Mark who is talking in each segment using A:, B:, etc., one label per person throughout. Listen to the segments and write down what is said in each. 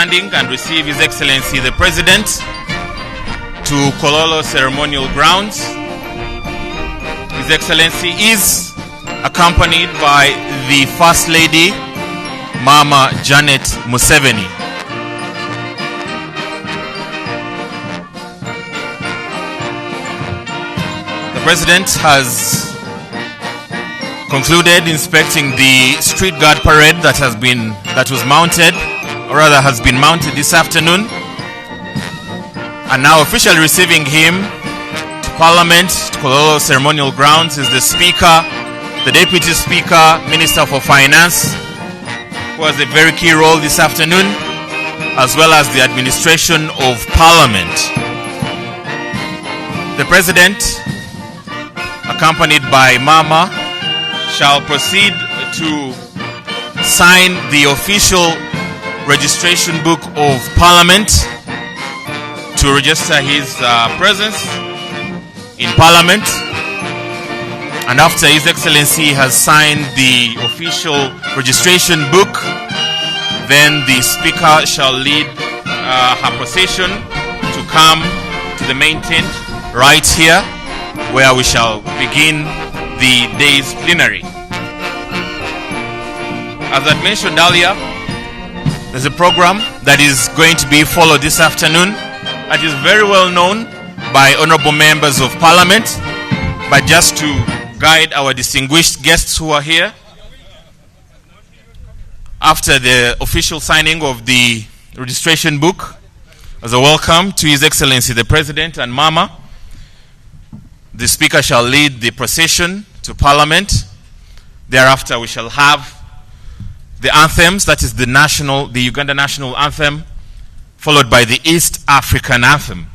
A: And receive His Excellency the President to Kololo ceremonial grounds. His Excellency is accompanied by the First Lady, Mama Janet Museveni. The President has concluded inspecting the street guard parade that has been mounted this afternoon, and now officially receiving him to Parliament, to Kololo ceremonial grounds, is the Speaker, the Deputy Speaker, Minister for Finance, who has a very key role this afternoon, as well as the administration of Parliament. The President, accompanied by Mama, shall proceed to sign the official registration book of Parliament to register his presence in Parliament. And after His Excellency has signed the official registration book, then the Speaker shall lead her procession to come to the main tent right here, where we shall begin the day's plenary. As I mentioned earlier, there's a program that is going to be followed this afternoon that is very well known by honorable members of Parliament. But just to guide our distinguished guests who are here, after the official signing of the registration book, as a welcome to His Excellency the President and Mama, the Speaker shall lead the procession to Parliament. Thereafter we shall have the anthems, that is the Uganda national anthem, followed by the East African anthem.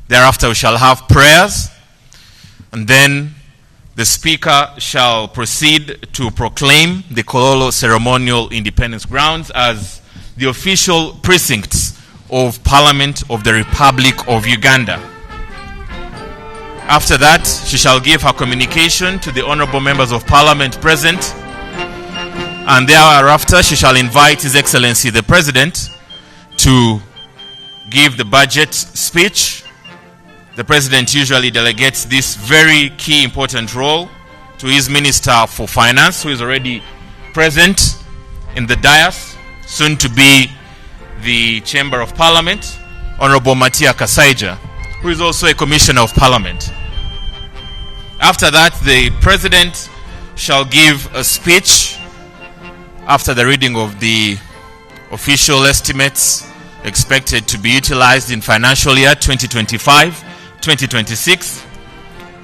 A: Thereafter we shall have prayers, and then the Speaker shall proceed to proclaim the Kololo ceremonial independence grounds as the official precincts of Parliament of the Republic of Uganda. After that, she shall give her communication to the honorable members of Parliament present, and thereafter she shall invite His Excellency the President to give the budget speech. The President usually delegates this very key important role to his Minister for Finance, who is already present in the dais, soon to be the Chamber of Parliament, Honorable Matia Kasaija, who is also a Commissioner of Parliament. After that, the President shall give a speech after the reading of the official estimates expected to be utilized in financial year 2025-2026.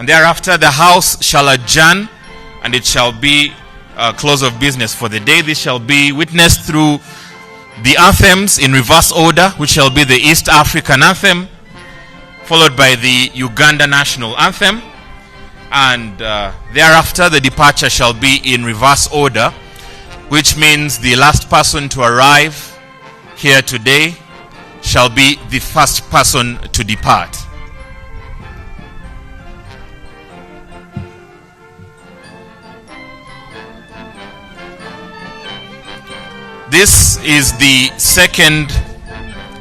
A: And thereafter, the House shall adjourn, and it shall be a close of business for the day. This shall be witnessed through the anthems in reverse order, which shall be the East African anthem, followed by the Uganda national anthem, and thereafter the departure shall be in reverse order, which means the last person to arrive here today shall be the first person to depart. This is the second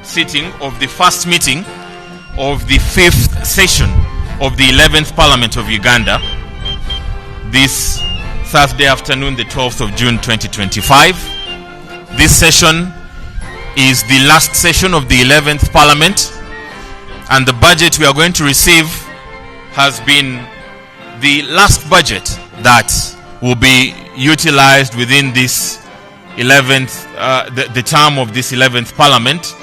A: sitting of the first meeting of the fifth session of the 11th Parliament of Uganda, this Thursday afternoon, the 12th of June 2025. This session is the last session of the 11th Parliament, and the budget we are going to receive has been the last budget that will be utilized within this 11th, the term of this 11th Parliament,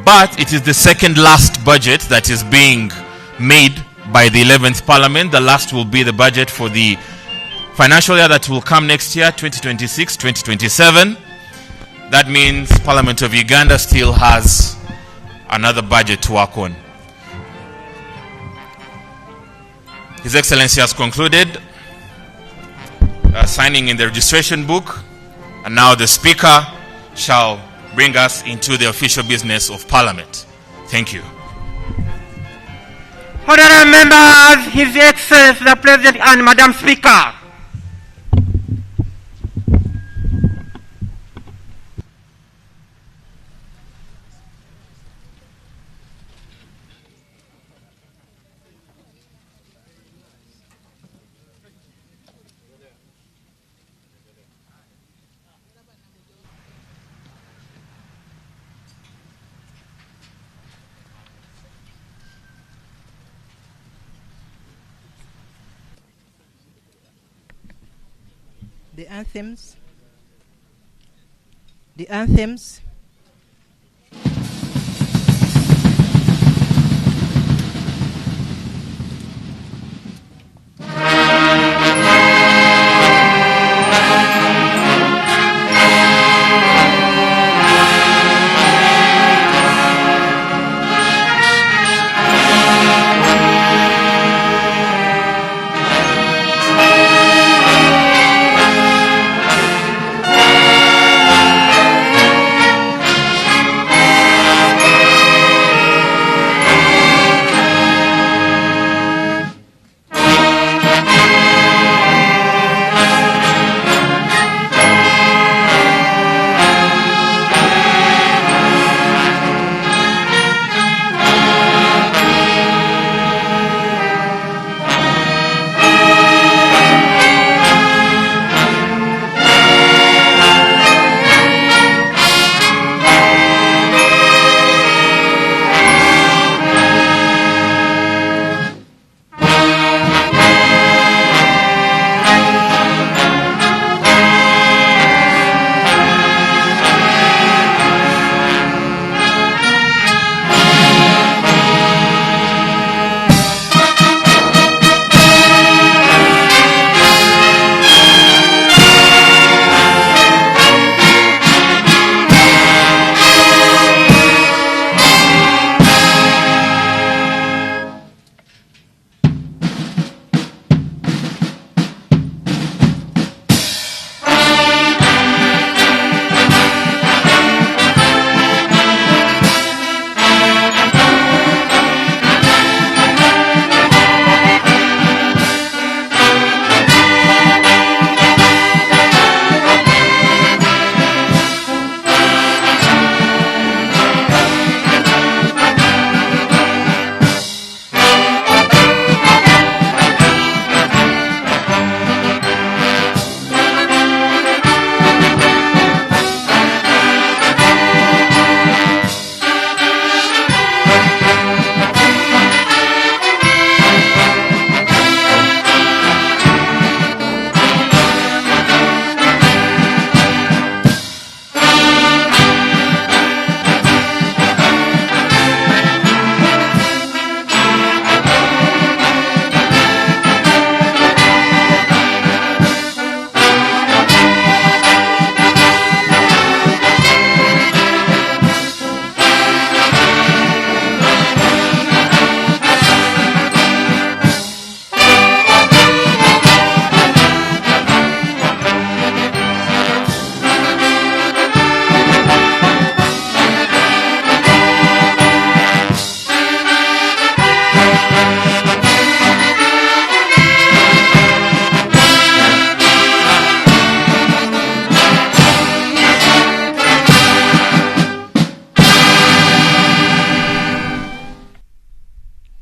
A: but it is the second last budget that is being made by the 11th Parliament. The last will be the budget for the financial year that will come next year, 2026-2027. That means Parliament of Uganda still has another budget to work on. His Excellency has concluded signing in the registration book, and now the Speaker shall bring us into the official business of Parliament. Thank you.
B: Honorable members, His Excellency the President and Madam Speaker.
C: The anthems. The anthems.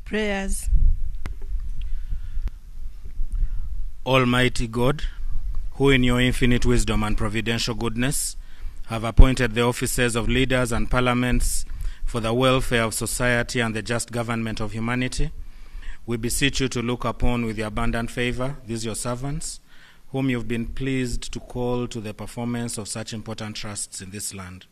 C: Prayers.
D: Almighty God, who in your infinite wisdom and providential goodness have appointed the offices of leaders and parliaments for the welfare of society and the just government of humanity, we beseech you to look upon with your abundant favor these your servants, whom you've been pleased to call to the performance of such important trusts in this land.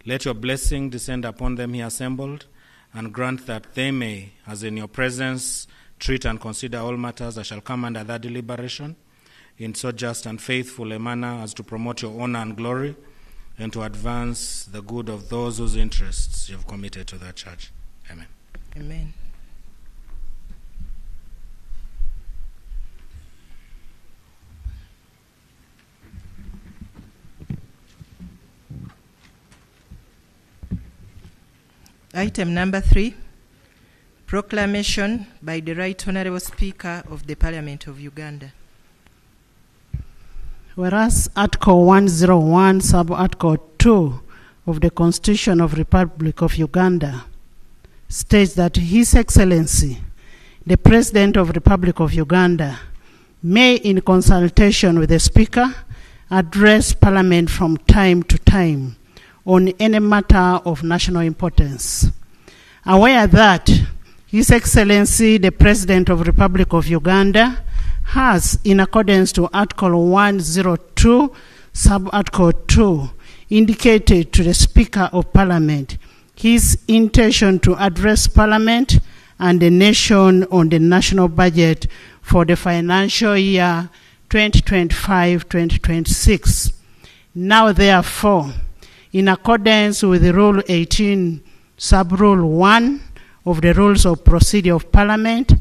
D: Let your blessing descend upon them here assembled, and grant that they may, as in your presence, treat and consider all matters that shall come under that deliberation, in so just and faithful a manner as to promote your honor and glory, and to advance the good of those whose interests you have committed to the church. Amen.
C: Amen. Item number 3, Proclamation by the Right Honourable Speaker of the Parliament of Uganda.
E: Whereas Article 101, Sub-Article 2 of the Constitution of the Republic of Uganda states that His Excellency, the President of the Republic of Uganda, may, in consultation with the Speaker, address Parliament from time to time on any matter of national importance. Aware that His Excellency, the President of the Republic of Uganda, has, in accordance to Article 102, Sub-Article 2, indicated to the Speaker of Parliament his intention to address Parliament and the nation on the national budget for the financial year 2025-2026. Now, therefore, in accordance with Rule 18, Sub-Rule 1 of the Rules of Procedure of Parliament,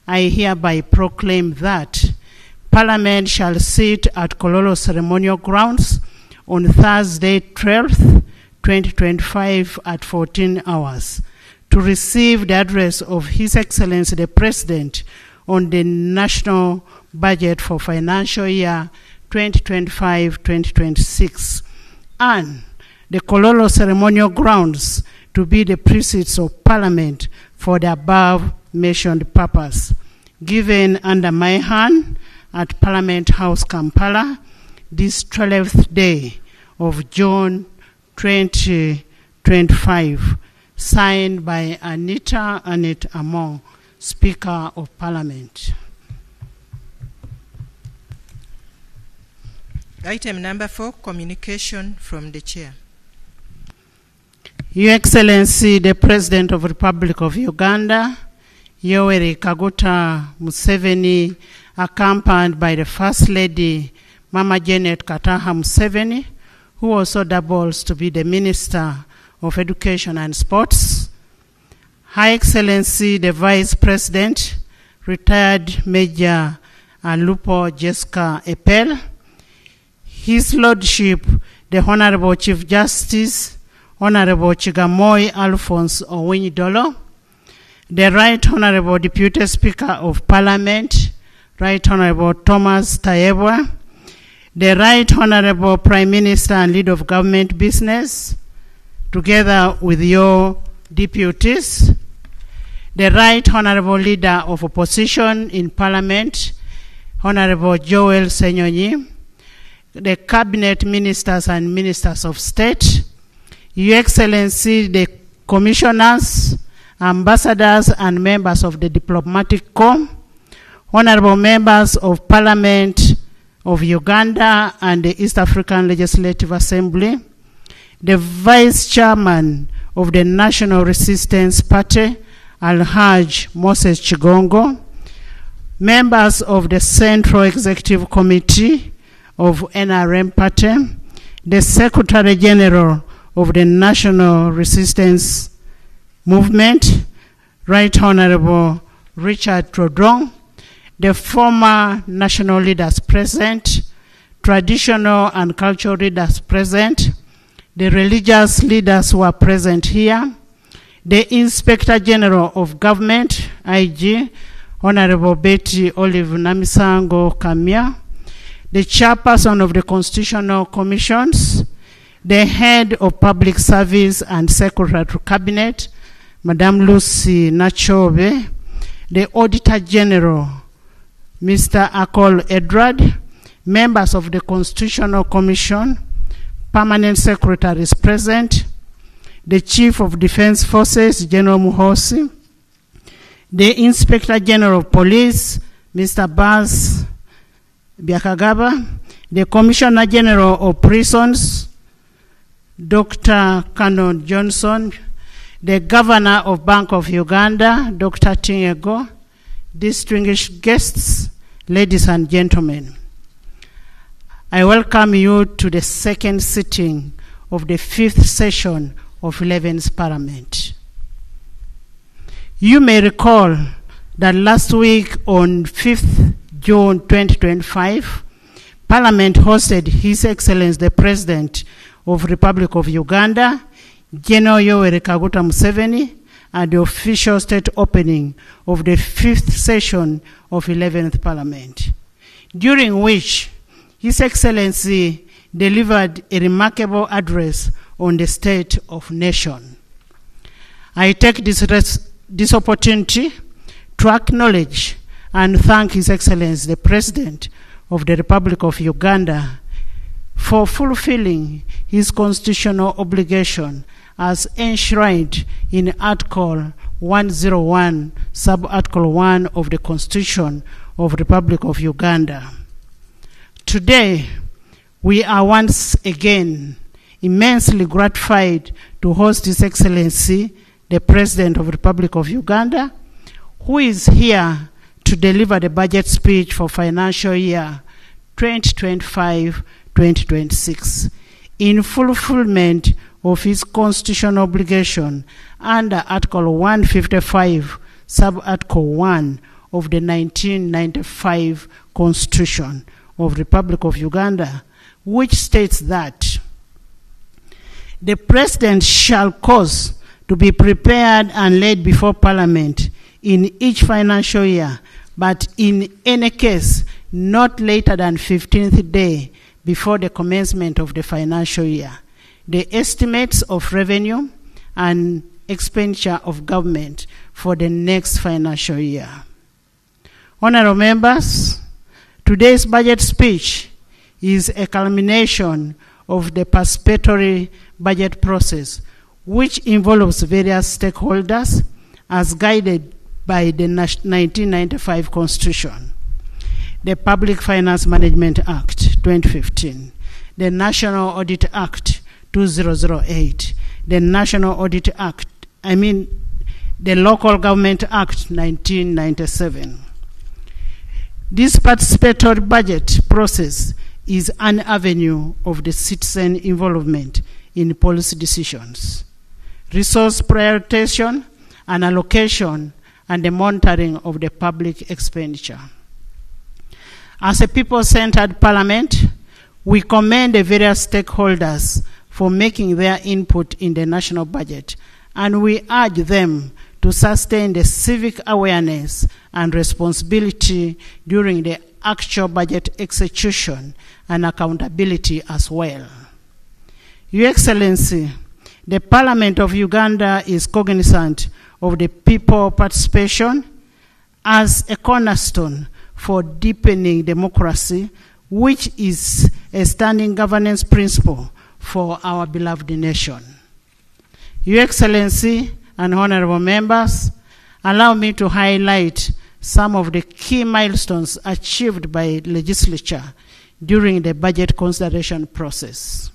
E: I hereby proclaim that Parliament shall sit at Kololo Ceremonial Grounds on Thursday, 12th, 2025 at 14 hours to receive the address of His Excellency the President on the national budget for financial year 2025-2026, and the Kololo Ceremonial Grounds to be the precincts of Parliament for the above-mentioned purpose, given under my hand at Parliament House, Kampala, this 12th day of June 2025, signed by Anita Anet Among, Speaker of Parliament.
C: Item number 4, communication from the Chair.
E: Your Excellency, the President of the Republic of Uganda, Yoweri Kaguta Museveni, accompanied by the First Lady, Mama Janet Kataha Museveni, who also doubles to be the Minister of Education and Sports, Her Excellency, the Vice President, retired Major Lupo Jessica Epel, His Lordship, the Honorable Chief Justice, Honorable Chigamoy Alphonse Owinyidolo, the Right Honorable Deputy Speaker of Parliament, Right Honorable Thomas Tayebwa, the Right Honorable Prime Minister and Leader of Government Business, together with your deputies, the Right Honorable Leader of Opposition in Parliament, Honorable Joel Senyonyi, the Cabinet Ministers and Ministers of State, Your Excellency, the Commissioners, Ambassadors and members of the Diplomatic Corps, Honorable Members of Parliament of Uganda and the East African Legislative Assembly, the Vice Chairman of the National Resistance Party, Alhaj Moses Chigongo, members of the Central Executive Committee of NRM Party, the Secretary General of the National Resistance Movement, Right Honorable Richard Trodong, the former national leaders present, traditional and cultural leaders present, the religious leaders who are present here, the Inspector General of Government, IG, Honorable Betty Olive Namisango Kamia, the Chairperson of the Constitutional Commissions, the Head of Public Service and Secretary to Cabinet, Madame Lucy Nachobe, the Auditor General, Mr. Akol Edward, members of the Constitutional Commission, permanent secretaries present, the Chief of Defense Forces, General Muhosi, the Inspector General of Police, Mr. Baz Byakagaba, the Commissioner General of Prisons, Dr. Canon Johnson, the Governor of Bank of Uganda, Dr. Tinyego, distinguished guests, ladies and gentlemen. I welcome you to the second sitting of the 5th session of 11th Parliament. You may recall that last week on 5th June 2025, Parliament hosted His Excellency the President of the Republic of Uganda, General Yoweri Kaguta Museveni, at the official state opening of the 5th session of 11th Parliament, during which His Excellency delivered a remarkable address on the state of nation. I take this opportunity to acknowledge and thank His Excellency the President of the Republic of Uganda for fulfilling his constitutional obligation as enshrined in Article 101, Sub-Article 1 of the Constitution of the Republic of Uganda. Today, we are once again immensely gratified to host His Excellency, the President of the Republic of Uganda, who is here to deliver the budget speech for financial year 2025-2026 in fulfillment of his constitutional obligation under Article 155, Sub-Article 1 of the 1995 Constitution of the Republic of Uganda, which states that the President shall cause to be prepared and laid before Parliament in each financial year, but in any case not later than 15th day before the commencement of the financial year, the estimates of revenue and expenditure of government for the next financial year. Honorable members, today's budget speech is a culmination of the participatory budget process, which involves various stakeholders as guided by the 1995 Constitution, the Public Finance Management Act 2015, the National Audit Act 2008, the National Audit Act, the Local Government Act 1997. This participatory budget process is an avenue of the citizen involvement in policy decisions, resource prioritization and allocation, and the monitoring of the public expenditure. As a people-centered parliament, we commend the various stakeholders for making their input in the national budget, and we urge them to sustain the civic awareness and responsibility during the actual budget execution and accountability as well. Your Excellency, the Parliament of Uganda is cognizant of the people participation as a cornerstone for deepening democracy, which is a standing governance principle for our beloved nation. Your Excellency and honorable members, allow me to highlight some of the key milestones achieved by legislature during the budget consideration process.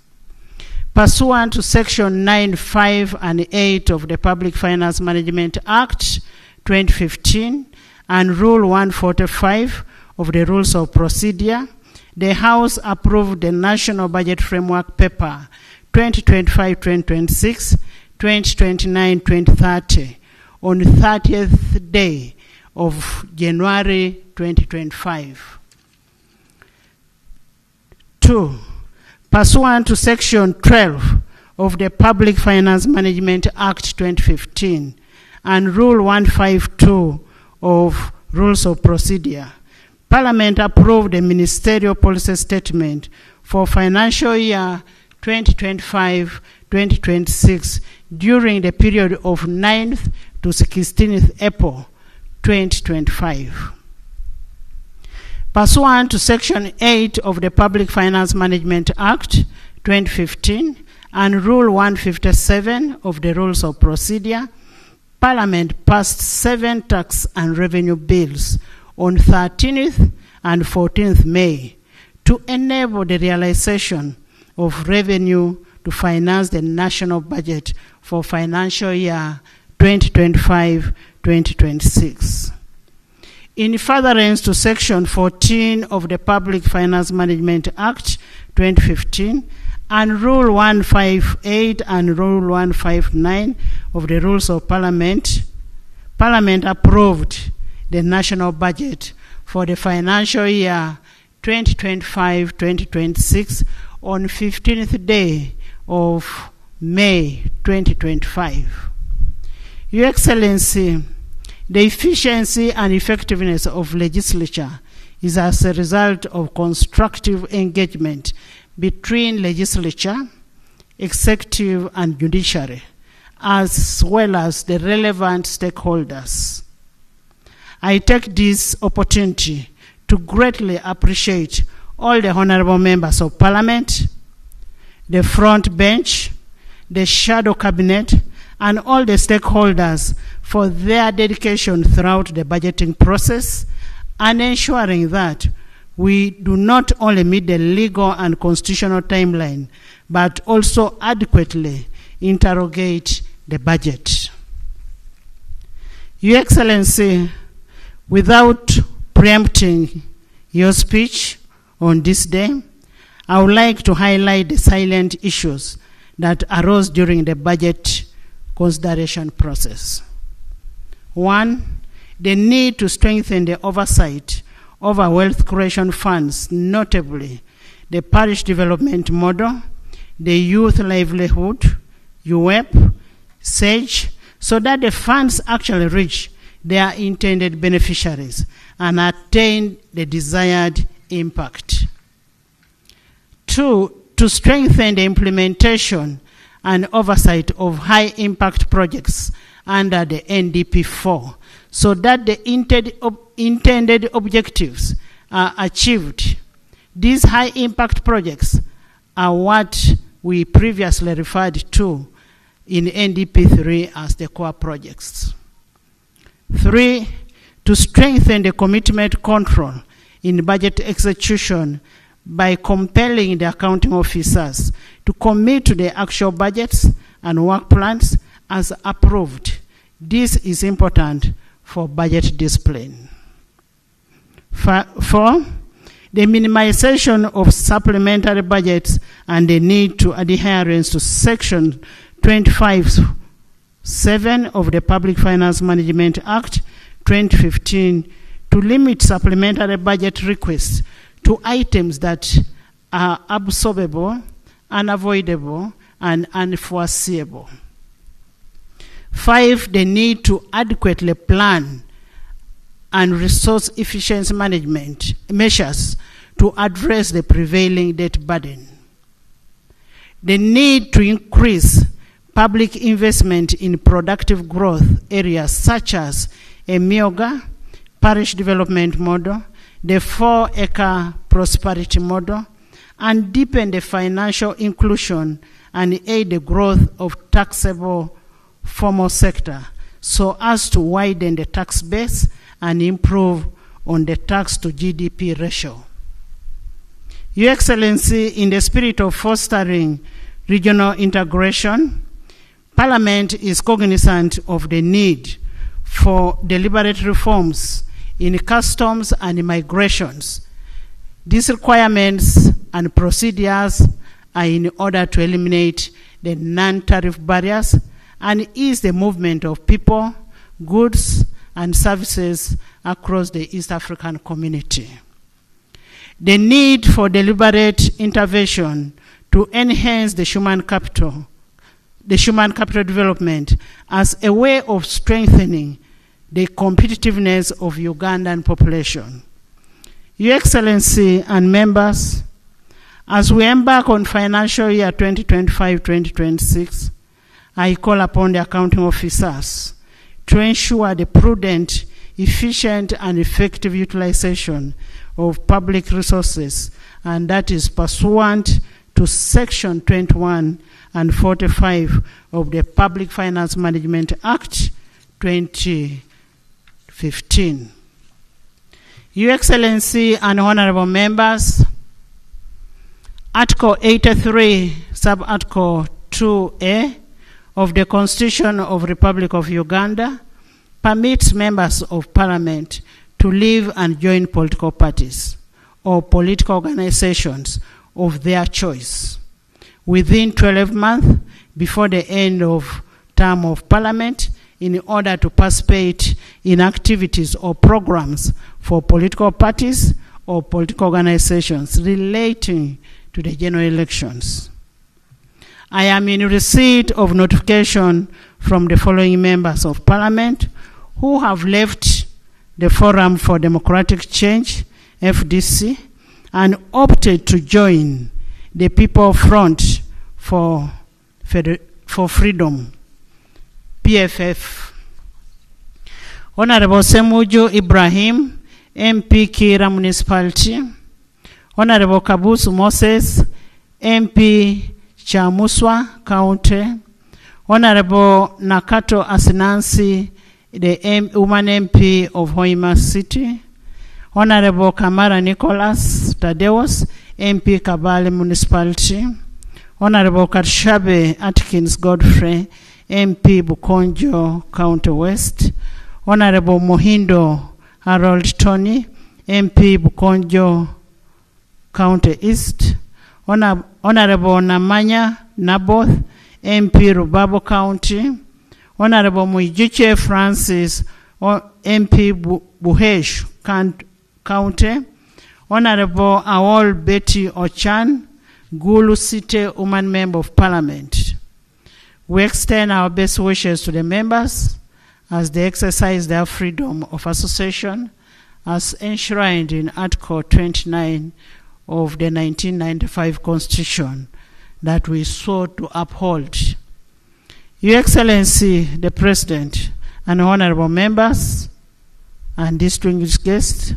E: Pursuant to Section 9, 5, and 8 of the Public Finance Management Act 2015 and Rule 145 of the Rules of Procedure, the House approved the National Budget Framework Paper 2025-2026, 2029-2030 on the 30th day of January 2025. 2. Pursuant to Section 12 of the Public Finance Management Act 2015 and Rule 152 of Rules of Procedure, Parliament approved a ministerial policy statement for financial year 2025-2026 during the period of 9th to 16th April 2025. Pursuant to Section 8 of the Public Finance Management Act 2015 and Rule 157 of the Rules of Procedure, Parliament passed 7 tax and revenue bills on 13th and 14th May to enable the realization of revenue to finance the national budget for financial year 2025-2026. In furtherance to Section 14 of the Public Finance Management Act 2015 and Rule 158 and Rule 159 of the Rules of Parliament, Parliament approved the national budget for the financial year 2025-2026 on 15th day of May 2025. Your Excellency, the efficiency and effectiveness of legislature is as a result of constructive engagement between legislature, executive, and judiciary, as well as the relevant stakeholders. I take this opportunity to greatly appreciate all the honorable members of Parliament, the front bench, the shadow cabinet, and all the stakeholders for their dedication throughout the budgeting process and ensuring that we do not only meet the legal and constitutional timeline, but also adequately interrogate the budget. Your Excellency, without preempting your speech on this day, I would like to highlight the silent issues that arose during the budget consideration process. One, the need to strengthen the oversight over wealth creation funds, notably the parish development model, the youth livelihood, UWEP, SAGE, so that the funds actually reach their intended beneficiaries and attain the desired impact. Two, to strengthen the implementation and oversight of high-impact projects under the NDP4, so that the intended objectives are achieved. These high-impact projects are what we previously referred to in NDP3 as the core projects. Three, to strengthen the commitment control in budget execution by compelling the accounting officers to commit to the actual budgets and work plans as approved. This is important for budget discipline. Four, the minimization of supplementary budgets and the need to adherence to Section 25(7) of the Public Finance Management Act 2015 to limit supplementary budget requests to items that are absorbable, unavoidable, and unforeseeable. Five, the need to adequately plan and resource efficiency management measures to address the prevailing debt burden. The need to increase public investment in productive growth areas such as a MIOGA, parish development model, the 4-acre prosperity model, and deepen the financial inclusion and aid the growth of taxable formal sector so as to widen the tax base and improve on the tax to GDP ratio. Your Excellency, in the spirit of fostering regional integration, Parliament is cognizant of the need for deliberate reforms in customs and immigrations. These requirements and procedures are in order to eliminate the non-tariff barriers and ease the movement of people, goods, and services across the East African community. The need for deliberate intervention to enhance the human capital development as a way of strengthening the competitiveness of Ugandan population. Your Excellency and members, as we embark on financial year 2025-2026, I call upon the accounting officers to ensure the prudent, efficient, and effective utilization of public resources, and that is pursuant to Section 21 and 45 of the Public Finance Management Act 2015. Your Excellency and honorable members, Article 83, Sub-Article 2A of the Constitution of the Republic of Uganda permits members of Parliament to leave and join political parties or political organizations of their choice within 12 months before the end of term of Parliament in order to participate in activities or programs for political parties or political organizations relating to the general elections. I am in receipt of notification from the following members of Parliament who have left the Forum for Democratic Change, FDC, and opted to join the People Front for Freedom, PFF. Honorable Semuju Ibrahim, MP Kira Municipality. Honorable Kabusu Moses, MP Chamuswa County. Honorable Nakato Asinansi, the woman MP of Hoima City. Honorable Kamara Nicholas Tadeus, MP Kabale Municipality. Honorable Katshabe Atkins Godfrey, MP Bukonjo, County West. Honorable Mohindo Harold Tony, MP Bukonjo, County East. Honorable Namanya Naboth, MP Rubabo County. Honorable Muijiche Francis, MP Buhesh County. Honorable Awol Betty Ochan, Gulu City Woman Member of Parliament. We extend our best wishes to the members as they exercise their freedom of association as enshrined in Article 29 of the 1995 Constitution that we sought to uphold. Your Excellency, the President, and honorable members, and distinguished guests,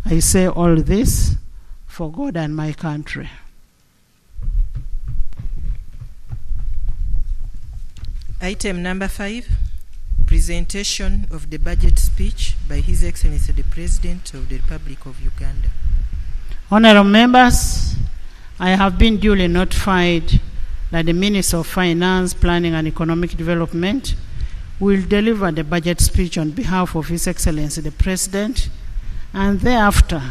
E: I say all this for God and my country.
C: Item number 5, presentation of the budget speech by His Excellency the President of the Republic of Uganda.
E: Honorable members, I have been duly notified that the Minister of Finance, Planning and Economic Development will deliver the budget speech on behalf of His Excellency the President, and thereafter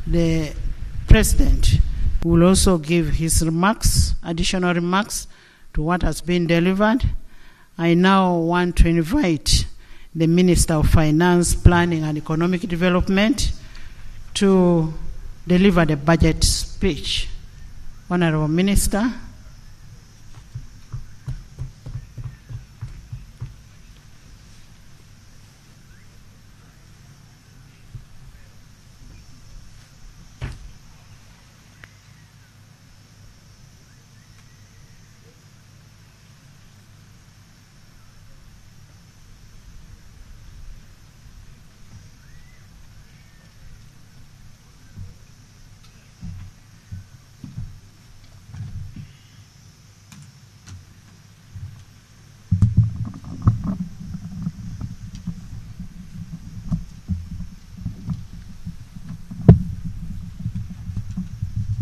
E: the President will also give his remarks, additional remarks to what has been delivered. I now want to invite the Minister of Finance, Planning and Economic Development to deliver the budget speech. Honorable Minister.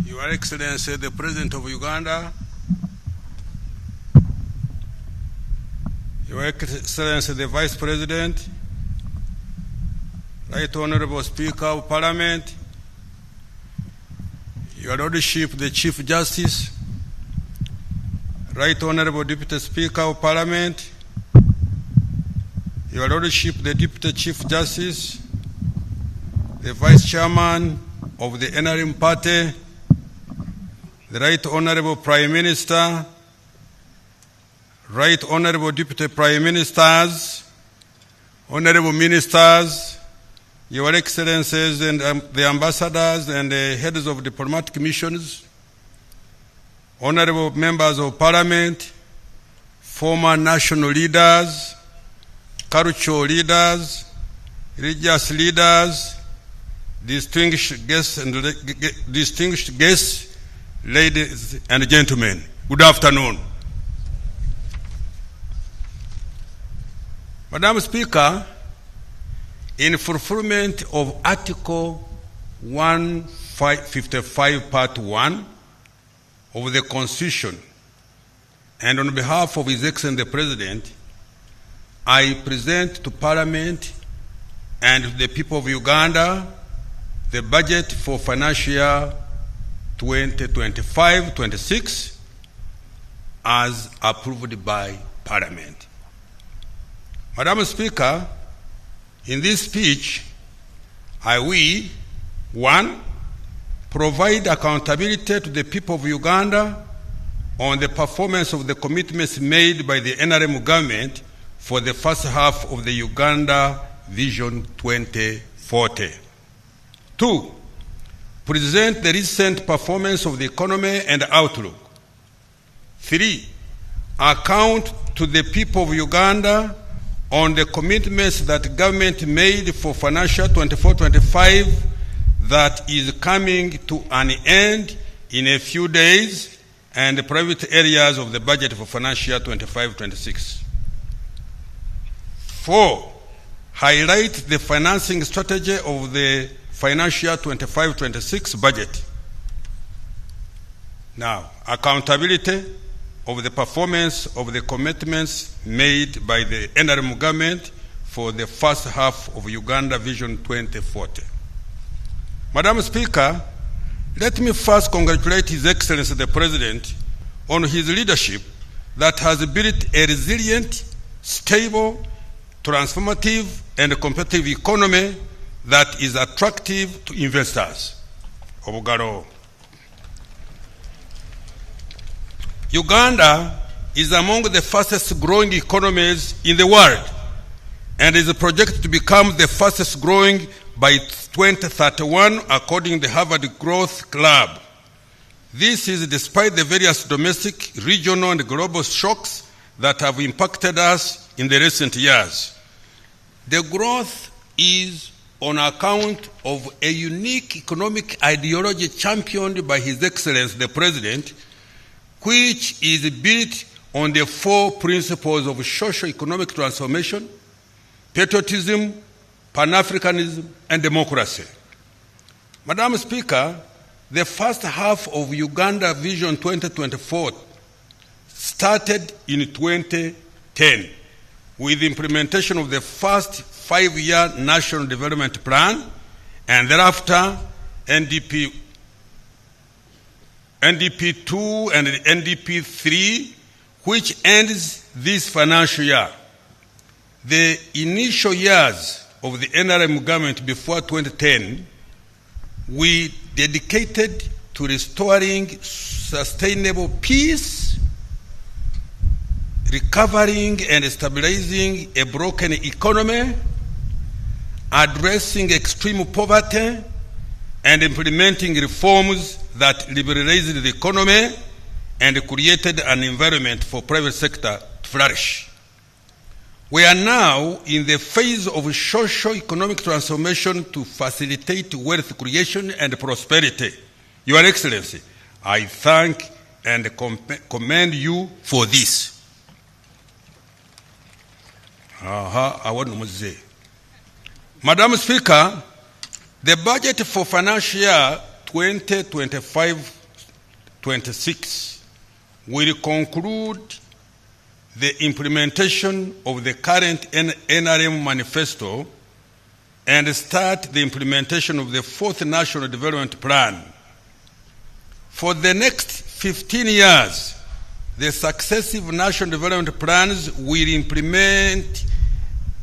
F: Your Excellency, the President of Uganda, Your Excellency, the Vice President, Right Honorable Speaker of Parliament, Your Lordship, the Chief Justice, Right Honorable Deputy Speaker of Parliament, Your Lordship, the Deputy Chief Justice, the Vice Chairman of the NRM Party, the Right Honorable Prime Minister, Right Honorable Deputy Prime Ministers, Honorable Ministers, Your Excellencies and the Ambassadors and the heads of diplomatic missions, Honorable Members of Parliament, former national leaders, cultural leaders, religious leaders, distinguished guests, ladies and gentlemen, good afternoon. Madam Speaker, in fulfillment of Article 155, Part 1 of the Constitution, and on behalf of His Excellency the President, I present to Parliament and to the people of Uganda the budget for financial year 2025-26 as approved by Parliament. Madam Speaker, in this speech, I will, 1, provide accountability to the people of Uganda on the performance of the commitments made by the NRM government for the first half of the Uganda Vision 2040. 2, present the recent performance of the economy and outlook. 3, account to the people of Uganda on the commitments that government made for financial 24-25 that is coming to an end in a few days, and the private areas of the budget for financial year 25-26. 4, highlight the financing strategy of the financial year 25-26 budget. Now, accountability of the performance of the commitments made by the NRM government for the first half of Uganda Vision 2040. Madam Speaker, let me first congratulate His Excellency the President on his leadership that has built a resilient, stable, transformative, and competitive economy that is attractive to investors. Obugaro. Uganda is among the fastest growing economies in the world and is projected to become the fastest growing by 2031 according to the Harvard Growth Club. This is despite the various domestic, regional, and global shocks that have impacted us in the recent years. The growth is on account of a unique economic ideology championed by His Excellency the President, which is built on the four principles of socio-economic transformation, patriotism, Pan-Africanism, and democracy. Madam Speaker, the first half of Uganda Vision 2024 started in 2010 with the implementation of the first 5-year National Development Plan and thereafter NDP 2 and NDP 3, which ends this financial year. The initial years of the NRM government before 2010, we dedicated to restoring sustainable peace, recovering and stabilizing a broken economy, addressing extreme poverty, and implementing reforms that liberalized the economy and created an environment for private sector to flourish. We are now in the phase of socio-economic transformation to facilitate wealth creation and prosperity. Your Excellency, I thank and commend you for this. Madam Speaker, the budget for financial year 2025-26 will conclude the implementation of the current NRM manifesto and start the implementation of the fourth National Development Plan. For the next 15 years, the successive national development plans will implement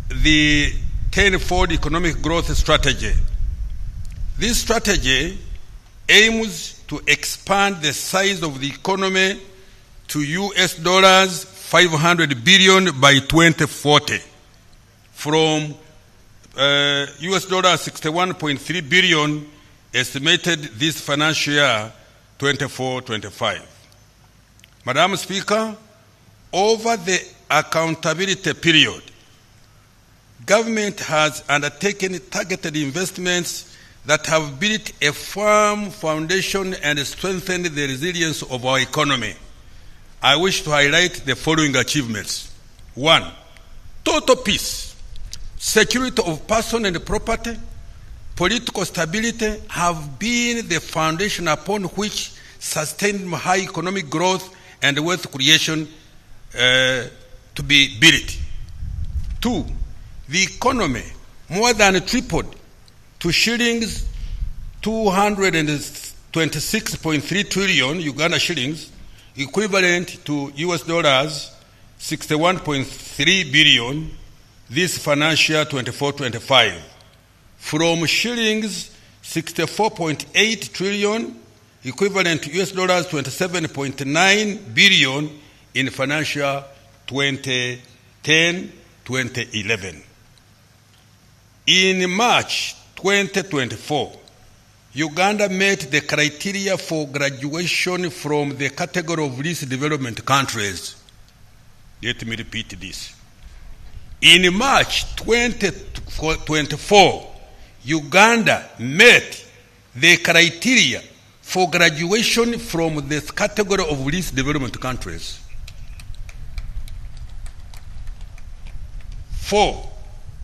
F: the 10-fold economic growth strategy. This strategy aims to expand the size of the economy to US dollars 500 billion by 2040 from US dollars 61.3 billion estimated this financial year 24-25. Madam Speaker, over the accountability period, government has undertaken targeted investments that have built a firm foundation and strengthened the resilience of our economy. I wish to highlight the following achievements. 1, total peace, security of person and property, political stability have been the foundation upon which sustained high economic growth and wealth creation to be built. 2, the economy more than tripled to shillings 226.3 trillion Uganda shillings, equivalent to US dollars 61.3 billion this financial year 24-25, from shillings 64.8 trillion, equivalent to US dollars 27.9 billion in financial 2010-2011. In March 2024, Uganda met the criteria for graduation from the category of least developed countries. Let me repeat this. In March 2024, Uganda met the criteria for graduation from the category of least developed countries. 4,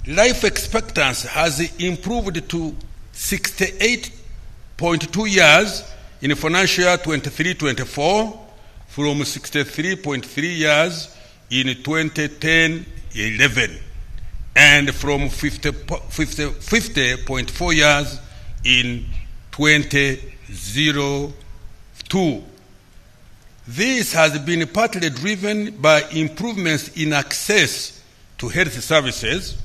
F: life expectancy has improved to 68.2 years in financial year 23-24 from 63.3 years in 2010-11 and from 50.4 years in 2002. This has been partly driven by improvements in access to health services,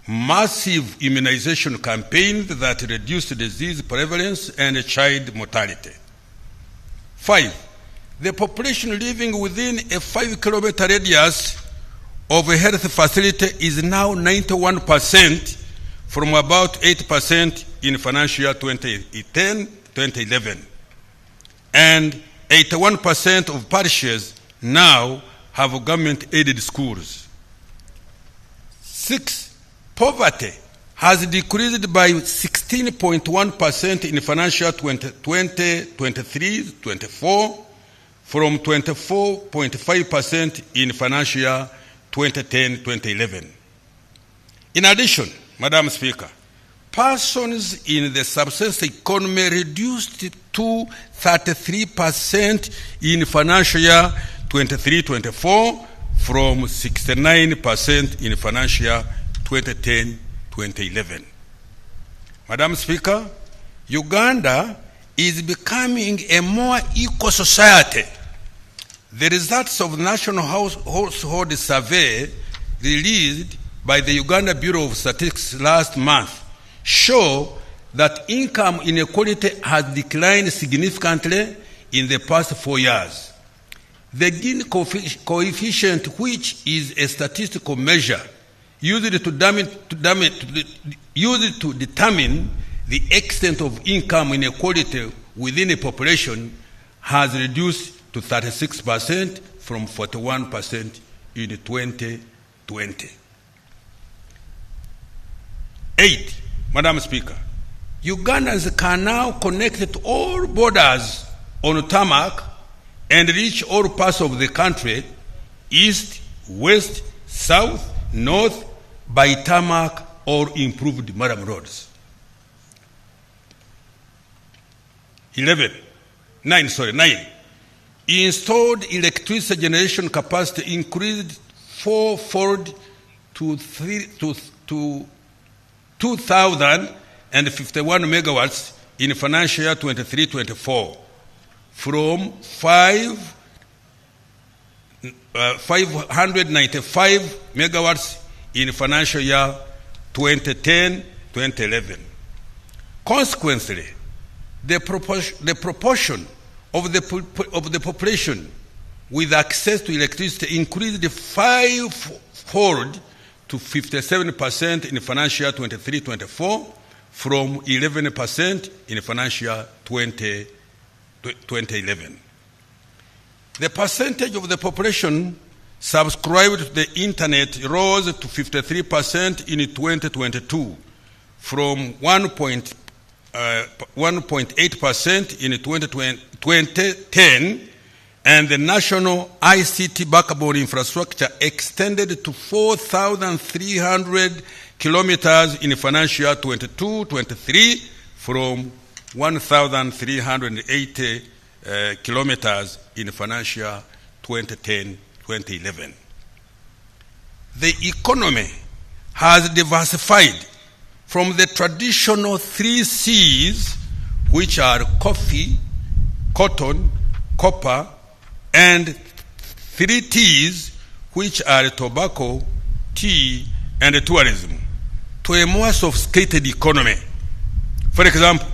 F: massive immunization campaigns that reduce disease prevalence and child mortality. 5. The population living within a 5-kilometer radius of a health facility is now 91% from about 8% in financial year 2010-2011. And 81% of parishes now have government-aided schools. 6. Poverty has decreased by 16.1% in financial year 2020-23-24 from 24.5% in financial year 2010-2011. In addition, Madam Speaker, persons in the subsistence economy reduced to 33% in financial year 23-24 from 69% in financial year 2010-2011. Madam Speaker, Uganda is becoming a more equal society. The results of the National Household Survey released by the Uganda Bureau of Statistics last month show that income inequality has declined significantly in the past 4 years. The Gini coefficient, which is a statistical measure used to determine the extent of income inequality within a population, has reduced to 36% from 41% in 2020. 8. Madam Speaker, Ugandans can now connect to all borders on tarmac and reach all parts of the country, east, west, south, north, by tarmac or improved mudam roads. 9. Installed electricity generation capacity increased fourfold to 2,051 megawatts in financial year 23-24 from 595 megawatts in financial year 2010-2011. Consequently, the proportion of the population with access to electricity increased fivefold to 57% in financial year 23-24 from 11% in financial year 2011. The percentage of the population subscribed to the internet rose to 53% in 2022 from 1.8% in 2010, and the national ICT backbone infrastructure extended to 4,300 kilometers in financial year 22-23 from 1,380 kilometers in financial year 2010-2011. The economy has diversified from the traditional 3 C's, which are coffee, cotton, copper, and 3 T's, which are tobacco, tea, and tourism, to a more sophisticated economy. For example,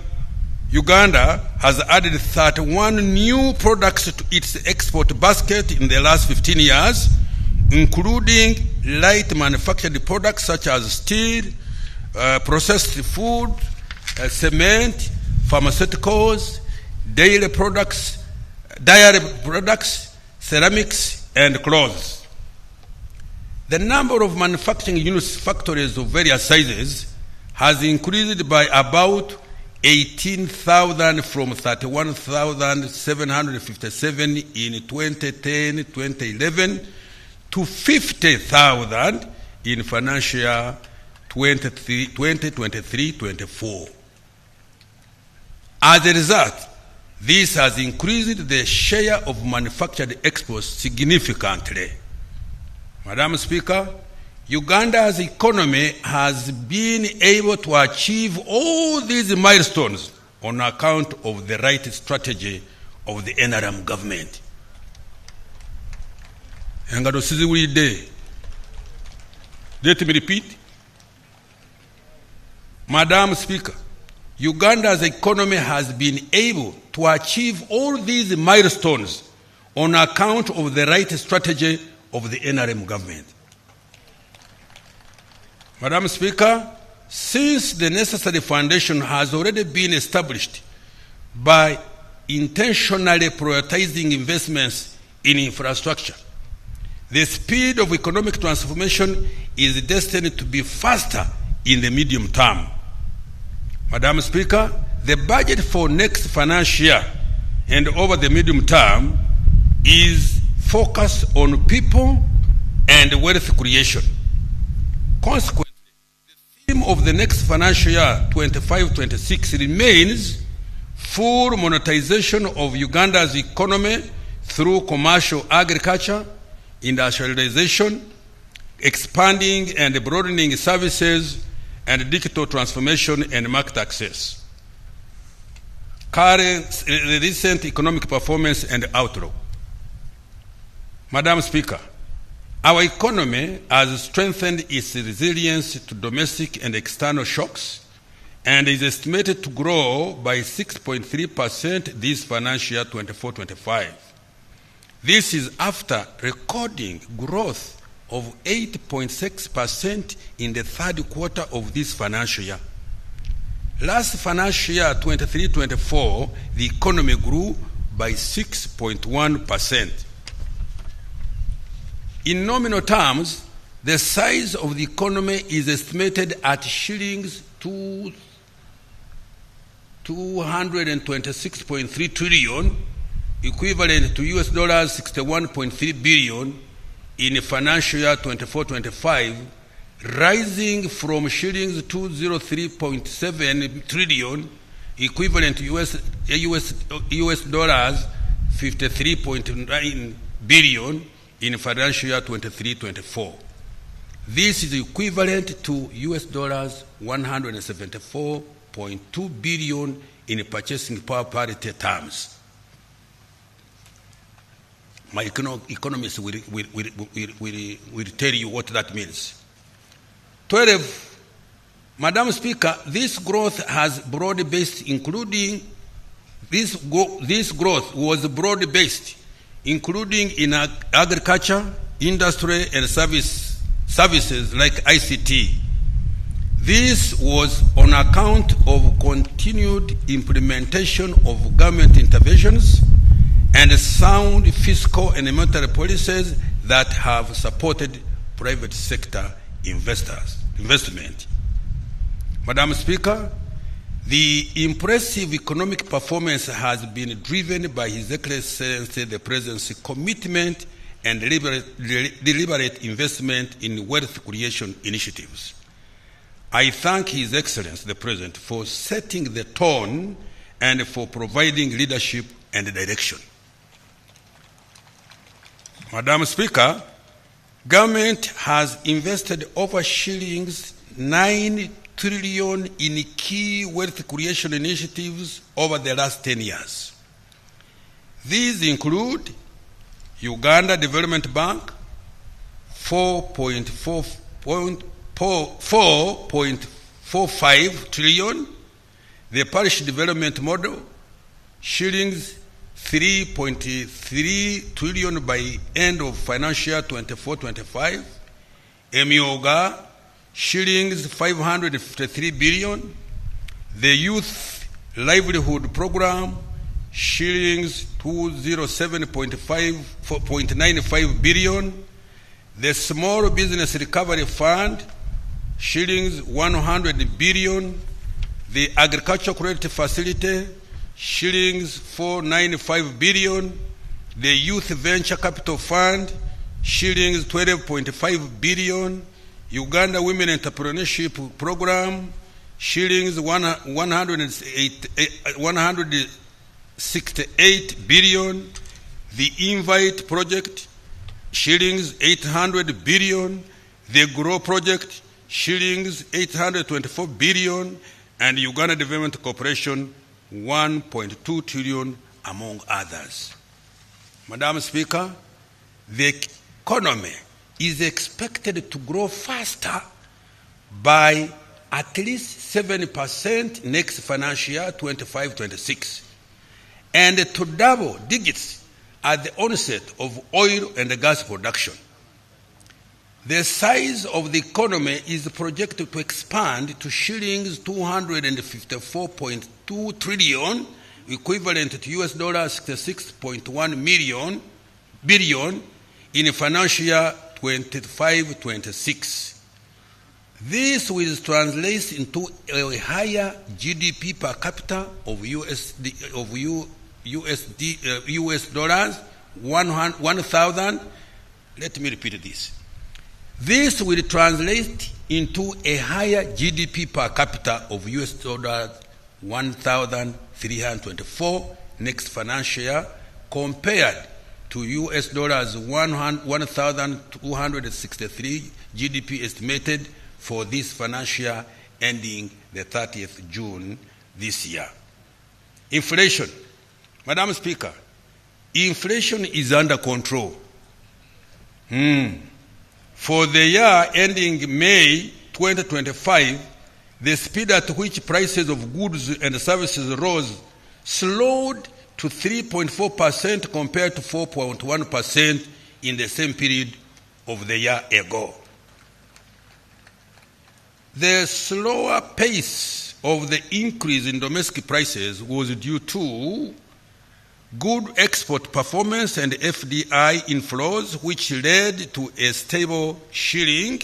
F: Uganda has added 31 new products to its export basket in the last 15 years, including light manufactured products such as steel, processed food, cement, pharmaceuticals, dairy products, ceramics, and clothes. The number of manufacturing units, factories of various sizes, has increased by about 18,000 from 31,757 in 2010-2011 to 50,000 in financial year 2023-24. As a result, this has increased the share of manufactured exports significantly. Madam Speaker, Uganda's economy has been able to achieve all these milestones on account of the right strategy of the NRM government. Let me repeat. Madam Speaker, Uganda's economy has been able to achieve all these milestones on account of the right strategy of the NRM government. Madam Speaker, since the necessary foundation has already been established by intentionally prioritizing investments in infrastructure, the speed of economic transformation is destined to be faster in the medium term. Madam Speaker, the budget for next financial year and over the medium term is focused on people and wealth creation. Consequently, the theme of the next financial year 25-26 remains full monetization of Uganda's economy through commercial agriculture, industrialization, expanding and broadening services, and digital transformation and market access. Recent economic performance and outlook. Madam Speaker, our economy has strengthened its resilience to domestic and external shocks and is estimated to grow by 6.3% this financial year 24-25. This is after recording growth of 8.6% in the third quarter of this financial year. Last financial year, 23-24, the economy grew by 6.1%. In nominal terms, the size of the economy is estimated at shillings 226.3 trillion, equivalent to US dollars 61.3 billion in financial year 24-25, rising from shillings 203.7 trillion, equivalent to US dollars 53.9 billion in financial year 23-24. This is equivalent to US dollars 174.2 billion in purchasing power parity terms. My economists will tell you what that means. 12. Madam Speaker, this growth has broad-based, including this growth was broad-based, including in agriculture, industry, and services like ICT. This was on account of continued implementation of government interventions and sound fiscal and monetary policies that have supported private sector investment. Madam Speaker, the impressive economic performance has been driven by His Excellency the President's commitment and deliberate investment in wealth creation initiatives. I thank His Excellency the President for setting the tone and for providing leadership and direction. Madam Speaker, government has invested over shillings 9 trillion in key wealth creation initiatives over the last 10 years. These include Uganda Development Bank, 4.45 trillion, the Parish Development Model, shillings 3.3 trillion by end of financial year 24-25, Emioga, shillings 553 billion, the Youth Livelihood Program, shillings 207.95 billion, the Small Business Recovery Fund, shillings 100 billion, the Agricultural Credit Facility, shillings 495 billion, the Youth Venture Capital Fund, shillings 12.5 billion, Uganda Women Entrepreneurship Program, shillings 168 billion. The Invite Project, shillings 800 billion. The Grow Project, shillings 824 billion. And Uganda Development Corporation, 1.2 trillion, among others. Madam Speaker, the economy is expected to grow faster by at least 7% next financial year, 25-26, and to double digits at the onset of oil and gas production. The size of the economy is projected to expand to shillings 254.2 trillion, equivalent to US dollars 66.1 billion in financial year 25-26. This will translate into a higher GDP per capita of US dollars 1,000. Let me repeat this. This will translate into a higher GDP per capita of US dollars 1,324 next financial year, compared to US dollars 1,263 GDP estimated for this financial year ending the 30th June this year. Inflation. Madam Speaker, inflation is under control. For the year ending May 2025, the speed at which prices of goods and services rose slowed to 3.4% compared to 4.1% in the same period of the year ago. The slower pace of the increase in domestic prices was due to good export performance and FDI inflows, which led to a stable shilling,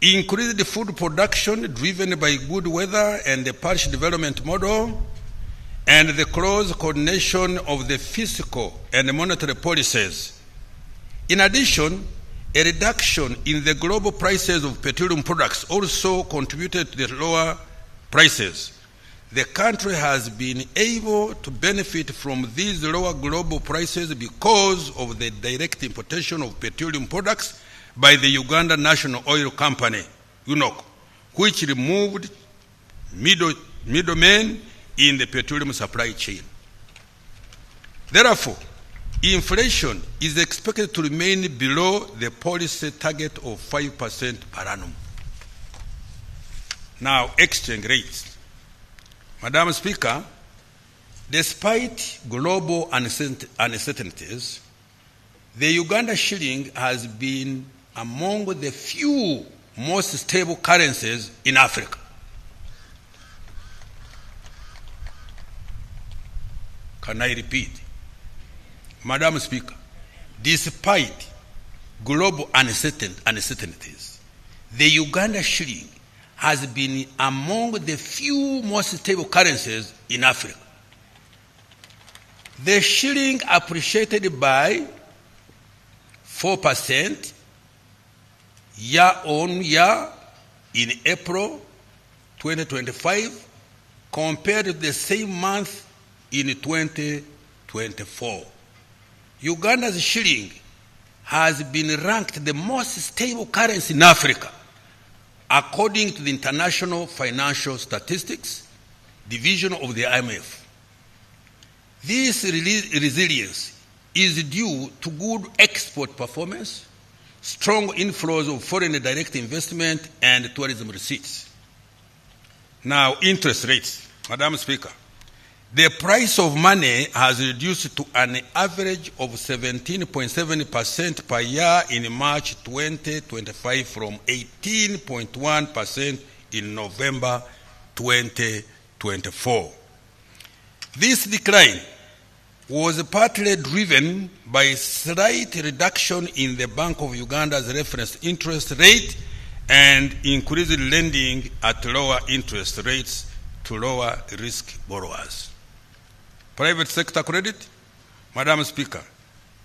F: increased food production driven by good weather and the parish development model, and the close coordination of the fiscal and monetary policies. In addition, a reduction in the global prices of petroleum products also contributed to the lower prices. The country has been able to benefit from these lower global prices because of the direct importation of petroleum products by the Uganda National Oil Company, UNOC, which removed middlemen in the petroleum supply chain. Therefore, inflation is expected to remain below the policy target of 5% per annum. Now, exchange rates. Madam Speaker, despite global uncertainties, the Uganda shilling has been among the few most stable currencies in Africa. Can I repeat? Madam Speaker, despite global uncertainties, the Uganda shilling has been among the few most stable currencies in Africa. The shilling appreciated by 4% year on year in April 2025 compared to the same month in 2024. Uganda's shilling has been ranked the most stable currency in Africa, according to the International Financial Statistics Division of the IMF. This resilience is due to good export performance, strong inflows of foreign direct investment, and tourism receipts. Now, interest rates. Madam Speaker, the price of money has reduced to an average of 17.7% per year in March 2025 from 18.1% in November 2024. This decline was partly driven by a slight reduction in the Bank of Uganda's reference interest rate and increased lending at lower interest rates to lower risk borrowers. Private sector credit. Madam Speaker,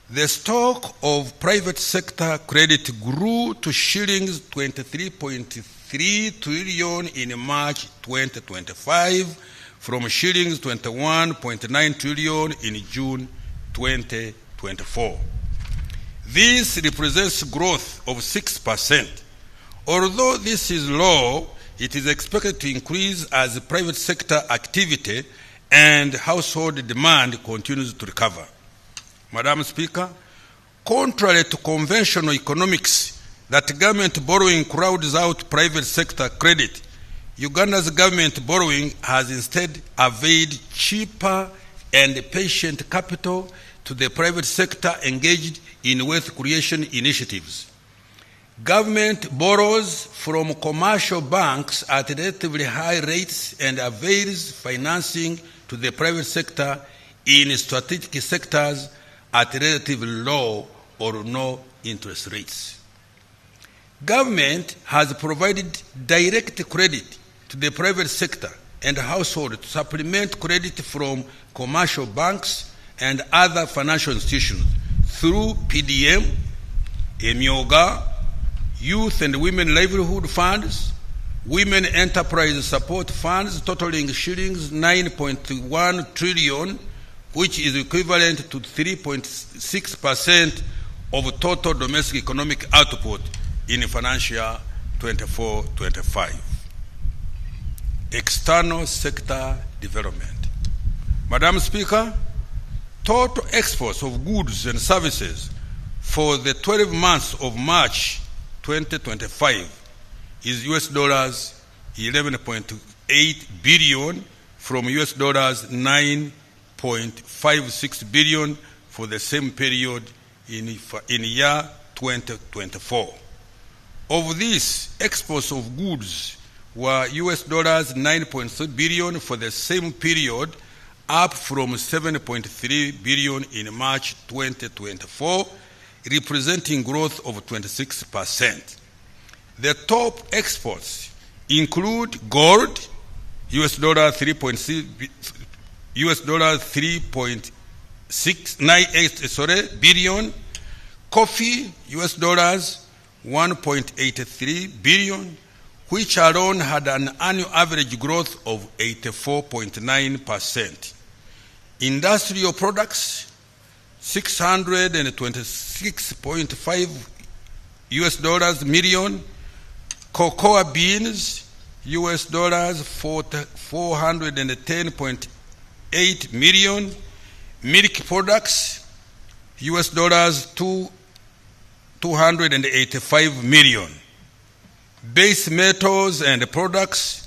F: The stock of private sector credit grew to shillings 23.3 trillion in March 2025 from shillings 21.9 trillion in June 2024. This represents growth of 6%. Although this is low, it is expected to increase as private sector activity and household demand continues to recover. Madam Speaker, contrary to conventional economics that government borrowing crowds out private sector credit, Uganda's government borrowing has instead availed cheaper and patient capital to the private sector engaged in wealth creation initiatives. Government borrows from commercial banks at relatively high rates and avails financing to the private sector in strategic sectors at relatively low or no interest rates. Government has provided direct credit to the private sector and household to supplement credit from commercial banks and other financial institutions through PDM, Emyoga, Youth and Women Livelihood Funds, Women Enterprise Support Funds totaling shillings 9.1 trillion, which is equivalent to 3.6% of total domestic economic output in financial 24-25. External sector development. Madam Speaker, total exports of goods and services for the 12 months of March 2025 is US dollars 11.8 billion from US dollars 9.56 billion for the same period in year 2024. Of this, exports of goods were US dollars 9.3 billion for the same period, up from 7.3 billion in March 2024, representing growth of 26%. The top exports include gold, US dollar 3.698 billion, coffee, US dollars 1.83 billion, which alone had an annual average growth of 84.9%. Industrial products, 626.5 US dollars million, cocoa beans, US dollars 410.8 million, milk products, US dollars 285 million, base metals and products,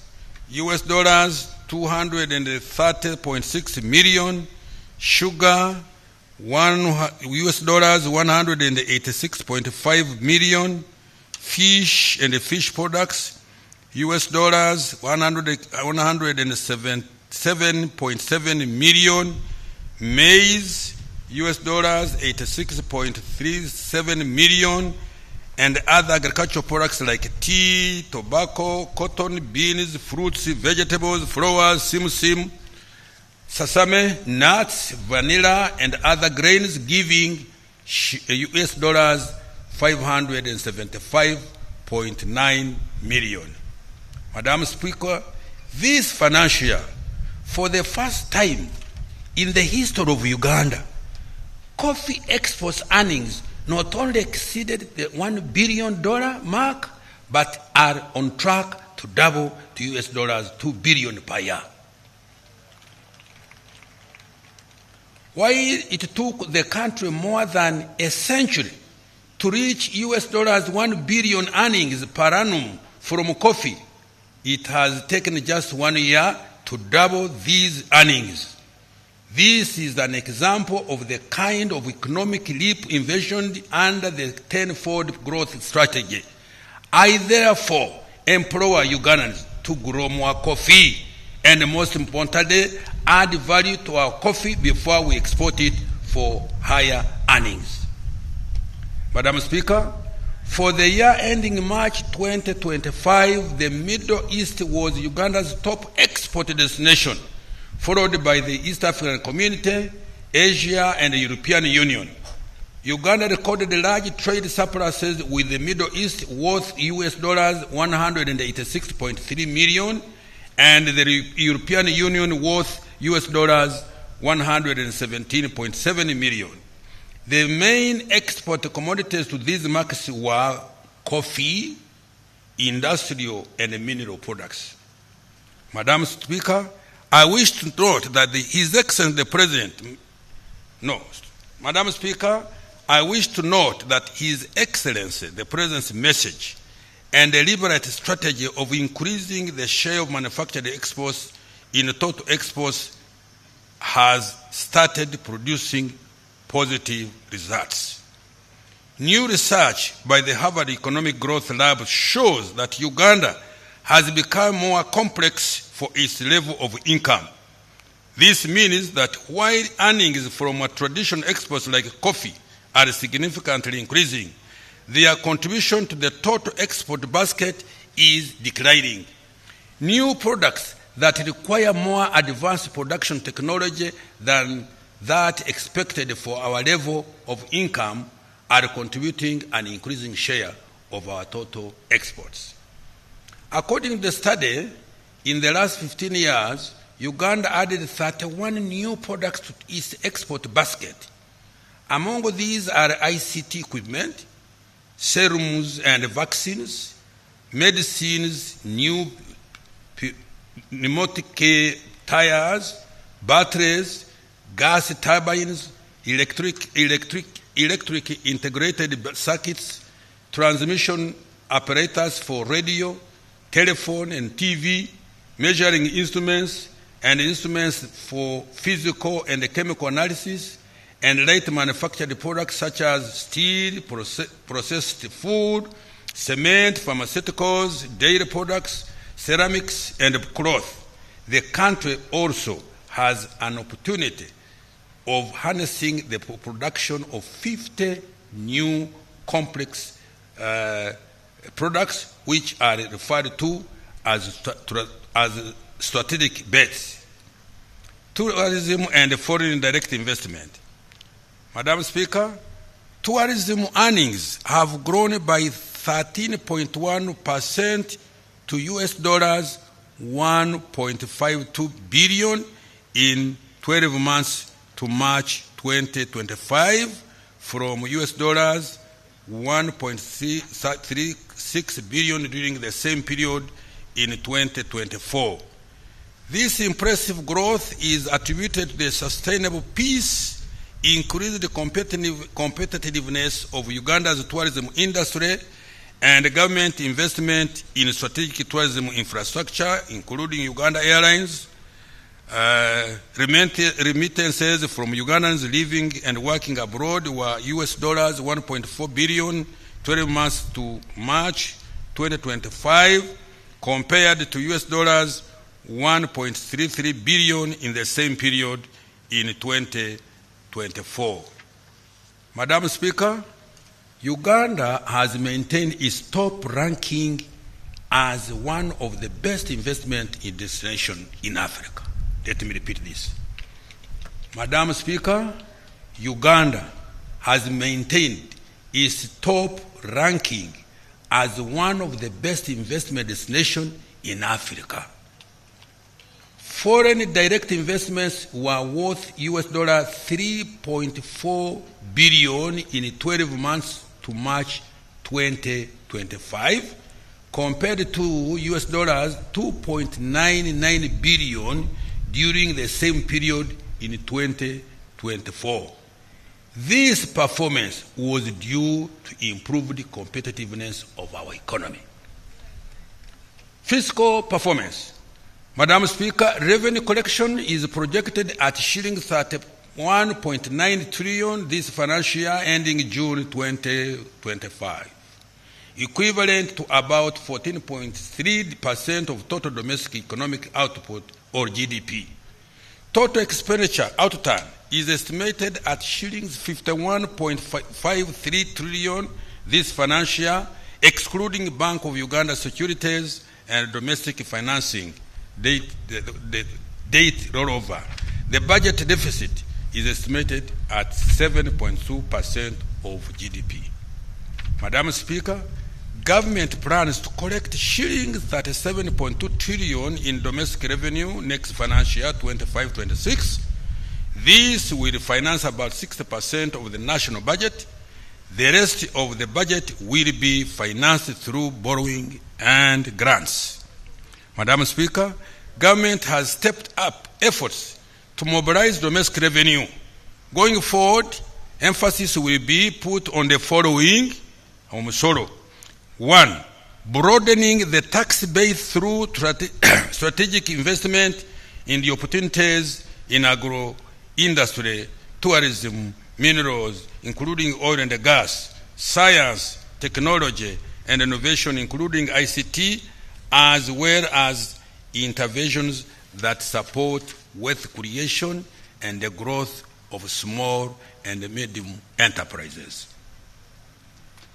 F: US dollars 230.6 million, sugar, US dollars 186.5 million, fish and fish products, US dollars 107.7 million, maize, US dollars 86.37 million, and other agricultural products like tea, tobacco, cotton, beans, fruits, vegetables, flowers, simsim, sesame, nuts, vanilla, and other grains, giving US dollars 575.9 million. Madam Speaker, this financial year, for the first time in the history of Uganda, coffee exports earnings not only exceeded the $1 billion mark, but are on track to double to US dollars 2 billion per year. While it took the country more than a century to reach US dollars 1 billion earnings per annum from coffee, it has taken just 1 year to double these earnings. This is an example of the kind of economic leap envisioned under the tenfold growth strategy. I therefore implore Ugandans to grow more coffee and, most importantly, add value to our coffee before we export it for higher earnings. Madam Speaker, for the year ending March 2025, the Middle East was Uganda's top export destination, followed by the East African Community, Asia, and the European Union. Uganda recorded large trade surpluses with the Middle East worth US dollars 186.3 million and the European Union worth US dollars 117.7 million. The main export commodities to these markets were coffee, industrial and mineral products. Madam Speaker, I wish to note that His Excellency the President, Madam Speaker, I wish to note that His Excellency the President's message and deliberate strategy of increasing the share of manufactured exports in total exports has started producing positive results. New research by the Harvard Economic Growth Lab shows that Uganda has become more complex for its level of income. This means that while earnings from traditional exports like coffee are significantly increasing, their contribution to the total export basket is declining. New products that require more advanced production technology than that expected for our level of income are contributing an increasing share of our total exports. According to the study, in the last 15 years, Uganda added 31 new products to its export basket. Among these are ICT equipment, serums and vaccines, medicines, new pneumatic tires, batteries, gas turbines, electric integrated circuits, transmission apparatus for radio, telephone and TV, measuring instruments, and instruments for physical and chemical analysis, and light manufactured products such as steel, processed food, cement, pharmaceuticals, dairy products, ceramics, and cloth. The country also has an opportunity of harnessing the production of 50 new complex products which are referred to as strategic bets. Tourism and foreign direct investment. Madam Speaker, tourism earnings have grown by 13.1% to US dollars 1.52 billion in 12 months to March 2025 from US dollars 1.36 billion during the same period in 2024. This impressive growth is attributed to the sustainable peace, increased competitiveness of Uganda's tourism industry, and government investment in strategic tourism infrastructure, including Uganda Airlines, remittances from Ugandans living and working abroad were US dollars 1.4 billion 12 months to March 2025, compared to US dollars 1.33 billion in the same period in 2024. Madam Speaker, Uganda has maintained its top ranking as one of the best investment destinations in Africa. Let me repeat this. Madam Speaker, Uganda has maintained its top ranking as one of the best investment destinations in Africa. Foreign direct investments were worth US dollar 3.4 billion in 12 months to March 2025, compared to US dollars 2.99 billion during the same period in 2024. This performance was due to improved competitiveness of our economy. Fiscal performance. Madam Speaker, revenue collection is projected at shilling 31.9 trillion this financial year ending June 2025, equivalent to about 14.3% of total domestic economic output or GDP. Total expenditure outturn is estimated at shillings 51.53 trillion this financial year, excluding Bank of Uganda securities and domestic financing date rollover. The budget deficit is estimated at 7.2% of GDP. Madam Speaker, government plans to collect shillings 37.2 trillion in domestic revenue next financial year 25-26. This will finance about 60% of the national budget. The rest of the budget will be financed through borrowing and grants. Madam Speaker, government has stepped up efforts to mobilize domestic revenue. Going forward, emphasis will be put on the following. 1. Broadening the tax base through strategic investment in the opportunities in agro-industry, tourism, minerals, including oil and gas, science, technology, and innovation, including ICT, as well as interventions that support wealth creation and the growth of small and medium enterprises.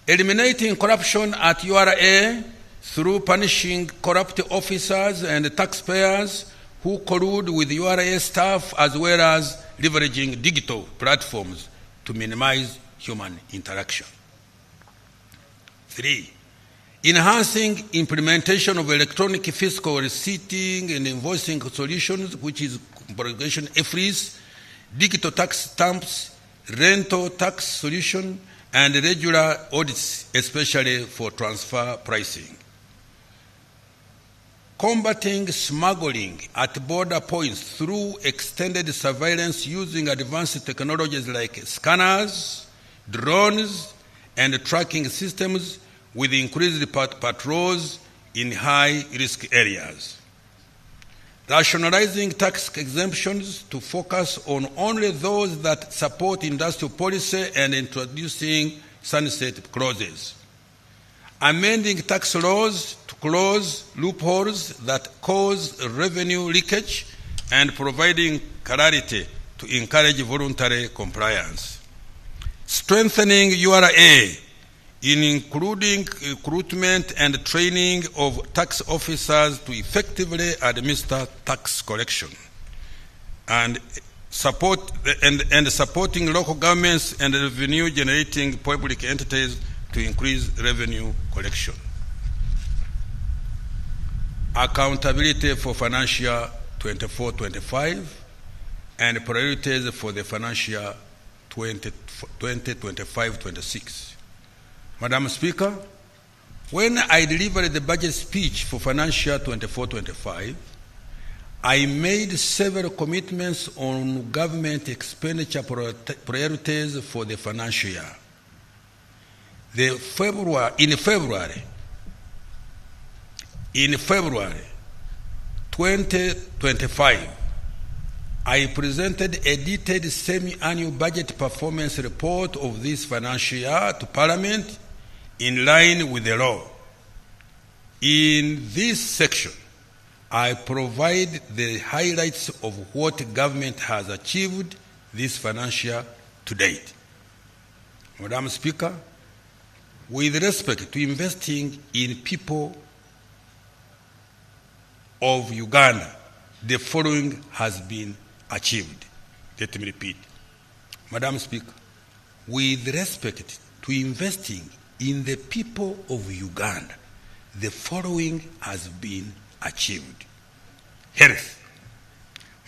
F: Eliminating corruption at URA through punishing corrupt officers and taxpayers who collude with URA staff, as well as leveraging digital platforms to minimize human interaction. 3. Enhancing implementation of electronic fiscal receipting and invoicing solutions, which is Proclamation EFRIS, digital tax stamps, rental tax solution, and regular audits, especially for transfer pricing. Combating smuggling at border points through extended surveillance using advanced technologies like scanners, drones, and tracking systems with increased patrols in high-risk areas. Rationalizing tax exemptions to focus on only those that support industrial policy and introducing sunset clauses. Amending tax laws to close loopholes that cause revenue leakage and providing clarity to encourage voluntary compliance. Strengthening URA in including recruitment and training of tax officers to effectively administer tax collection, and supporting local governments and revenue generating public entities to increase revenue collection. Accountability for financial 24-25 and priorities for the financial 20-25-26. Madam Speaker, when I delivered the budget speech for financial 24-25, I made several commitments on government expenditure priorities for the financial year. In February 2025, I presented a detailed semi-annual budget performance report of this financial year to Parliament in line with the law. In this section, I provide the highlights of what government has achieved this financial year to date. Madam Speaker, with respect to investing in people of Uganda, the following has been achieved. Let me repeat. Madam Speaker, with respect to investing in the people of Uganda, the following has been achieved. Health.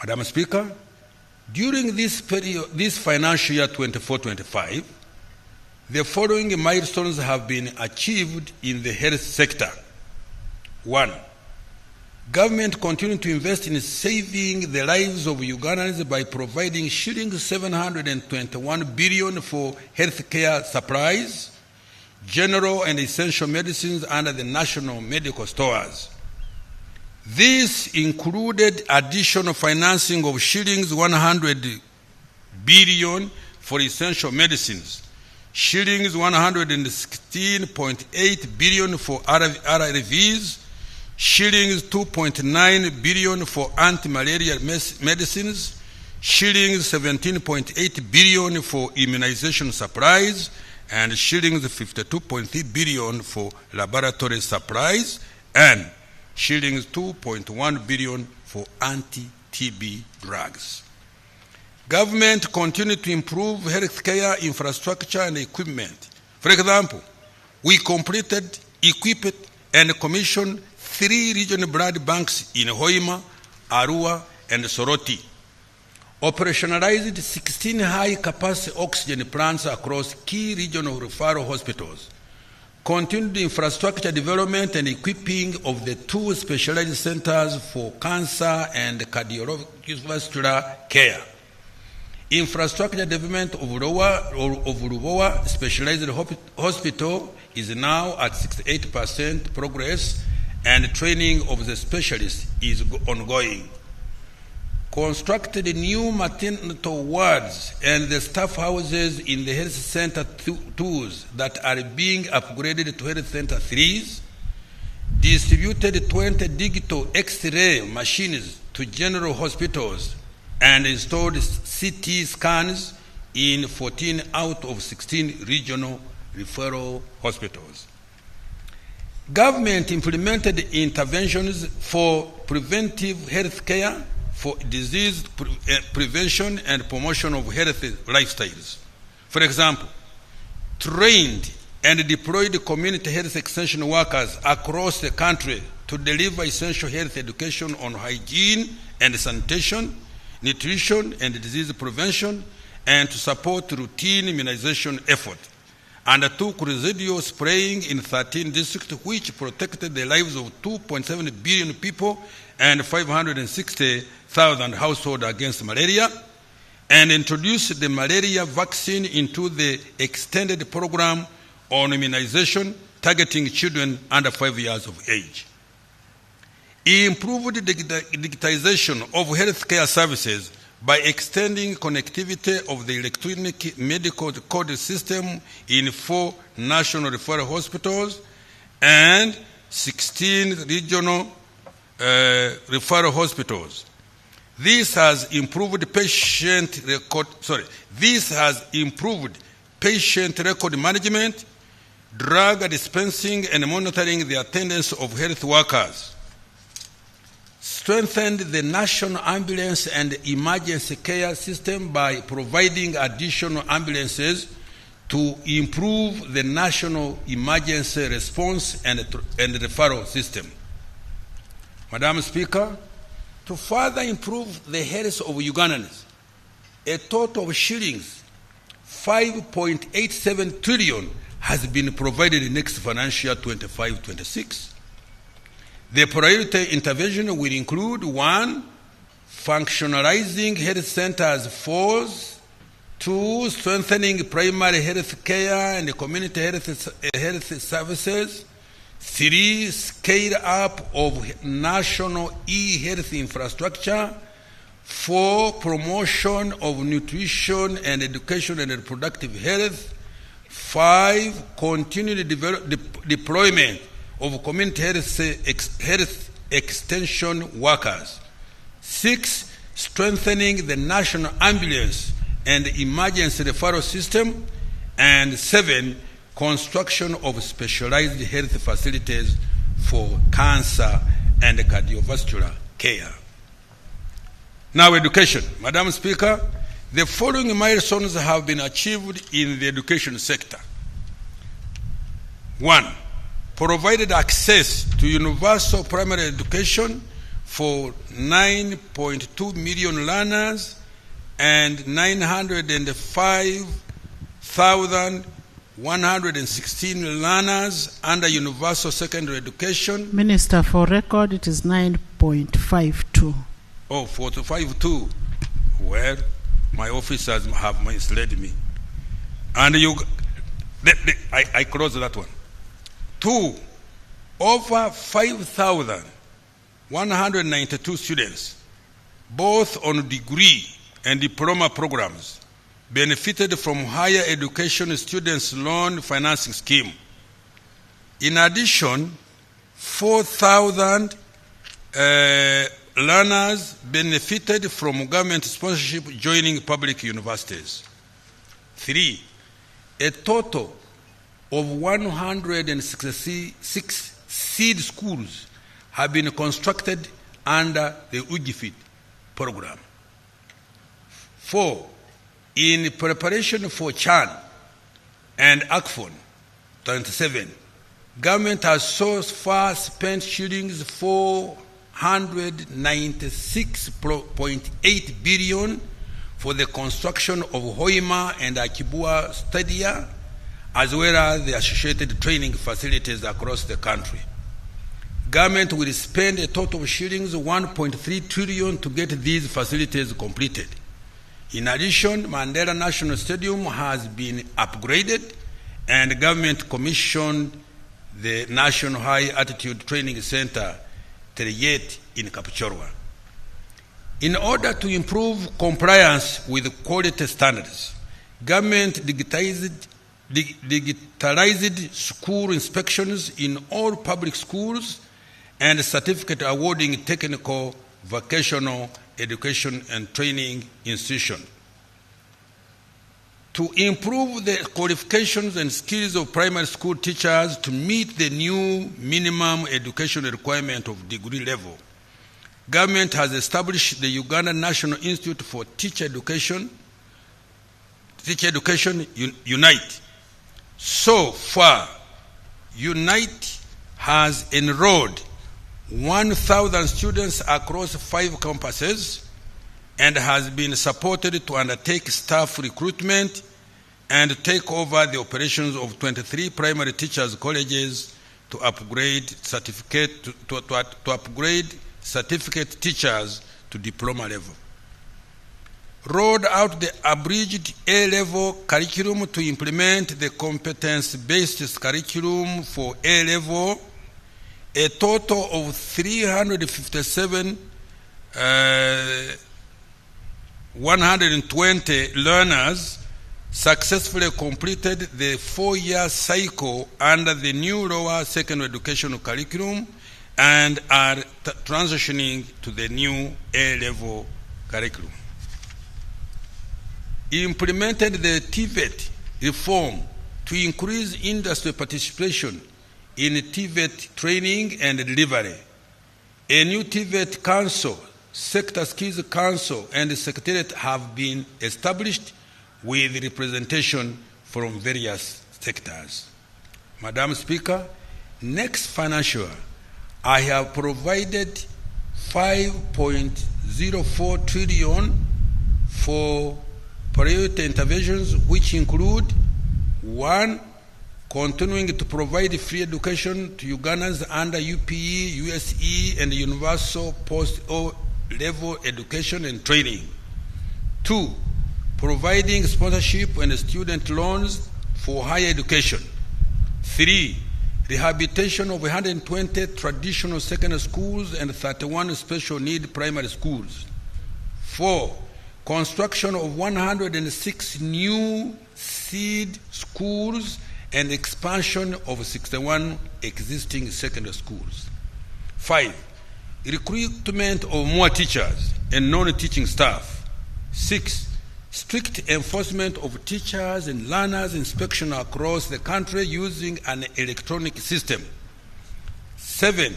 F: Madam Speaker, during this financial year 24-25, the following milestones have been achieved in the health sector. 1. Government continued to invest in saving the lives of Ugandans by providing shillings 721 billion for healthcare supplies, general and essential medicines under the national medical stores. This included additional financing of shillings 100 billion for essential medicines, shillings 116.8 billion for RRVs, shillings 2.9 billion for anti-malaria medicines, shillings 17.8 billion for immunization supplies, and shillings 52.3 billion for laboratory supplies, and shillings 2.1 billion for anti-TB drugs. Government continued to improve healthcare infrastructure and equipment. For example, we completed, equipped, and commissioned 3 regional blood banks in Hoima, Arua, and Soroti. Operationalized 16 high-capacity oxygen plants across key regional referral hospitals. Continued infrastructure development and equipping of the 2 specialized centers for cancer and cardiovascular care. Infrastructure development of Rubowa Specialized Hospital is now at 68% progress, and training of the specialists is ongoing. Constructed new maternity wards and the staff houses in the health center 2s that are being upgraded to health center 3s. Distributed 20 digital X-ray machines to general hospitals and installed CT scans in 14 out of 16 regional referral hospitals. Government implemented interventions for preventive health care, for disease prevention and promotion of healthy lifestyles. For example, trained and deployed community health extension workers across the country to deliver essential health education on hygiene and sanitation, nutrition and disease prevention, and to support routine immunization effort. Undertook residual spraying in 13 districts, which protected the lives of 2.7 billion people and 560,000 households against malaria, and introduced the malaria vaccine into the extended program on immunization targeting children under 5 years of age. Improved digitization of healthcare services by extending connectivity of the electronic medical record system in 4 national referral hospitals and 16 regional referral hospitals. This has improved patient record management, drug dispensing, and monitoring the attendance of health workers. Strengthened the national ambulance and emergency care system by providing additional ambulances to improve the national emergency response and referral system. Madam Speaker, to further improve the health of Ugandans, a total of shillings 5.87 trillion has been provided in next financial year 25-26. The priority intervention will include 1, functionalizing health centers 4, 2, strengthening primary health care and community health services, 3, scale up of national e-health infrastructure, 4, promotion of nutrition and education and reproductive health, 5, continued deployment of community health extension workers, 6, strengthening the national ambulance and emergency referral system, and 7, construction of specialized health facilities for cancer and cardiovascular care. Now, education. Madam Speaker, the following milestones have been achieved in the education sector. 1, provided access to universal primary education for 9.2 million learners and 905,116 learners under universal secondary education.
E: Minister, for record, it is 9.52.
F: Oh, 4.52. Well, my officers have misled me. And I close that one. 2, over 5,192 students, both on degree and diploma programs, benefited from higher education students loan financing scheme. In addition, 4,000 learners benefited from government sponsorship joining public universities. 3, a total of 166 seed schools have been constructed under the UGFIT program. 4. In preparation for Chan and ACFON 27, government has so far spent shillings 496.8 billion for the construction of Hoima and Akibua stadia, as well as the associated training facilities across the country. Government will spend a total of shillings 1.3 trillion to get these facilities completed. In addition, Mandela National Stadium has been upgraded, and government commissioned the National High Altitude Training Center, Teriyet, in Kapchorwa. In order to improve compliance with quality standards, government digitalized school inspections in all public schools and certificate awarding technical, vocational, education and training institutions. To improve the qualifications and skills of primary school teachers to meet the new minimum education requirement of degree level, government has established the Uganda National Institute for Teacher Education, UNITE. So far, UNITE has enrolled 1,000 students across 5 campuses and has been supported to undertake staff recruitment and take over the operations of 23 primary teachers' colleges to upgrade certificate teachers to diploma level. Rolled out the abridged A-level curriculum to implement the competence-based curriculum for A-level. A total of 357 120 learners successfully completed the 4-year cycle under the new lower secondary educational curriculum and are transitioning to the new A-level curriculum. Implemented the TVET reform to increase industry participation in TVET training and delivery. A new TVET Council, Sector Skills Council, and the Secretariat have been established with representation from various sectors. Madam Speaker, next financial year, I have provided 5.04 trillion for priority interventions, which include 1. Continuing to provide free education to Ugandans under UPE, USE, and universal post-O-level education and training. 2. Providing sponsorship and student loans for higher education. 3. Rehabilitation of 120 traditional secondary schools and 31 special need primary schools. 4. Construction of 106 new seed schools and expansion of 61 existing secondary schools. 5. Recruitment of more teachers and non-teaching staff. 6. Strict enforcement of teachers and learners inspection across the country using an electronic system. 7.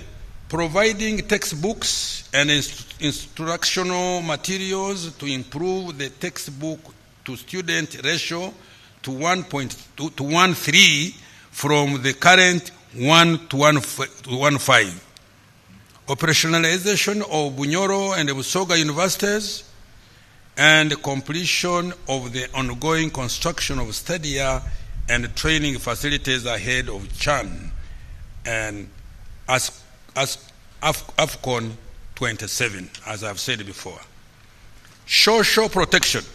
F: Providing textbooks and instructional materials to improve the textbook to student ratio to 1.3 from the current 1 to 1.5. Operationalization of Bunyoro and Busoga universities and completion of the ongoing construction of stadia and training facilities ahead of Chan and AFCON 27, as I've said before. Social protection.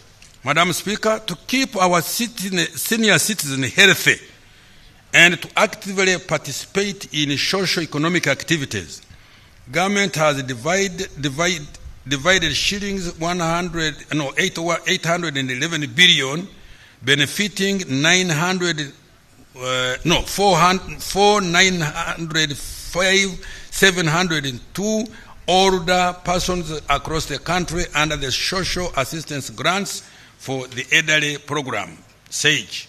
F: Madam Speaker, to keep our senior citizens healthy and to actively participate in socio-economic activities, government has divided shillings 811 billion, benefiting 702 older persons across the country under the social assistance grants for the elderly program, SAGE.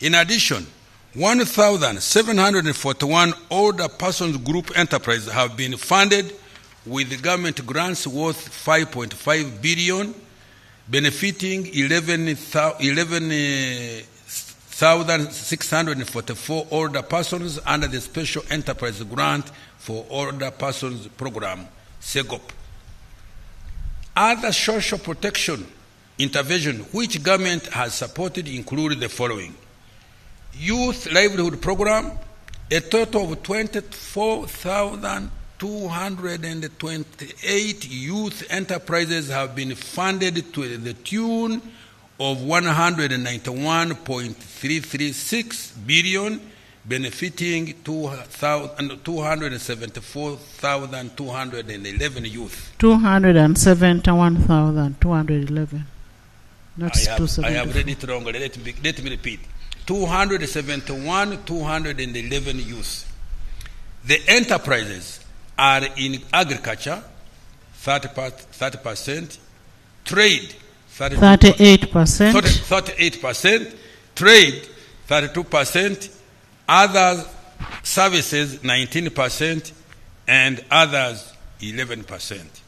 F: In addition, 1,741 older persons group enterprises have been funded with government grants worth 5.5 billion. benefiting 11,644 older persons under the Special Enterprise Grant for Older Persons Program, SEGOP. Other social protection intervention which government has supported include the following: Youth Livelihood Program, a total of 24,228 youth enterprises have been funded to the tune of 191.336 billion, benefiting 274,211 youth.
E: 271,211. That's
F: I have read it wrong. Let me repeat. 271,211 youth. The enterprises are in agriculture, 30%, trade, 38%, trade, 32%, other services, 19%, and others, 11%.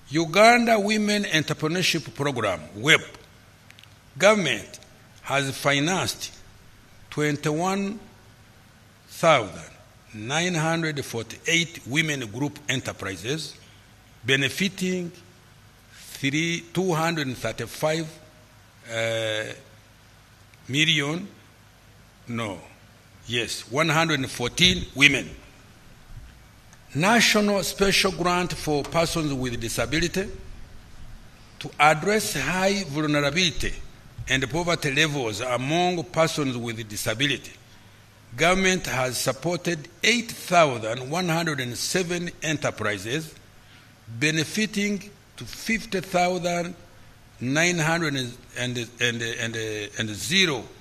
F: Uganda Women Entrepreneurship Program, WEP. Government has financed 21,948 women group enterprises, benefiting 235 million, 114 women. National Special Grant for Persons with Disability to address high vulnerability and poverty levels among persons with disability. Government has supported 8,107 enterprises, benefiting to 50,900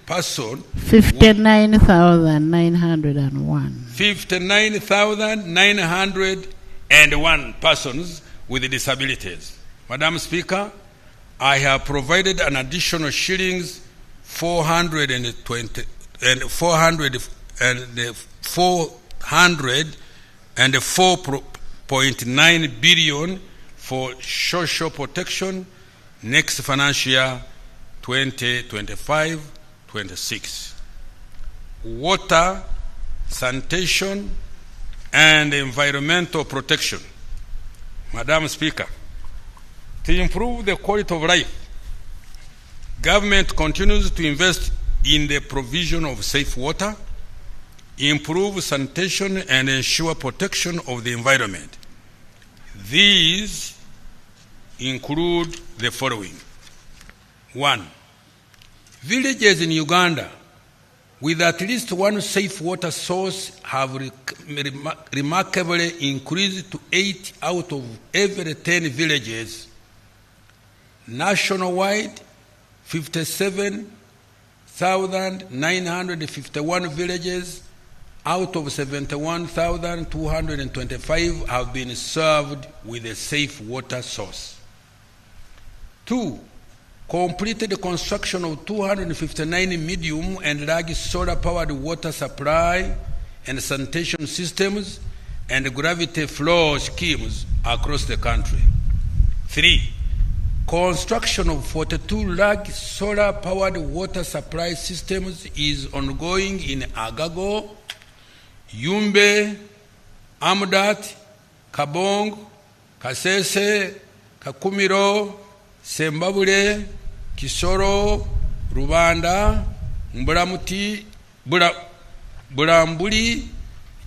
F: person.
E: 59,901.
F: 59,901 persons with disabilities. Madam Speaker, I have provided an additional shillings 404.9 billion for social protection next financial year 2025-26. Water, sanitation, and environmental protection. Madam Speaker, to improve the quality of life, government continues to invest in the provision of safe water, improve sanitation, and ensure protection of the environment. These include the following. 1. Villages in Uganda with at least one safe water source have remarkably increased to 8 out of every 10 villages. Nationwide, 57,951 villages out of 71,225 have been served with a safe water source. 2. Completed construction of 259 medium and large solar-powered water supply and sanitation systems and gravity flow schemes across the country. 3. Construction of 42 large solar-powered water supply systems is ongoing in Agago, Yumbe, Amudat, Kabong, Kasese, Kakumiro, Sembabule, Kisoro, Rubanda, Mbulamuti, Bulambuli,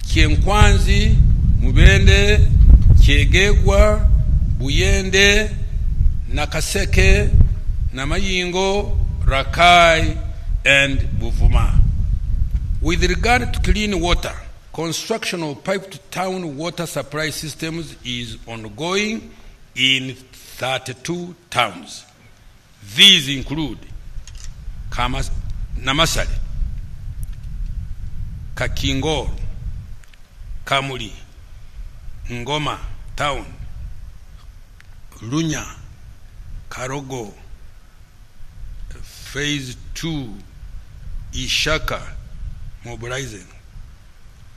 F: Kyenkwanzi, Mubende, Kyegegwa, Buyende, Nakaseke, Namayingo, Rakai, and Buvuma. With regard to clean water, construction of pipe-to-town water supply systems is ongoing in 32 towns. These include Namasale, Kakingor, Kamuli, Ngoma Town, Lunya, Karogo, Phase 2, Ishaka, Mobilizing,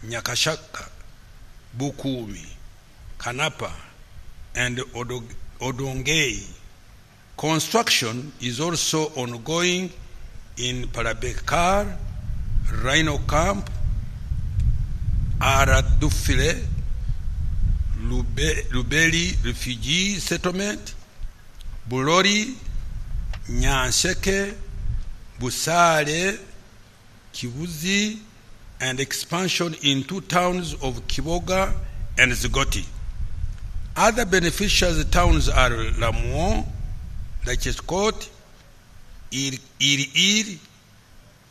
F: Nyakashaka, Bukumi, Kanapa, and Odongei. Construction is also ongoing in Parabekar, Rhino Camp, Aradufile, Lubeli Refugee Settlement, Bulori, Nyanseke, Busale, Kibuzi, and expansion in 2 towns of Kiboga and Zigoti. Other beneficiary towns are Lamuon, Lacheskot, Ir,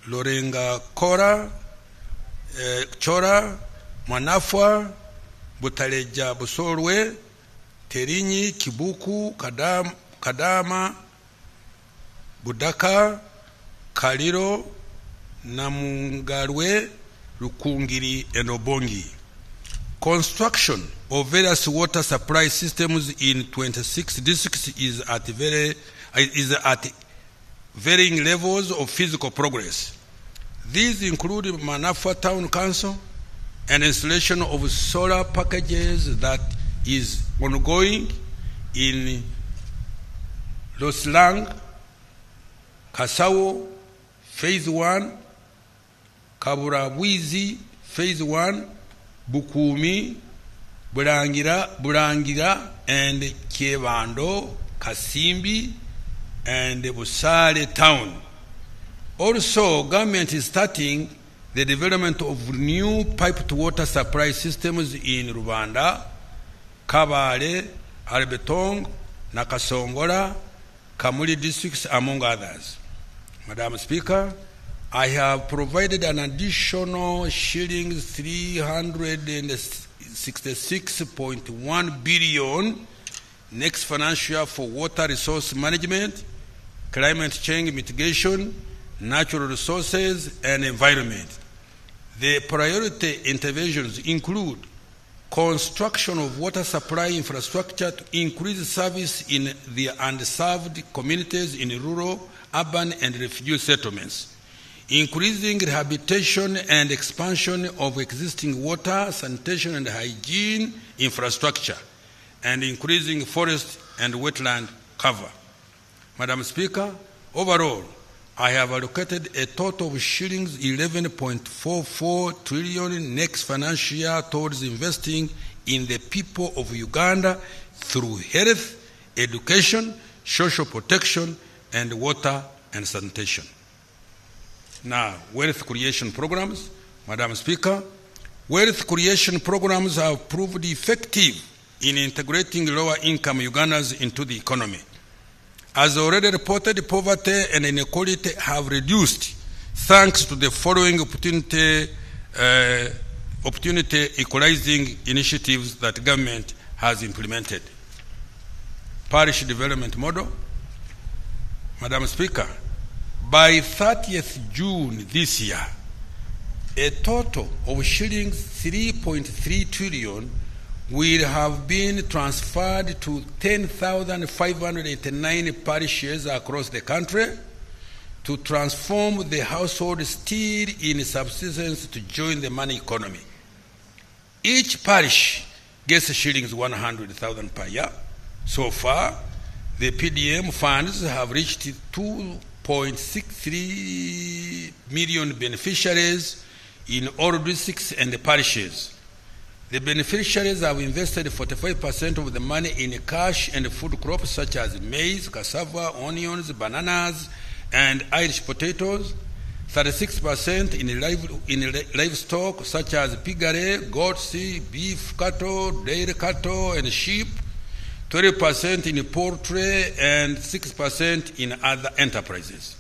F: Lorenga Kora, Chora, Manafwa, Butaleja Busolwe, Terinyi, Kibuku, Kadama, Budaka, Kaliro, Namungarwe, Rukungiri, and Obongi. Construction of various water supply systems in 26 districts is at varying levels of physical progress. These include Manafwa Town Council and installation of solar packages that is ongoing in Loslang, Kasawo, Phase 1, Kaburawizi, Phase 1, Bukumi, Burangira, and Kievando, Kasimbi, and Busale town. Also, government is starting the development of new piped water supply systems in Rwanda, Kabale, Albetong, Nakasongola, Kamuli districts, among others. Madam Speaker, I have provided an additional shillings 366.1 billion next financial year for water resource management, climate change mitigation, natural resources, and environment. The priority interventions include construction of water supply infrastructure to increase service in the underserved communities in rural, urban, and refugee settlements, increasing rehabilitation and expansion of existing water, sanitation, and hygiene infrastructure, and increasing forest and wetland cover. Madam Speaker, overall, I have allocated a total of shillings 11.44 trillion next financial year towards investing in the people of Uganda through health, education, social protection, and water and sanitation. Now, wealth creation programs. Madam Speaker, wealth creation programs have proved effective in integrating lower-income Ugandans into the economy. As already reported, poverty and inequality have reduced thanks to the following opportunity equalizing initiatives that government has implemented. Parish development model. Madam Speaker, by 30th June this year, a total of shillings 3.3 trillion will have been transferred to 10,589 parishes across the country to transform the household still in subsistence to join the money economy. Each parish gets shillings 100,000 per year. So far, the PDM funds have reached 2.63 million beneficiaries in all districts and parishes. The beneficiaries have invested 45% of the money in cash and food crops such as maize, cassava, onions, bananas, and Irish potatoes, 36% in livestock such as piggery, goats, beef cattle, dairy cattle, and sheep, 20% in poultry, and 6% in other enterprises.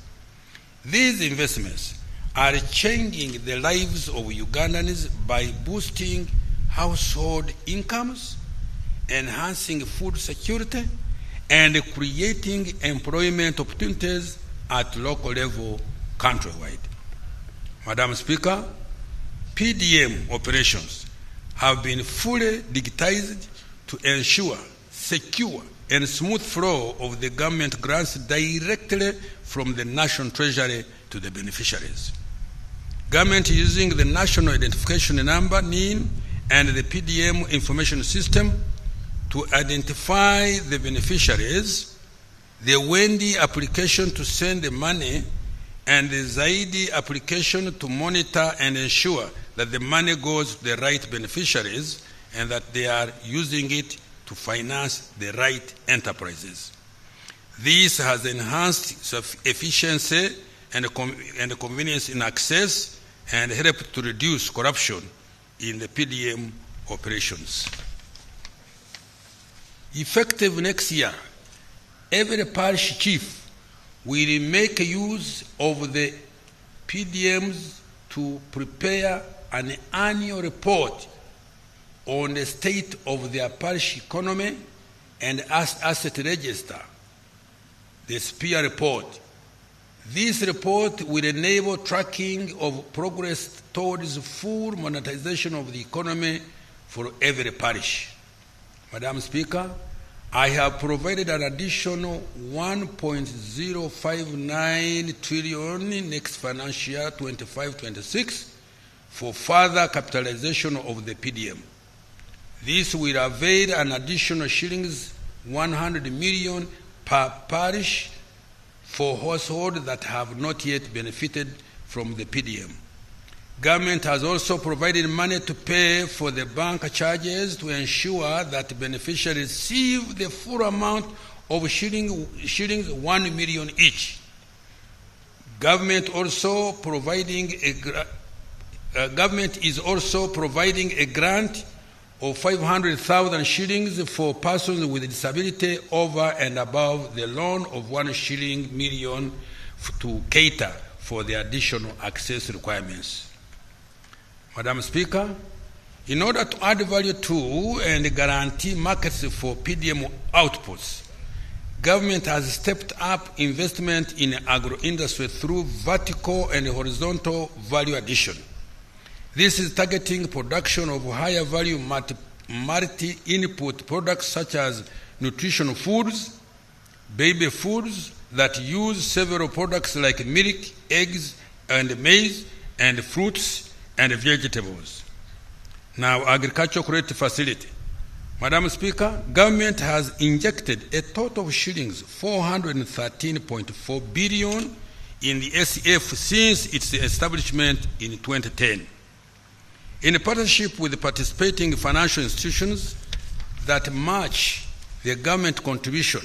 F: These investments are changing the lives of Ugandans by boosting household incomes, enhancing food security, and creating employment opportunities at local level countrywide. Madam Speaker, PDM operations have been fully digitized to ensure secure and smooth flow of the government grants directly from the National Treasury to the beneficiaries. Government using the National Identification Number, NIN, and the PDM information system to identify the beneficiaries the Wendy application to send the money, and the Zaidi application to monitor and ensure that the money goes to the right beneficiaries and that they are using it to finance the right enterprises. This has enhanced efficiency and convenience in access and helped to reduce corruption in the PDM operations. Effective next year, every parish chief will make use of the PDMs to prepare an annual report on the state of their parish economy and asset register, the SPEAR report. This report will enable tracking of progress towards full monetization of the economy for every parish. Madam Speaker, I have provided an additional 1.059 trillion next financial year 25-26 for further capitalization of the PDM. This will avail an additional shillings 100 million per parish for households that have not yet benefited from the PDM. Government has also provided money to pay for the bank charges to ensure that beneficiaries receive the full amount of shillings 1 million each. Government is also providing a grant of 500,000 shillings for persons with disability over and above the loan of 1 shilling million to cater for the additional access requirements. Madam Speaker, in order to add value to and guarantee markets for PDM outputs, government has stepped up investment in agro-industry through vertical and horizontal value addition. This is targeting production of higher value multi-input products such as nutritional foods, baby foods that use several products like milk, eggs, and maize, and fruits and vegetables. Now, agricultural credit facility. Madam Speaker, government has injected a total of shillings 413.4 billion in the SEF since its establishment in 2010. In partnership with the participating financial institutions that match the government contribution,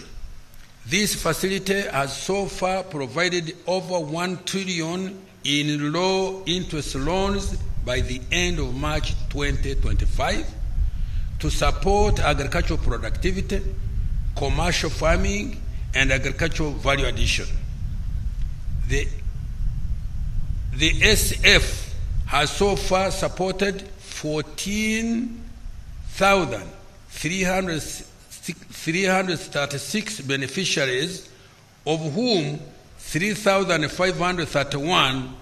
F: this facility has so far provided over 1 trillion in low-interest loans by the end of March 2025 to support agricultural productivity, commercial farming, and agricultural value addition. The SF has so far supported 14,336 beneficiaries, of whom 3,531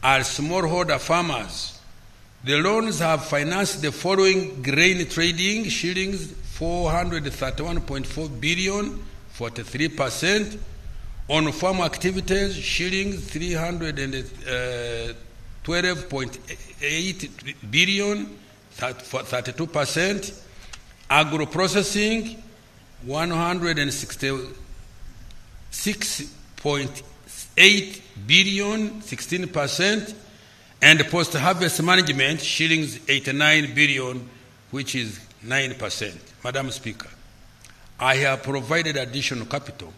F: are smallholder farmers. The loans have financed the following: grain trading, shillings 431.4 billion, 43%. On farm activities, shillings 312.8 billion, 32%. Agro-processing, 166.8 billion, 16%. And post-harvest management, shillings 89 billion, which is 9%. Madam Speaker, I have provided additional capital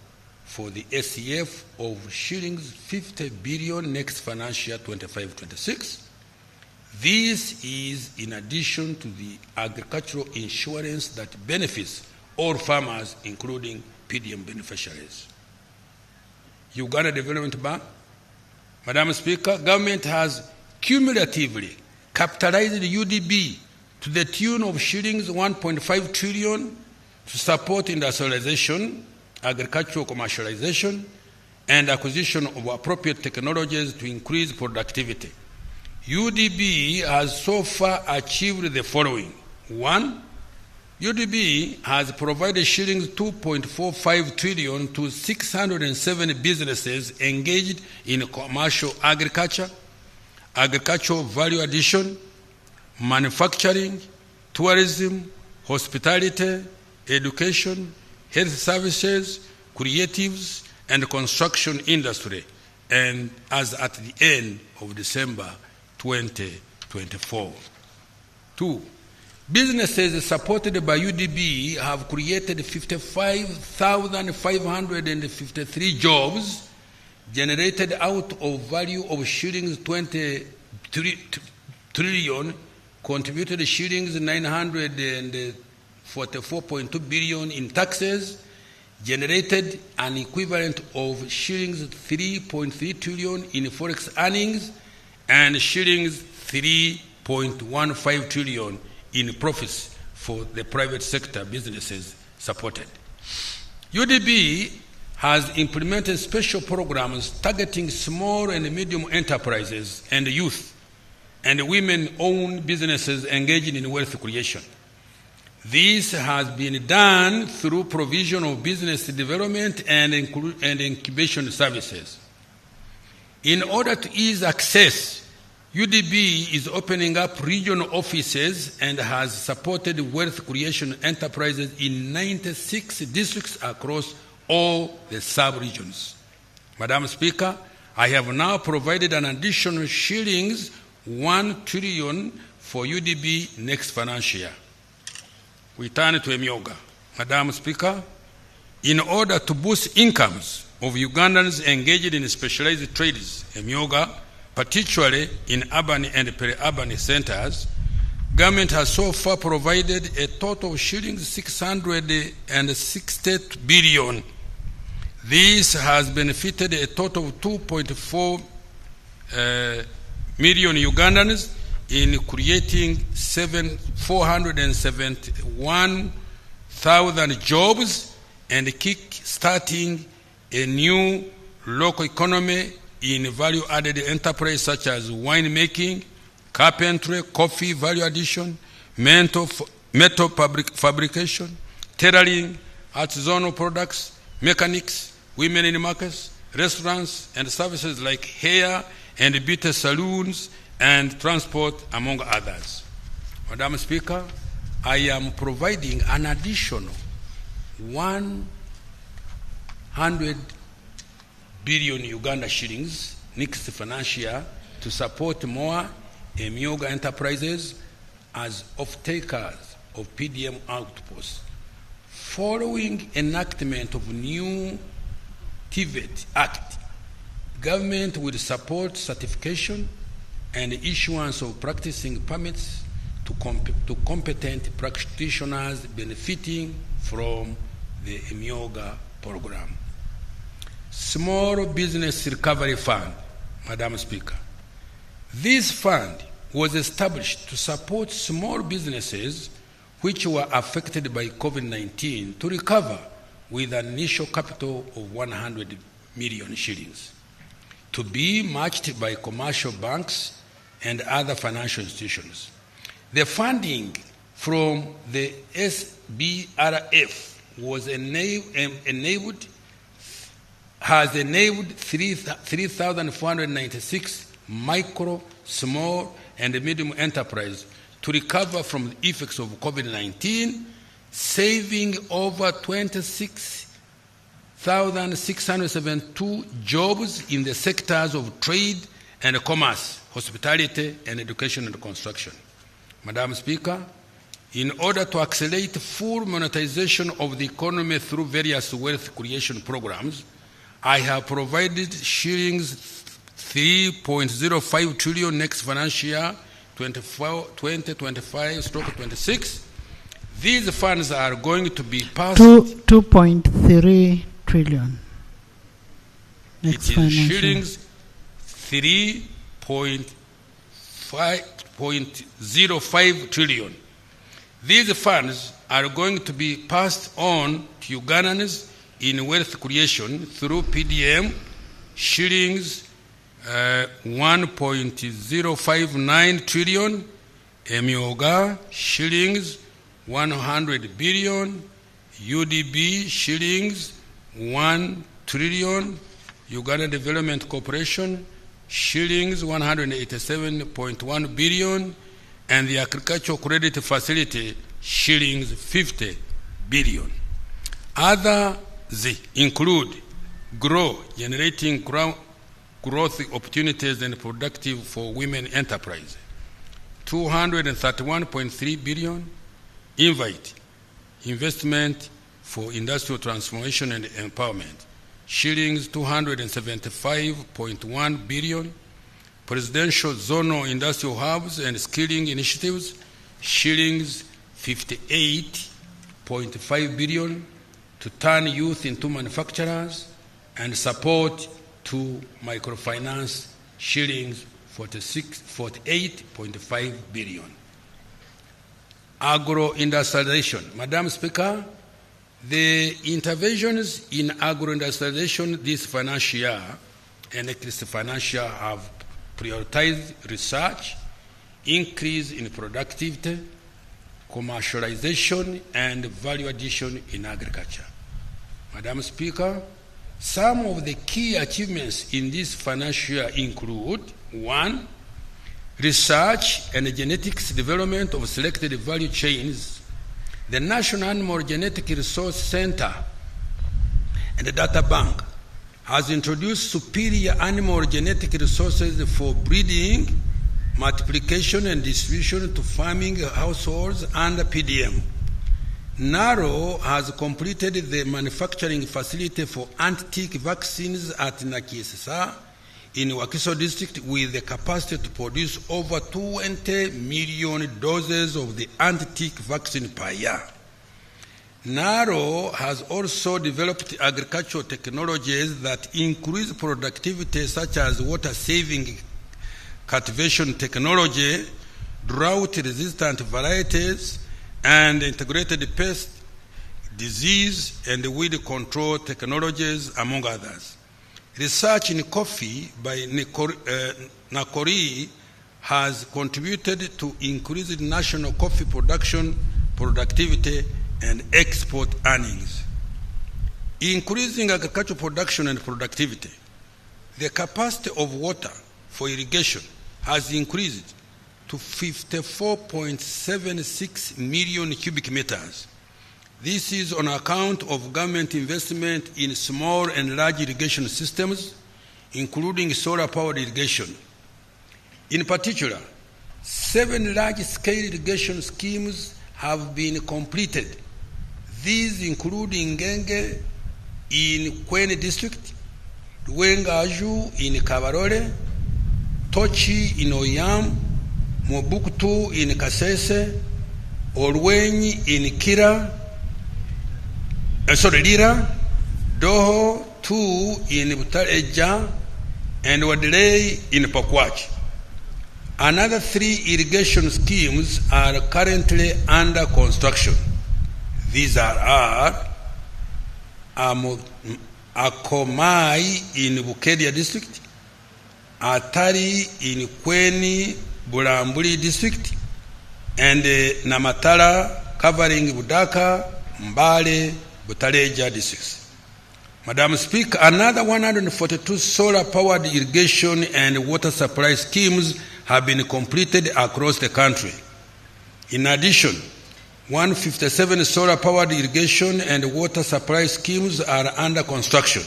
F: for the SEF of shillings 50 billion next financial year 25-26. This is in addition to the agricultural insurance that benefits all farmers, including PDM beneficiaries. Uganda Development Bank. Madam Speaker, government has cumulatively capitalized UDB to the tune of shillings 1.5 trillion to support industrialization, agricultural commercialization, and acquisition of appropriate technologies to increase productivity. UDB has so far achieved the following. 1. UDB has provided shillings 2.45 trillion to 607 businesses engaged in commercial agriculture, agricultural value addition, manufacturing, tourism, hospitality, education, health services, creatives, and construction industry, and as at the end of December 2024. 2. Businesses supported by UDB have created 55,553 jobs, generated out of value of shillings 23 trillion, contributed shillings 944.2 billion in taxes, generated an equivalent of shillings 3.3 trillion in forex earnings, and shillings 3.15 trillion in profits for the private sector businesses supported. UDB has implemented special programs targeting small and medium enterprises and youth and women-owned businesses engaging in wealth creation. This has been done through provision of business development and incubation services. In order to ease access, UDB is opening up regional offices and has supported wealth creation enterprises in 96 districts across all the sub-regions. Madam Speaker, I have now provided an additional shillings 1 trillion for UDB next financial year. We turn to Emyoga. Madam Speaker, in order to boost incomes of Ugandans engaged in specialized trades, Emyoga, particularly in urban and peri-urban centers, government has so far provided a total of shillings 660 billion. This has benefited a total of 2.4 million Ugandans in creating 471,000 jobs and kick-starting a new local economy in value-added enterprises such as winemaking, carpentry, coffee value addition, metal fabrication, tailoring, artisanal products, mechanics, women in markets, restaurants, and services like hair and beauty salons and transport, among others. Madam Speaker, I am providing an additional 100 billion Uganda shillings next financial year to support more Emyoga enterprises as off-takers of PDM outposts. Following enactment of new TVET Act, government will support certification and issuance of practicing permits to competent practitioners benefiting from the Emyoga program. Small Business Recovery Fund, Madam Speaker. This fund was established to support small businesses which were affected by COVID-19 to recover with an initial capital of 100 million shillings, to be matched by commercial banks and other financial institutions. The funding from the SBRF has enabled 3,496 micro, small, and medium enterprises to recover from the effects of COVID-19, saving over 26,672 jobs in the sectors of trade and commerce, hospitality, and education and construction. Madam Speaker, in order to accelerate full monetization of the economy through various wealth creation programs, I have provided shillings 3.05 trillion next financial year, 2025/26. These funds are going to be passed.
E: 2.3 trillion. Next
F: it is shillings 3.05 trillion. These funds are going to be passed on to Ugandans in wealth creation through PDM, shillings 1.059 trillion, Emyoga, shillings 100 billion, UDB, shillings 1 trillion, Uganda Development Corporation, shillings 187.1 billion, and the Agricultural Credit Facility, shillings 50 billion. Other include generating growth opportunities and productive for women enterprise. 231.3 billion, invite investment for industrial transformation and empowerment. Shillings 275.1 billion, presidential zonal industrial hubs and skilling initiatives. Shillings 58.5 billion to turn youth into manufacturers and support to microfinance. Shillings 48.5 billion. Agro-industrialization. Madam Speaker, the interventions in agro-industrialization this financial year and next financial year have prioritized research, increase in productivity, commercialization, and value addition in agriculture. Madam Speaker, some of the key achievements in this financial year include: 1. Research and genetics development of selected value chains. The National Animal Genetic Resource Center and the Data Bank has introduced superior animal genetic resources for breeding, multiplication, and distribution to farming households under PDM. NARO has completed the manufacturing facility for anti-tick vaccines at Nakisesa in Wakiso district with the capacity to produce over 20 million doses of the anti-tick vaccine per year. NARO has also developed agricultural technologies that increase productivity, such as water-saving cultivation technology, drought-resistant varieties, and integrated pest, disease, and weed control technologies, among others. Research in coffee by Nakori has contributed to increased national coffee production, productivity, and export earnings. Increasing agricultural production and productivity. The capacity of water for irrigation has increased to 54.76 million cubic meters. This is on account of government investment in small and large irrigation systems, including solar-powered irrigation. In particular, 7 large-scale irrigation schemes have been completed. These include Ngenge in Kwene district, Luengaju in Kabarole, Tochi in Oyam, Mobuktu in Kasese, Olwenyi in Kira, Lira, Doho 2 in Butareja, and Wadlei in Pakwach. Another 3 irrigation schemes are currently under construction. These are Akomai in Bukedia district, Atari in Kweni Bulambuli district, and Namatala covering Budaka, Mbale, Butaleja districts. Madam Speaker, another 142 solar-powered irrigation and water supply schemes have been completed across the country. In addition, 157 solar-powered irrigation and water supply schemes are under construction.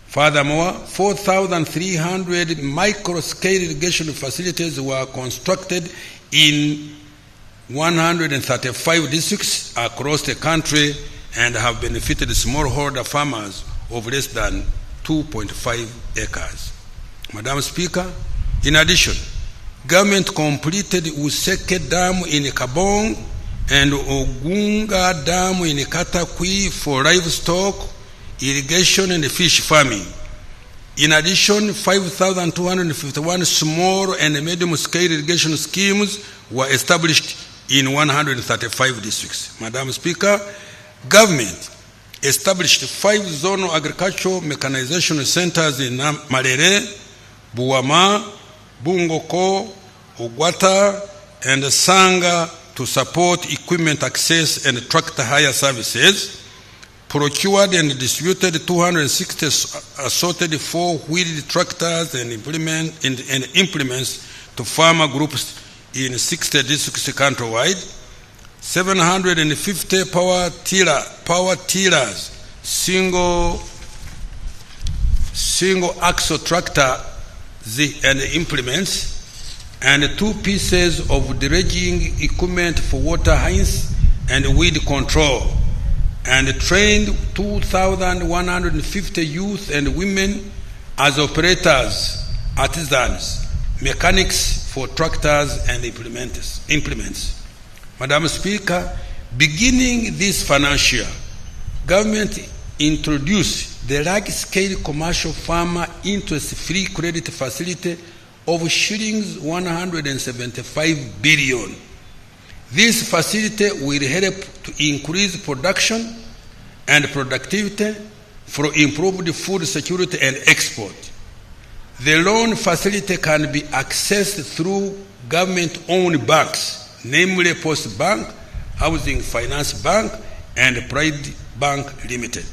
F: Furthermore, 4,300 micro-scale irrigation facilities were constructed in 135 districts across the country and have benefited smallholder farmers of less than 2.5 acres. Madam Speaker, in addition, government completed Useke Dam in Kabong and Ogunga Dam in Katakwi for livestock, irrigation, and fish farming. In addition, 5,251 small and medium-scale irrigation schemes were established in 135 districts. Madam Speaker, government established 5 zonal agricultural mechanization centers in Malere, Buama, Bungoko, Ogwata, and Sanga to support equipment access and tractor hire services, procured and distributed 260 assorted 4-wheeled tractors and implements to farmer groups in 60 districts countrywide, 750 power tillers single axle tractor and implements, and 2 pieces of dredging equipment for water hines and weed control, and trained 2,150 youth and women as operators, artisans, mechanics for tractors and implements. Madam Speaker, beginning this financial year, government introduced the large-scale commercial farmer interest-free credit facility of shillings 175 billion. This facility will help to increase production and productivity for improved food security and export. The loan facility can be accessed through government-owned banks, namely Post Bank, Housing Finance Bank, and Pride Bank Limited.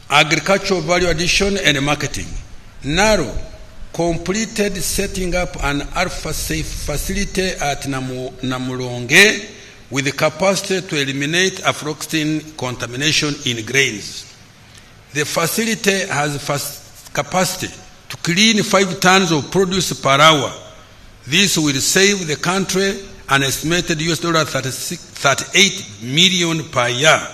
F: Agricultural value addition and marketing. NARO completed setting up an alpha-safe facility at Namulonge with the capacity to eliminate aflatoxin contamination in grains. The facility has capacity to clean 5 tons of produce per hour. This will save the country an estimated $38 million per year,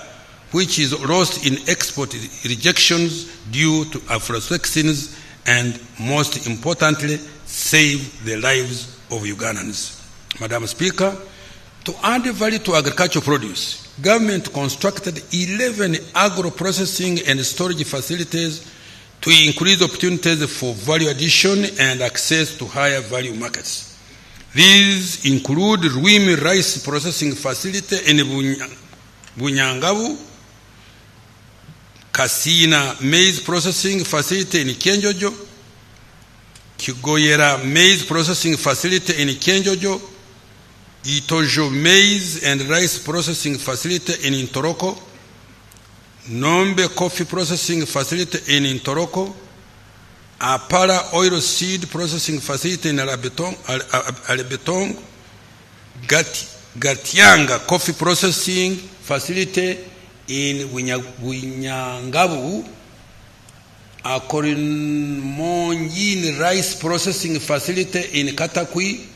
F: which is lost in export rejections due to aflatoxins, and most importantly, save the lives of Ugandans. Madam Speaker, to add value to agricultural produce, government constructed 11 agro-processing and storage facilities to increase opportunities for value addition and access to higher value markets. These include Ruimi Rice Processing Facility in Bunyangabu, Kasina Maize Processing Facility in Kenjojo, Kigoyera Maize Processing Facility in Kenjojo, Itojo Maize and Rice Processing Facility in Ntoroko, Nombe Coffee Processing Facility in Ntoroko, Apara Oil Seed Processing Facility in Alebetong, Gatianga Coffee Processing Facility in Winyangabu, Akorinmonjin Rice Processing Facility in Katakwi,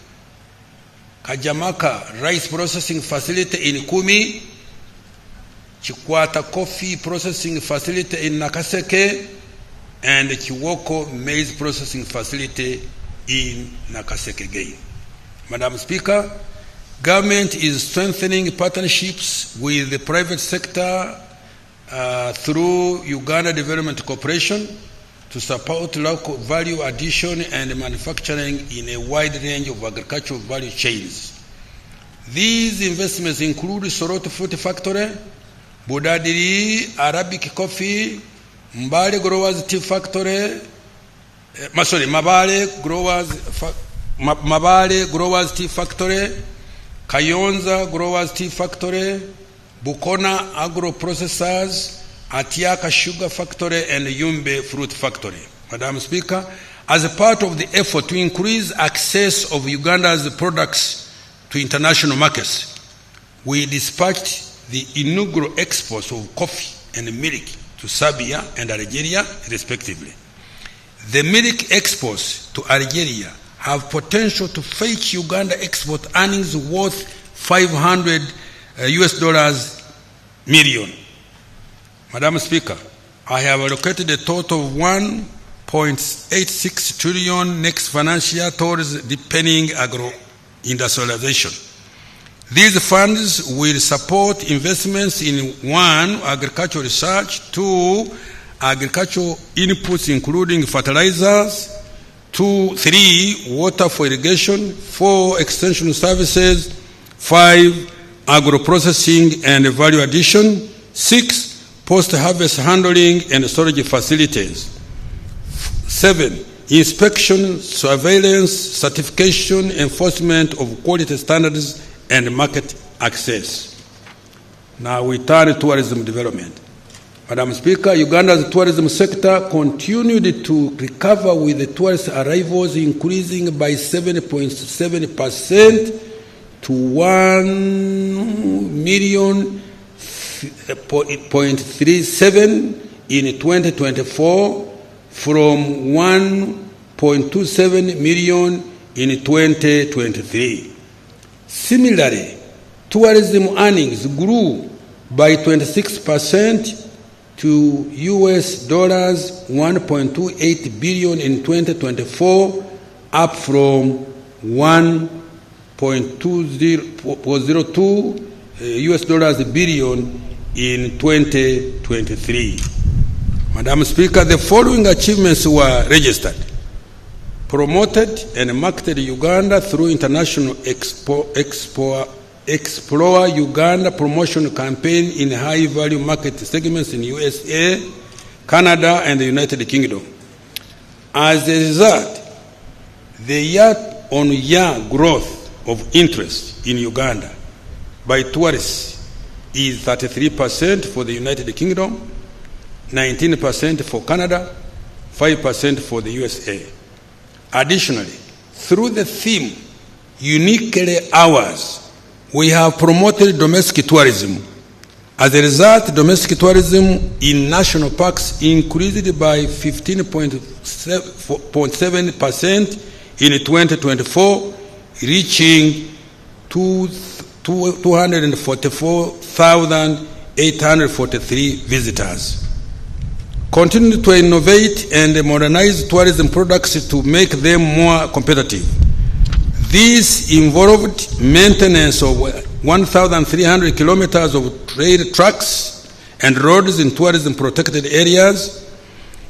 F: Kajamaka Rice Processing Facility in Kumi, Chikwata Coffee Processing Facility in Nakaseke, and Chiwoko Maize Processing Facility in Nakaseke again. Madam Speaker, government is strengthening partnerships with the private sector through Uganda Development Corporation to support local value addition and manufacturing in a wide range of agricultural value chains. These investments include Soroto Fruit Factory, Budadiri Arabic Coffee, Mbale Growers Tea Factory, Mabale Growers Tea Factory, Kayonza Growers Tea Factory, Bukona Agro Processors, Atiaka Sugar Factory, and Yumbe Fruit Factory. Madam Speaker, as a part of the effort to increase access of Uganda's products to international markets, we dispatched the inaugural exports of coffee and milk to Serbia and Algeria, respectively. The milk exports to Algeria have potential to fetch Uganda export earnings worth $500 million. Madam Speaker, I have allocated a total of 1.86 trillion next financial year towards deepening agro-industrialization. These funds will support investments in 1, agricultural research, 2, agricultural inputs including fertilizers, 3, water for irrigation, 4, extension services, 5, agro-processing and value addition, 6, post-harvest handling and storage facilities, 7, inspection, surveillance, certification, enforcement of quality standards, and market access. Now we turn to tourism development. Madam Speaker, Uganda's tourism sector continued to recover with the tourist arrivals increasing by 7.7% to 1,036,000 0.37 in 2024 from 1.27 million in 2023. Similarly, tourism earnings grew by 26% to US dollars 1.28 billion in 2024, up from 1.02 US dollars billion in 2023. Madam Speaker, the following achievements were registered: promoted and marketed Uganda through International Explore Uganda promotion campaign in high-value market segments in USA, Canada, and the United Kingdom. As a result, the year-on-year growth of interest in Uganda by tourists is 33% for the United Kingdom, 19% for Canada, 5% for the USA. Additionally, through the theme Uniquely Ours, we have promoted domestic tourism. As a result, domestic tourism in national parks increased by 15.7% in 2024, reaching 244,843 visitors. Continue to innovate and modernize tourism products to make them more competitive. This involved maintenance of 1,300 kilometers of trail tracks and roads in tourism protected areas,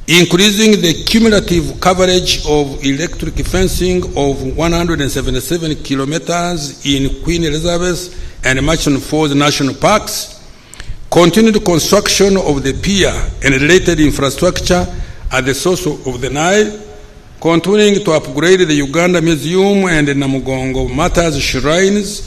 F: increasing the cumulative coverage of electric fencing of 177 kilometers in Queen Elizabeth and Merchant Falls National Parks, continued construction of the pier and related infrastructure at the source of the Nile, continuing to upgrade the Uganda Museum and Namugongo Martyrs Shrines,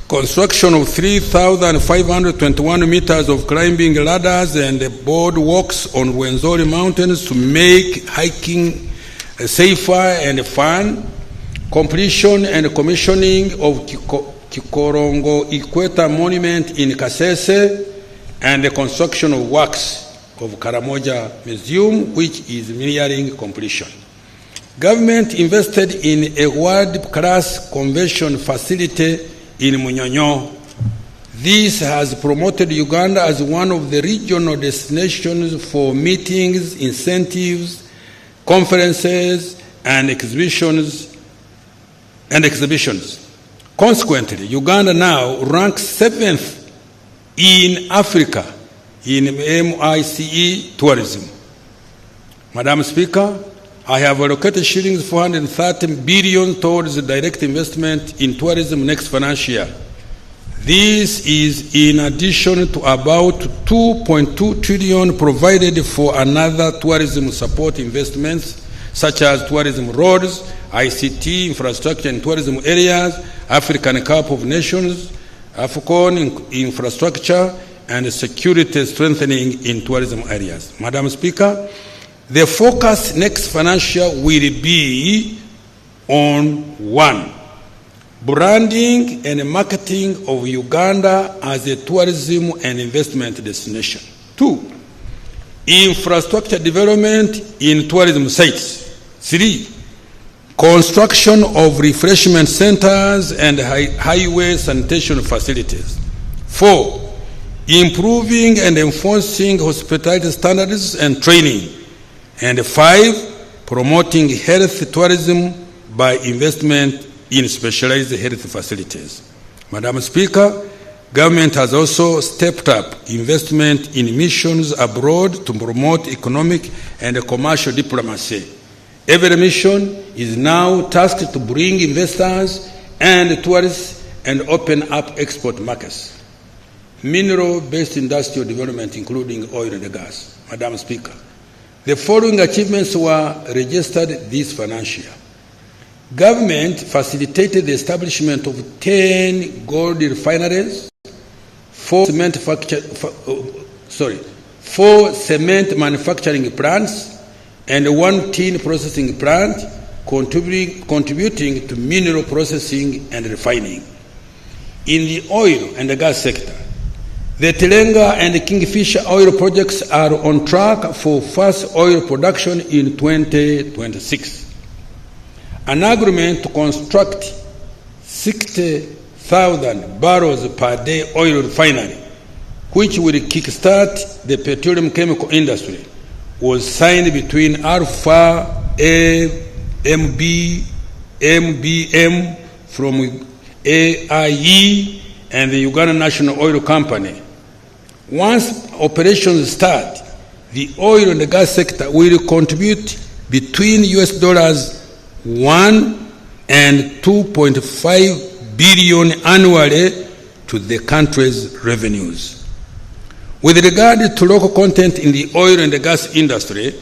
F: construction of 3,521 meters of climbing ladders and boardwalks on Rwenzori Mountains to make hiking safer and fun, completion and commissioning of Kikorongo Equator Monument in Kasese, and the construction of works of Karamoja Museum, which is nearing completion. Government invested in a world-class convention facility in Munyonyo. This has promoted Uganda as one of the regional destinations for meetings, incentives, conferences, and exhibitions. Consequently, Uganda now ranks 7th in Africa in MICE tourism. Madam Speaker, I have allocated shillings 430 billion towards direct investment in tourism next financial year. This is in addition to about 2.2 trillion provided for another tourism support investments such as tourism roads, ICT, infrastructure and tourism areas, African Cup of Nations, AFCON infrastructure, and security strengthening in tourism areas. Madam Speaker, the focus next financial will be on 1, branding and marketing of Uganda as a tourism and investment destination. 2, infrastructure development in tourism sites. 3, construction of refreshment centers and highway sanitation facilities. 4, improving and enforcing hospitality standards and training. And 5, promoting health tourism by investment in specialized health facilities. Madam Speaker, government has also stepped up investment in missions abroad to promote economic and commercial diplomacy. Every mission is now tasked to bring investors and tourists and open up export markets. Mineral-based industrial development, including oil and gas. Madam Speaker, the following achievements were registered this financial year. Government facilitated the establishment of 10 gold refineries, 4 cement manufacturing plants, and 1 tin processing plant, contributing to mineral processing and refining. In the oil and the gas sector, The Telenga and Kingfisher oil projects are on track for first oil production in 2026. An agreement to construct 60,000 barrels per day oil refinery, which will kickstart the petroleum chemical industry, was signed between Alpha MBM from AIE and the Uganda National Oil Company. Once operations start, the oil and the gas sector will contribute between $1 and $2.5 billion annually to the country's revenues. With regard to local content in the oil and the gas industry,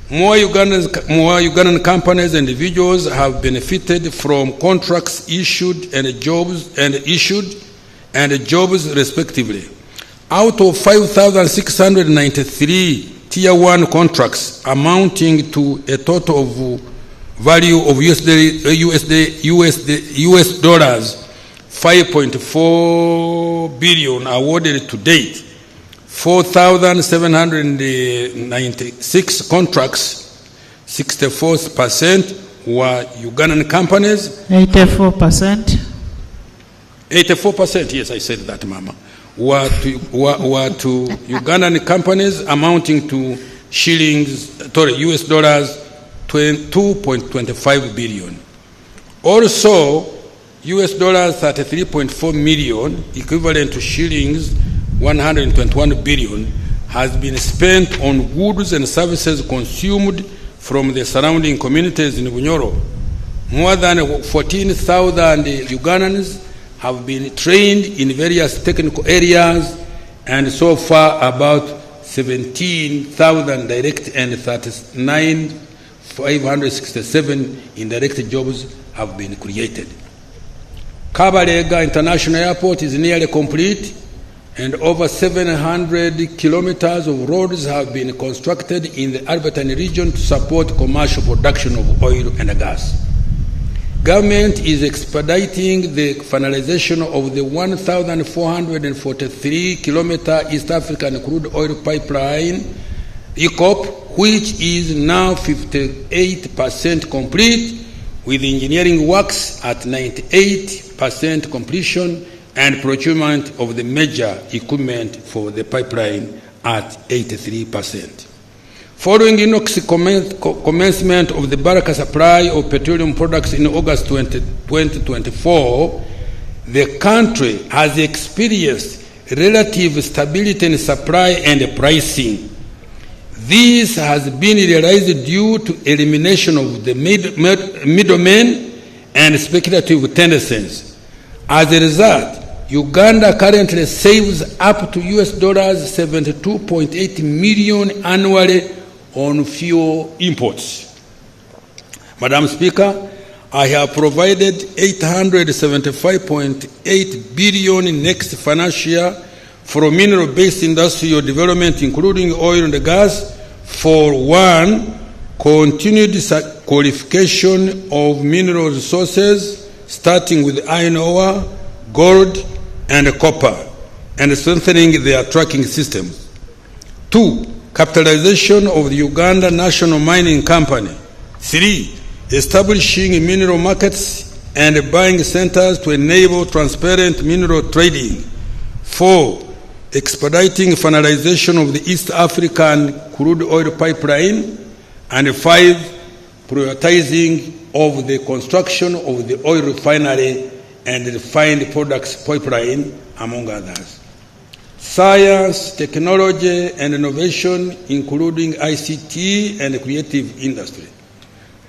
F: more Ugandan companies and individuals have benefited from contracts issued and jobs respectively. Out of 5,693 Tier 1 contracts amounting to a total of value of US dollars 5.4 billion awarded to date, 4,796 contracts, 64% were Ugandan companies.
E: 84%.
F: 84%, yes, I said that, Mama. Were to Ugandan companies amounting to US dollars 2.25 billion. Also, US dollars 33.4 million, equivalent to shillings 121 billion, has been spent on goods and services consumed from the surrounding communities in Bunyoro. More than 14,000 Ugandans have been trained in various technical areas, and so far about 17,000 direct and 39,567 indirect jobs have been created. Kabalega International Airport is nearly complete, and over 700 kilometers of roads have been constructed in the Albertine region to support commercial production of oil and gas. Government is expediting the finalization of the 1,443-kilometer East African crude oil pipeline, EACOP, which is now 58% complete, with engineering works at 98% completion and procurement of the major equipment for the pipeline at 83%. Following INOX commencement of the Baraka supply of petroleum products in August 2024, the country has experienced relative stability in supply and pricing. This has been realized due to elimination of the middlemen and speculative tendencies. As a result, Uganda currently saves up to US dollars 72.8 million annually on fuel imports. Madam Speaker, I have provided 875.8 billion next financial year for mineral-based industrial development, including oil and gas, for one, continued qualification of mineral resources, starting with iron ore, gold, and copper, and strengthening their tracking systems. Two, capitalization of the Uganda National Mining Company. Three, establishing mineral markets and buying centers to enable transparent mineral trading. Four, expediting finalization of the East African crude oil pipeline. And five, prioritizing of the construction of the oil refinery and refined products pipeline, among others. Science, technology, and innovation, including ICT and creative industry.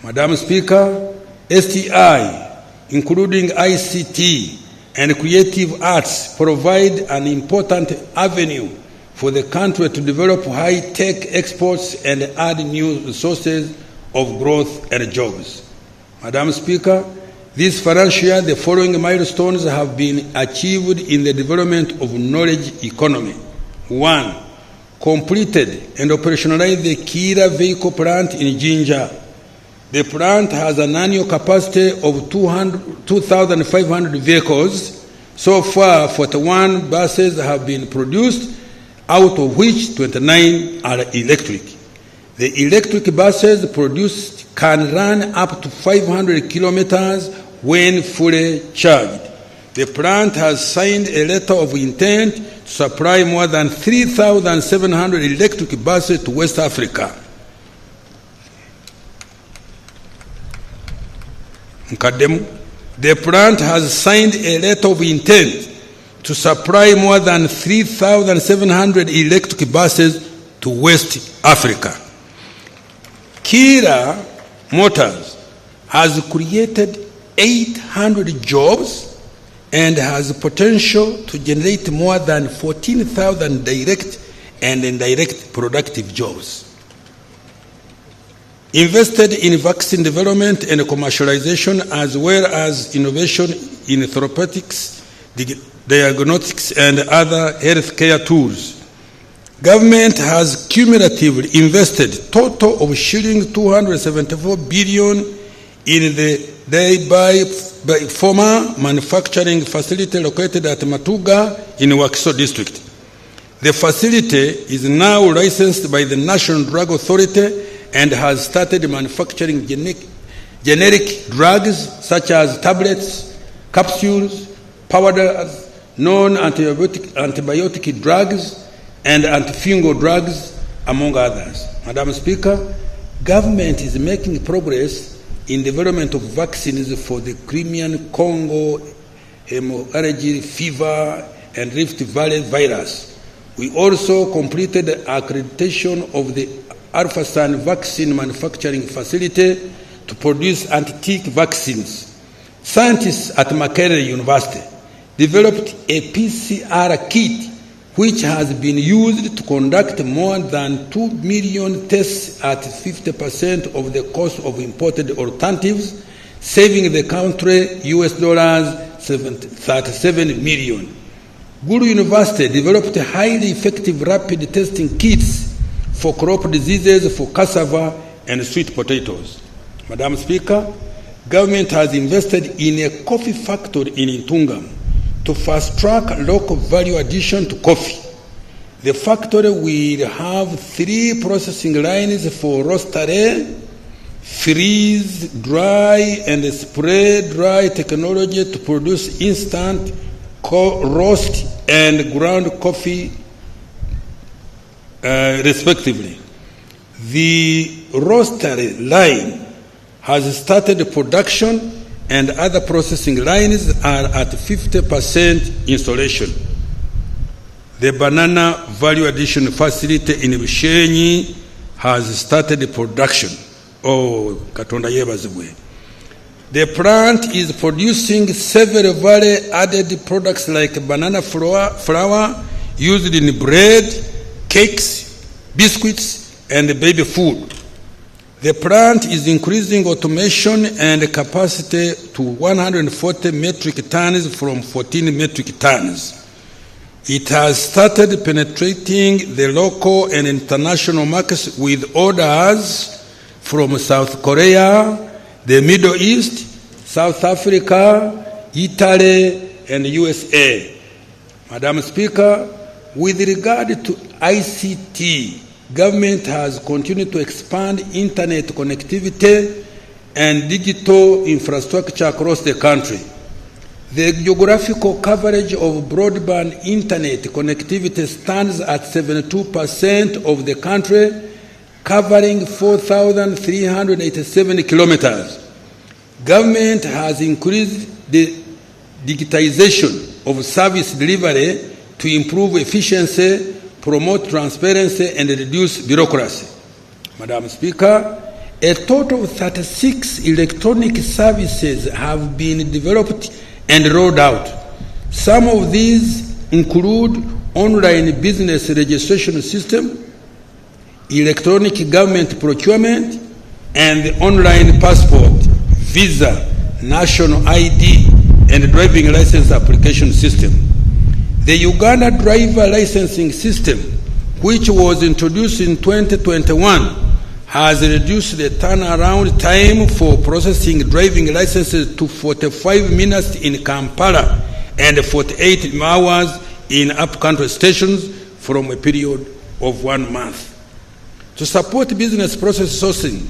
F: Madam Speaker, STI, including ICT and creative arts, provide an important avenue for the country to develop high-tech exports and add new sources of growth and jobs. Madam Speaker, this financial year, the following milestones have been achieved in the development of knowledge economy. One, completed and operationalized the Kira vehicle plant in Jinja. The plant has an annual capacity of 2,500 vehicles, So far, 41 buses have been produced, out of which 29 are electric. The electric buses produced can run up to 500 kilometers when fully charged. The plant has signed a letter of intent to supply more than 3,700 electric buses to West Africa. The plant has signed a letter of intent to supply more than 3,700 electric buses to West Africa. Kira Motors has created 800 jobs and has potential to generate more than 14,000 direct and indirect productive jobs. Invested in vaccine development and commercialization, as well as innovation in therapeutics, diagnostics, and other healthcare tools. Government has cumulatively invested total of shilling 274 billion in the thereby former manufacturing facility located at Matuga in Wakiso district. The facility is now licensed by the National Drug Authority and has started manufacturing generic drugs such as tablets, capsules, powders, non-antibiotic drugs, and antifungal drugs, among others. Madam Speaker, government is making progress in development of vaccines for the Crimean Congo, hemorrhagic fever, and Rift Valley virus. We also completed accreditation of the Alphasan vaccine manufacturing facility to produce anti-tick vaccines. Scientists at Makerere University developed a PCR kit which has been used to conduct more than 2 million tests at 50% of the cost of imported alternatives, saving the country US dollars 37 million. Guru University developed highly effective rapid testing kits for crop diseases for cassava and sweet potatoes. Madam Speaker, government has invested in a coffee factory in Intungam to fast-track local value addition to coffee. The factory will have 3 processing lines for roastery, freeze, dry, and spray dry technology to produce instant roast and ground coffee, respectively. The roastery line has started production and other processing lines are at 50% installation. The banana value addition facility in Bishenyi has started production. Katonda yebazibwe. The plant is producing several value-added products like banana flour used in bread, cakes, biscuits, and baby food. The plant is increasing automation and capacity to 140 metric tons from 14 metric tons. It has started penetrating the local and international markets with orders from South Korea, the Middle East, South Africa, Italy, and USA. Madam Speaker, with regard to ICT, government has continued to expand internet connectivity and digital infrastructure across the country. The geographical coverage of broadband internet connectivity stands at 72% of the country, covering 4,387 kilometers. Government has increased the digitization of service delivery to improve efficiency, promote transparency, and reduce bureaucracy. Madam Speaker, a total of 36 electronic services have been developed and rolled out. Some of these include online business registration system, electronic government procurement, and the online passport, visa, national ID, and driving license application system. The Uganda driver licensing system, which was introduced in 2021, has reduced the turnaround time for processing driving licenses to 45 minutes in Kampala and 48 hours in up-country stations from a period of 1 month. To support business process sourcing,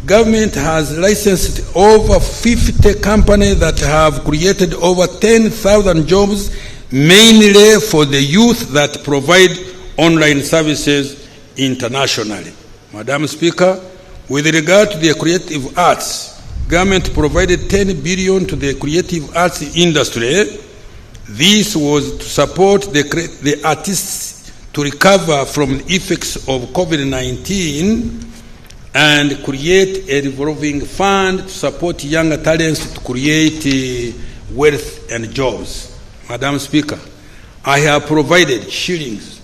F: government has licensed over 50 companies that have created over 10,000 jobs, mainly for the youth that provide online services internationally. Madam Speaker, with regard to the creative arts, government provided 10 billion to the creative arts industry. This was to support the artists to recover from the effects of COVID-19 and create a revolving fund to support younger talents to create wealth and jobs. Madam Speaker, I have provided shillings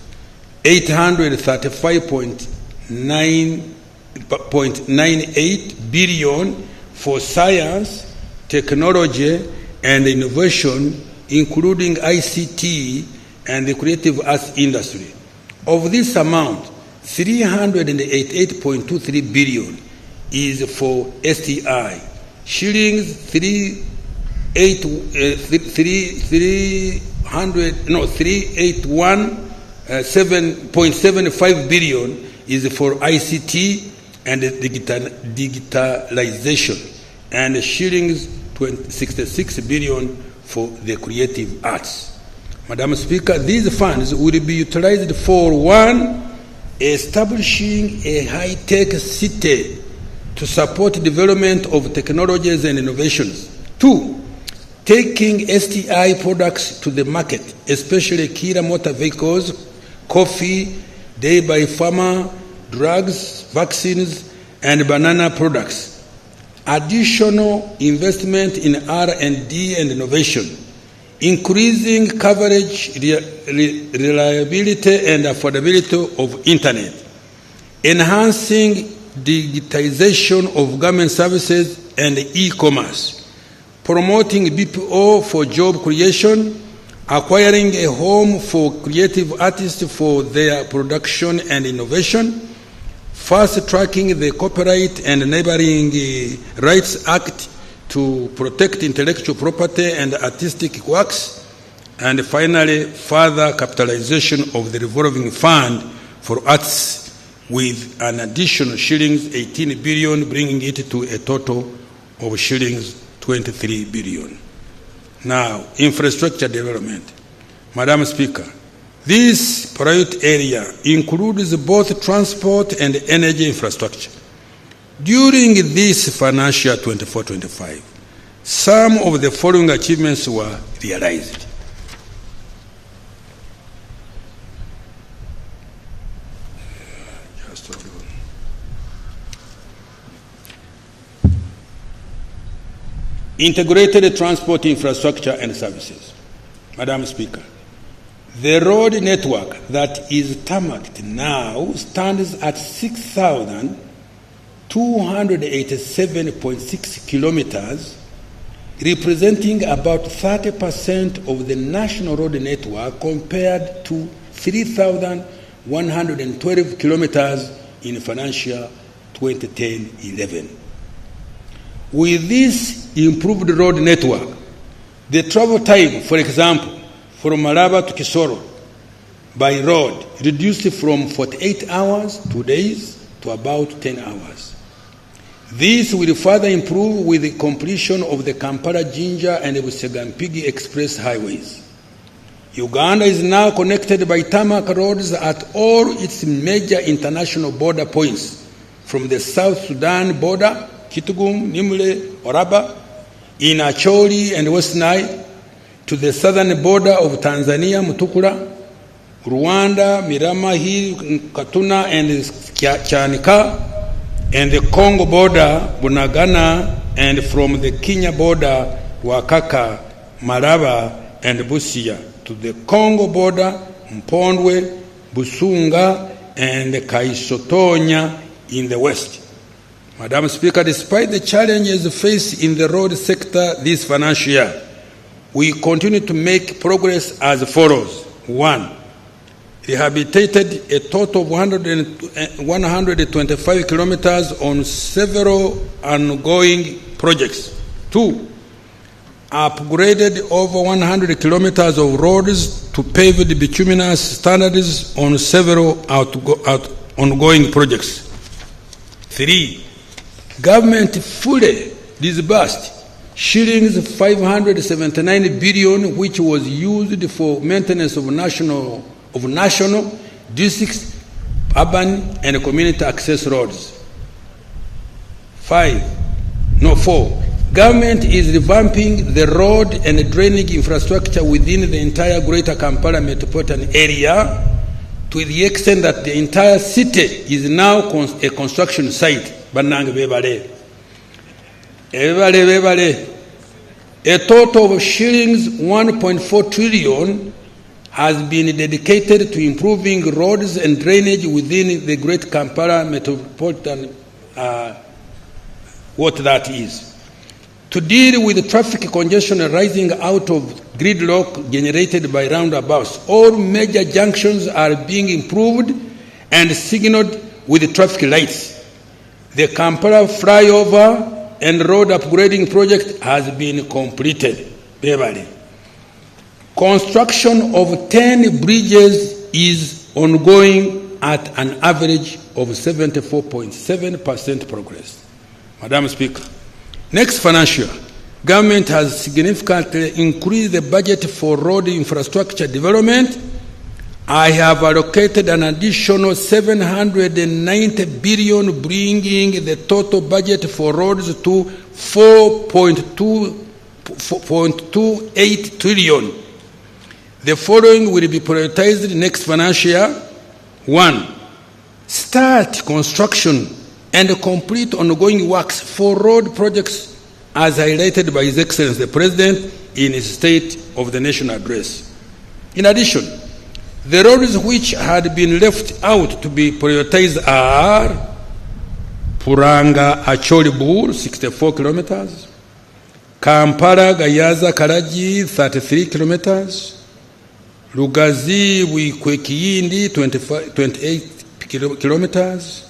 F: 835.98 billion for science, technology, and innovation, including ICT and the creative arts industry. Of this amount, 388.23 billion is for STI, shillings 381.75 billion is for ICT and digitalization, and shillings 66 billion for the creative arts. Madam Speaker, these funds will be utilized for 1, establishing a high-tech city to support development of technologies and innovations. 2, taking STI products to the market, especially Kira motor vehicles, coffee, day-by farmer, drugs, vaccines, and banana products. Additional investment in R&D and innovation, increasing coverage, reliability, and affordability of Internet, enhancing digitization of government services and e-commerce, promoting BPO for job creation, acquiring a home for creative artists for their production and innovation, fast-tracking the Copyright and Neighboring Rights Act to protect intellectual property and artistic works, and finally, further capitalization of the revolving fund for arts with an additional shillings 18 billion, bringing it to a total of shillings 23 billion. Now, infrastructure development. Madam Speaker, this priority area includes both transport and energy infrastructure. During this financial 24-25, some of the following achievements were realized. Integrated transport infrastructure and services. Madam Speaker, the road network that is tarmacked now stands at 6,287.6 kilometers, representing about 30% of the national road network compared to 3,112 kilometers in financial 2010-11. With this improved road network, the travel time, for example, from Malaba to Kisoro by road reduced from 48 hours, 2 days, to about 10 hours. This will further improve with the completion of the Kampala-Jinja and Busegampigi Express highways. Uganda is now connected by tarmac roads at all its major international border points, from the South Sudan border, Kitgum, Nimule, Oraba, in Acholi and West Nile, to the southern border of Tanzania, Mutukula, Rwanda, Mirama Hill, Katuna, and Chanika, and the Congo border, Bunagana, and from the Kenya border, Wakaka, Malaba, and Busia, to the Congo border, Mpondwe, Busunga, and Kaisotonya in the west. Madam Speaker, despite the challenges faced in the road sector this financial year, we continue to make progress as follows. 1, rehabilitated a total of 125 kilometers on several ongoing projects. 2, upgraded over 100 kilometers of roads to paved bituminous standards on several ongoing projects. 3. Government fully disbursed shillings 579 billion, which was used for maintenance of national, districts, urban and community access roads. 4. Government is revamping the road and drainage infrastructure within the entire Greater Kampala metropolitan area to the extent that the entire city is now a construction site. Bannange bebale. A total of shillings 1.4 trillion has been dedicated to improving roads and drainage within the Great Kampala metropolitan, what that is. To deal with the traffic congestion arising out of gridlock generated by roundabouts, all major junctions are being improved and signaled with traffic lights. The Kampala flyover and road upgrading project has been completed. Construction of 10 bridges is ongoing at an average of 74.7% progress. Madam Speaker, next financial year, government has significantly increased the budget for road infrastructure development. I have allocated an additional 790 billion, bringing the total budget for roads to 4.28 trillion. The following will be prioritized next financial year. 1. Start construction and complete ongoing works for road projects as highlighted by His Excellency the President in his State of the Nation address. In addition, the roads which had been left out to be prioritized are Puranga Acholi-Bur, 64 kilometers, Kampala Gayaza Karaji, 33 kilometers, Lugazi Wikwekiyindi, 28 kilometers,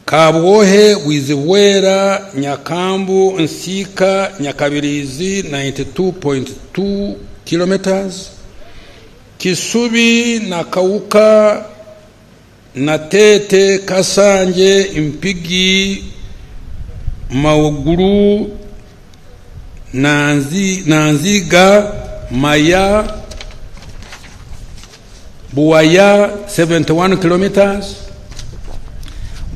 F: Kabwohe Wiziwera Nyakambu Nsika Nyakabirizi, 92.2 kilometers, Kisubi Nakauka Natete Kasanje Impigi Mauguru Nanziga Maya Buaya, 71 kilometers,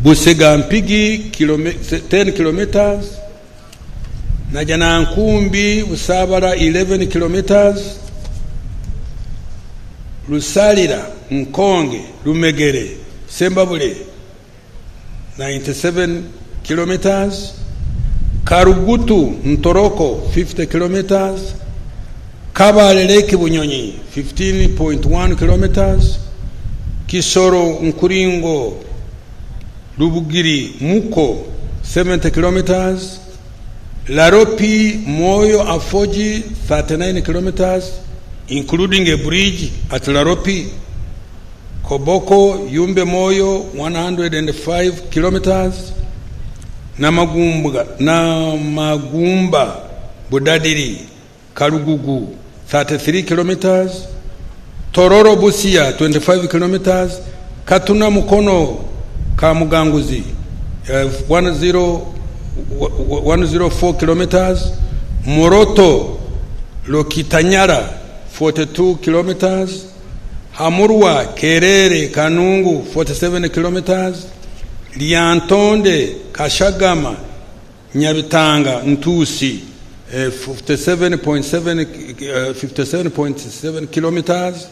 F: Busegampigi 10 kilometers, Najanankumbi Usabara 11 kilometers, Lusalira Nkonge Lumegere Sembabule 97 kilometers, Karugutu Ntoroko 50 kilometers, Kabale Lake Bunyonyi 15.1 kilometers, Kisoro Nkuringo Lubugiri Muko 70 kilometers, Laropi Moyo Afoji 39 kilometers, including a bridge at Laropi, Koboko Yumbe Moyo 105 kilometers, Namagumba Budadiri Karugugu 33 kilometers, Tororo Busia 25 kilometers, Katuna Mukono Kamuganguzi 104 kilometers, Moroto Lokitanyara 42 kilometers, Hamurwa Kerere Kanungu 47 kilometers, Liantonde Kashagama Nyabitanga Ntusi 57.7 kilometers,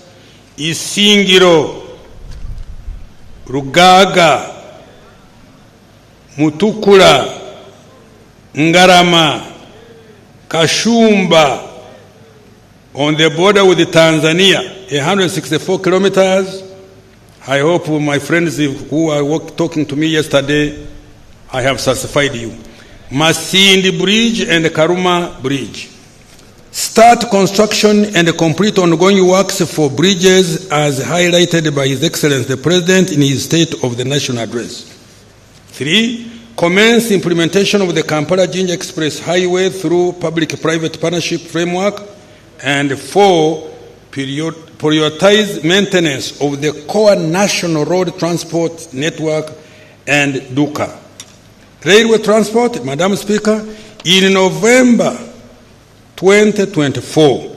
F: Isingiro Rugaga Mutukula Ngarama Kashumba on the border with Tanzania 164 kilometers. I hope my friends who are talking to me yesterday, I have satisfied you. Masindi Bridge and Karuma Bridge. Start construction and complete ongoing works for bridges as highlighted by His Excellency the President in his State of the Nation address. 3. commence implementation of the Kampala-Jinja Express Highway through public-private partnership framework, and 4, prioritize maintenance of the core national road transport network and DUCA. Railway transport, Madam Speaker, in November 2024,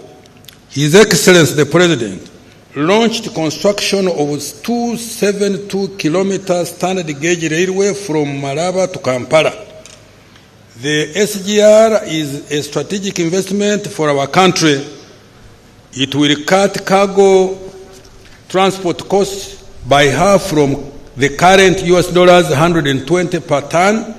F: His Excellency the President launched construction of 272-kilometer standard gauge railway from Malaba to Kampala. The SGR is a strategic investment for our country. It will cut cargo transport costs by half from the current US $120 per ton,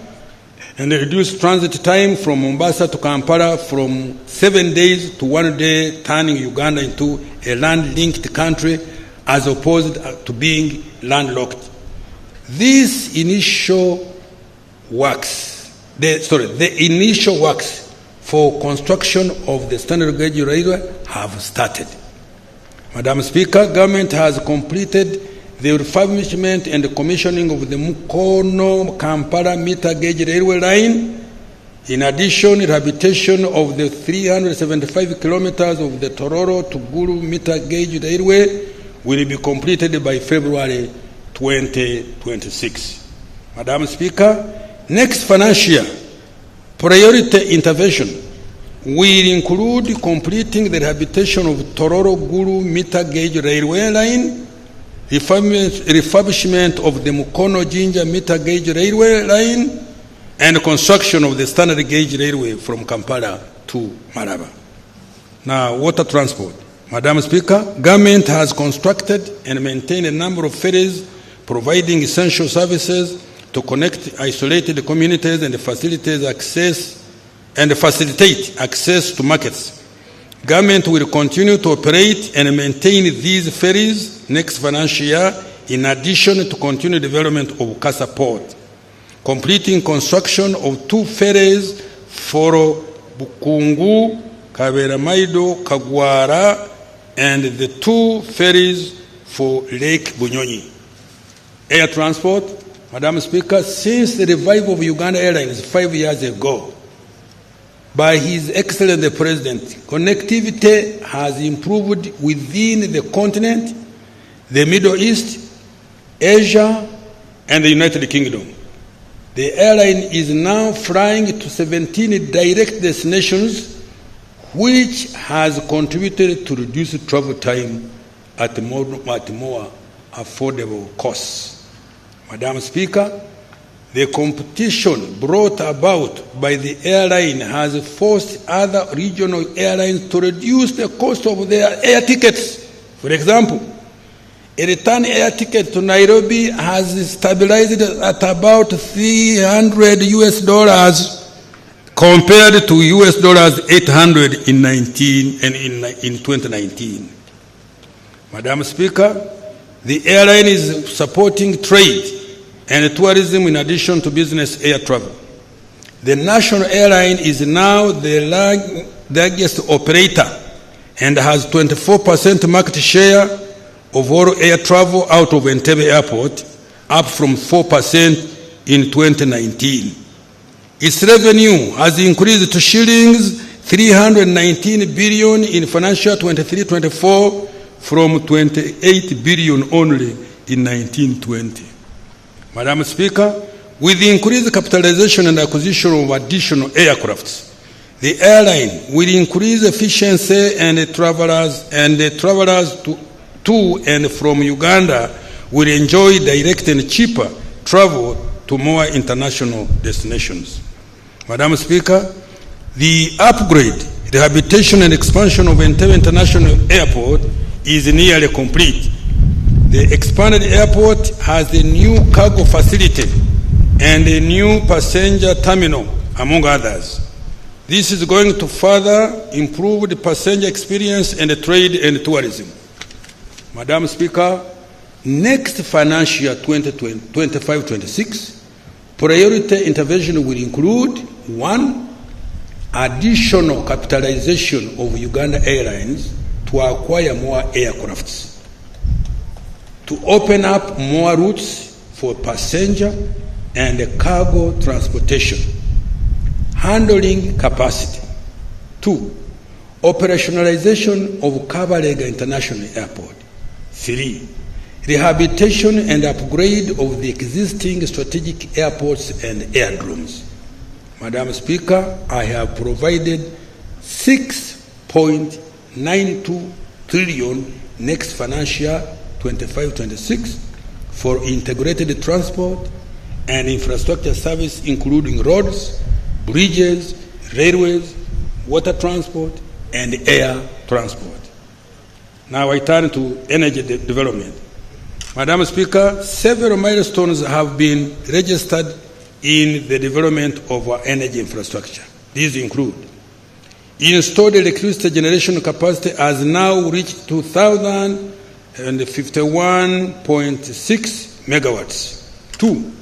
F: and reduce transit time from Mombasa to Kampala from 7 days to 1 day, turning Uganda into a land-linked country as opposed to being landlocked. These initial works, the initial works for construction of the standard gauge railway have started. Madam Speaker, government has completed the refurbishment and commissioning of the Mukono-Kampala meter gauge railway line. In addition, rehabilitation of the 375 kilometers of the Tororo to Gulu meter gauge railway will be completed by February 2026. Madam Speaker, next financial year, priority intervention will include completing the rehabilitation of Tororo-Gulu meter gauge railway line, refurbishment of the Mukono-Jinja meter gauge railway line, and construction of the standard gauge railway from Kampala to Malaba. Now, water transport. Madam Speaker, government has constructed and maintained a number of ferries providing essential services to connect isolated communities and facilitate access to markets. Government will continue to operate and maintain these ferries next financial year, in addition to continued development of Kasa Port, completing construction of 2 ferries for Bukungu, Kaberamaido, Kagwara, and the 2 ferries for Lake Bunyonyi. Air transport, Madam Speaker, since the revival of Uganda Airlines 5 years ago, by His Excellency the President, connectivity has improved within the continent, the Middle East, Asia, and the United Kingdom. The airline is now flying to 17 direct destinations, which has contributed to reduce travel time at more affordable costs. Madam Speaker, the competition brought about by the airline has forced other regional airlines to reduce the cost of their air tickets. For example, a return air ticket to Nairobi has stabilized at about $300 compared to $800 in 2019. Madam Speaker, the airline is supporting trade and tourism in addition to business air travel. The national airline is now the largest operator and has 24% market share of all air travel out of Entebbe Airport, up from 4% in 2019. Its revenue has increased to shillings 319 billion in financial 23-24 from 28 billion only in 1920. Madam Speaker, with the increased capitalization and acquisition of additional aircrafts, the airline will increase efficiency, and travelers to and from Uganda will enjoy direct and cheaper travel to more international destinations. Madam Speaker, the upgrade, rehabilitation and expansion of Entebbe International Airport is nearly complete. The expanded airport has a new cargo facility and a new passenger terminal, among others. This is going to further improve the passenger experience and the trade and tourism. Madam Speaker, next financial year 2025-26, priority intervention will include 1, additional capitalization of Uganda Airlines to acquire more aircrafts, to open up more routes for passenger, and cargo transportation. Handling capacity. 2. Operationalization of Kabalega International Airport. 3. Rehabilitation and upgrade of the existing strategic airports and aerodromes. Madam Speaker, I have provided 6.92 trillion next financial 25-26 for integrated transport and infrastructure service, including roads, bridges, railways, water transport, and air transport. Now I turn to energy development. Madam Speaker, several milestones have been registered in the development of our energy infrastructure. These include: installed electricity generation capacity has now reached 2,051.6 megawatts. 2.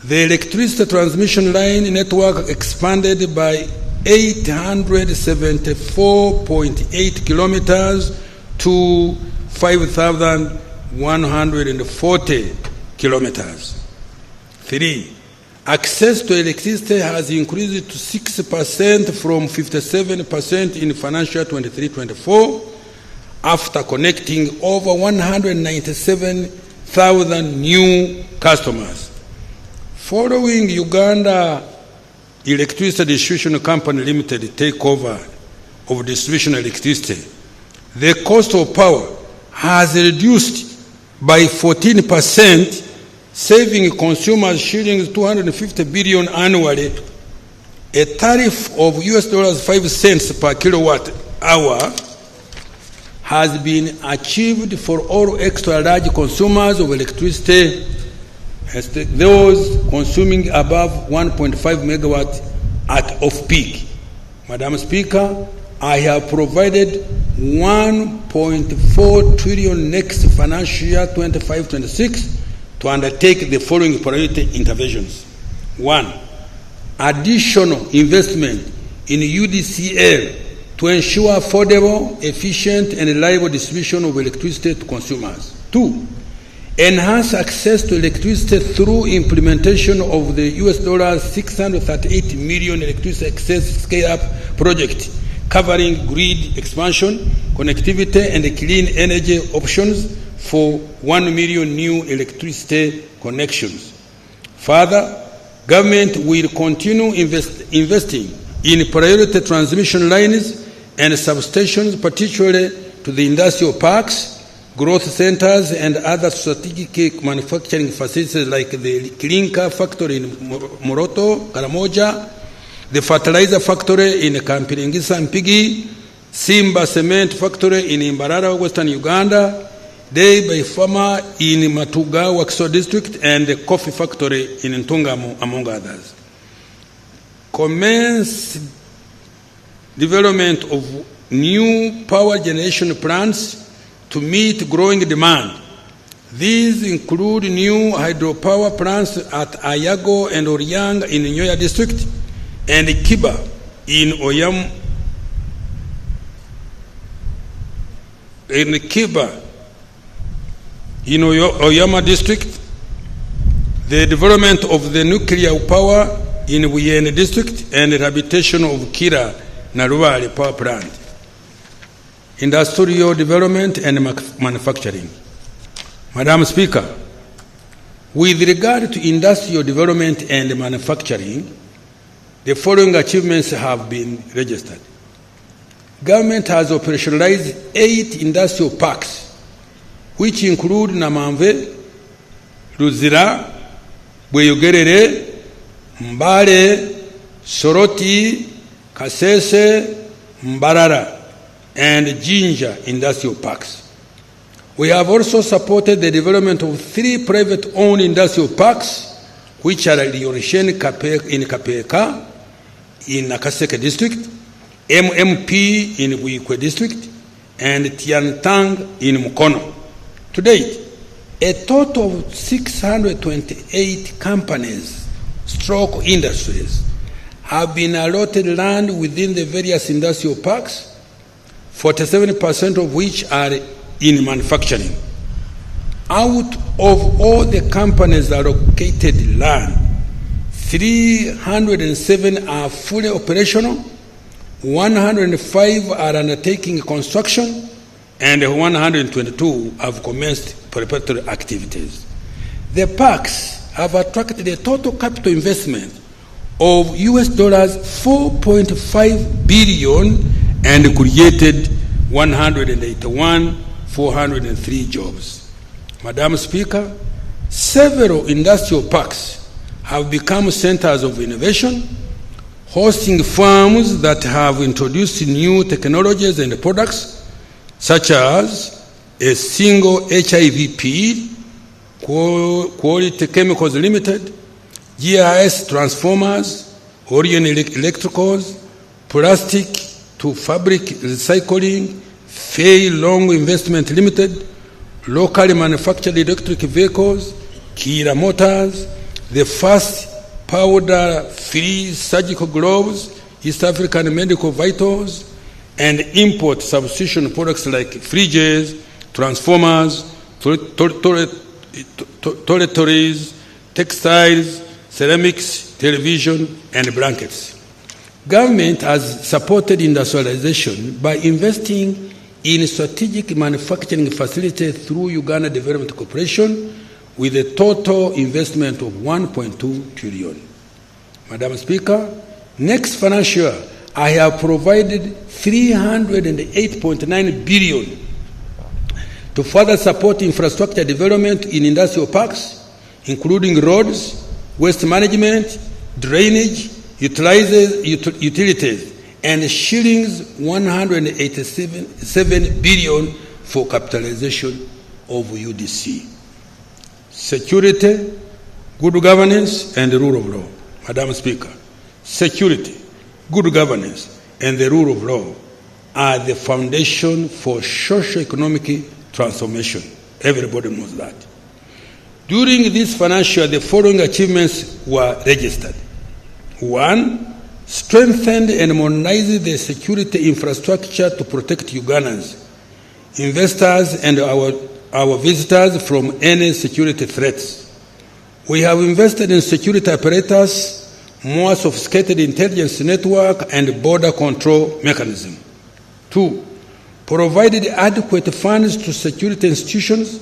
F: The electricity transmission line network expanded by 874.8 kilometers to 5,140 kilometers. 3. Access to electricity has increased to 6% from 57% in financial 23-24 after connecting over 197,000 new customers. Following Uganda Electricity Distribution Company Limited takeover of distribution electricity, the cost of power has reduced by 14%, saving consumers shillings 250 billion annually. A tariff of $5 cents per kilowatt hour has been achieved for all extra large consumers of electricity, those consuming above 1.5 megawatt at off-peak. Madam Speaker, I have provided 1.4 trillion next financial year 25-26 to undertake the following priority interventions. 1. Additional investment in UDCL to ensure affordable, efficient, and reliable distribution of electricity to consumers. 2. Enhance access to electricity through implementation of the $638 million electricity access scale-up project, covering grid expansion, connectivity, and clean energy options for 1 million new electricity connections. Further, government will continue investing in priority transmission lines and substations, particularly to the industrial parks, growth centers, and other strategic manufacturing facilities like the clinker factory in Moroto, Karamoja, the fertilizer factory in Kampiringisa Mpigi, Simba cement factory in Imbarara, Western Uganda, Day by Farmer in Matuga, Wakiso district, and the coffee factory in Ntungamo, among others. Commence development of new power generation plants to meet growing demand. These include new hydropower plants at Ayago and Oryang in Nyoya district and Kiba in Oyama district, the development of the nuclear power in Wiyene district, and the rehabilitation of Kira Naruwari power plant. Industrial development and manufacturing. Madam Speaker, with regard to industrial development and manufacturing, the following achievements have been registered. Government has operationalized 8 industrial parks, which include Namamve, Luzira, Bweyogerere, Mbale, Soroti, Kasese, Mbarara, and Jinja industrial parks. We have also supported the development of 3 private-owned industrial parks, which are Liorishen in Kapeka in Nakaseke district, MMP in Buikwe district, and Tiantang in Mukono. To date, a total of 628 companies, stroke industries, have been allotted land within the various industrial parks, 47% of which are in manufacturing. Out of all the companies allocated land, 307 are fully operational, 105 are undertaking construction, and 122 have commenced preparatory activities. The parks have attracted a total capital investment of US dollars 4.5 billion and created 181,403 jobs. Madam Speaker, several industrial parks have become centers of innovation, hosting firms that have introduced new technologies and products such as a single HIV pill, Quality Chemicals Limited, GIS Transformers, Orion Electricals, Plastic to Fabric Recycling, Fay Long Investment Limited, locally manufactured electric vehicles, Kira Motors, the first powder-free surgical gloves, East African Medical Vitals, and import substitution products like fridges, transformers, toiletries, textiles, ceramics, television, and blankets. Government has supported industrialization by investing in strategic manufacturing facilities through Uganda Development Corporation with a total investment of 1.2 trillion. Madam Speaker, next financial year, I have provided 308.9 billion to further support infrastructure development in industrial parks, including roads, waste management, drainage, utilities, and shillings 187 billion for capitalization of UDC. Security, good governance, and the rule of law. Madam Speaker, security, good governance, and the rule of law are the foundation for socio-economic transformation. Everybody knows that. During this financial year, the following achievements were registered. 1, strengthened and modernized the security infrastructure to protect Ugandans, investors, and our visitors from any security threats. We have invested in security apparatus, more sophisticated intelligence network, and border control mechanism. 2, provided adequate funds to security institutions,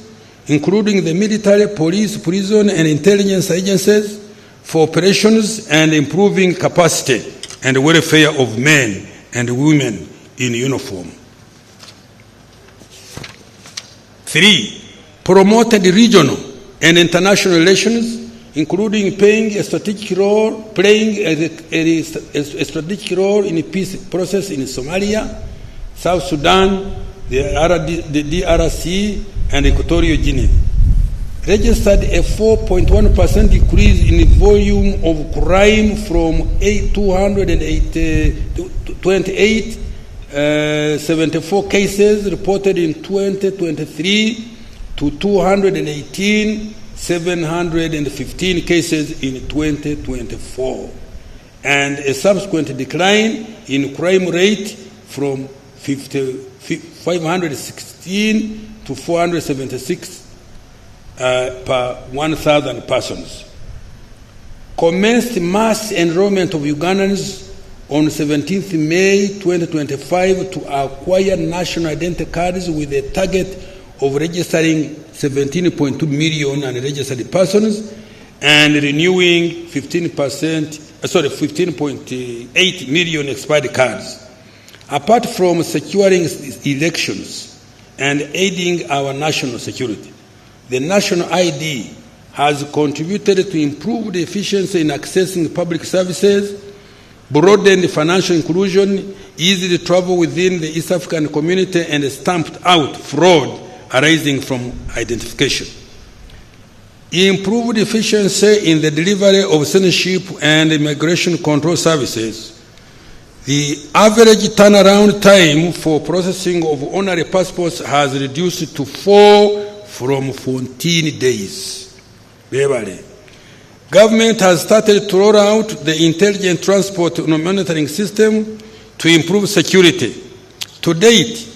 F: including the military, police, prison, and intelligence agencies, for operations and improving capacity and welfare of men and women in uniform. 3, promoted regional and international relations, including playing a strategic role in the peace process in Somalia, South Sudan, the DRC, and Equatorial Guinea. Registered a 4.1% decrease in the volume of crime from 274 cases reported in 2023 to 218,715 cases in 2024, and a subsequent decline in crime rate from 516 to 476 per 1,000 persons. Commenced mass enrollment of Ugandans on 17th May 2025 to acquire national identity cards with a target of registering 17.2 million unregistered persons and renewing 15.8 million expired cards. Apart from securing elections and aiding our national security, the national ID has contributed to improve the efficiency in accessing public services, broadened financial inclusion, eased the travel within the East African community, and stamped out fraud arising from identification. Improved efficiency in the delivery of citizenship and immigration control services. The average turnaround time for processing of honorary passports has reduced to 4 from 14 days. Government has started to roll out the intelligent transport monitoring system to improve security. To date,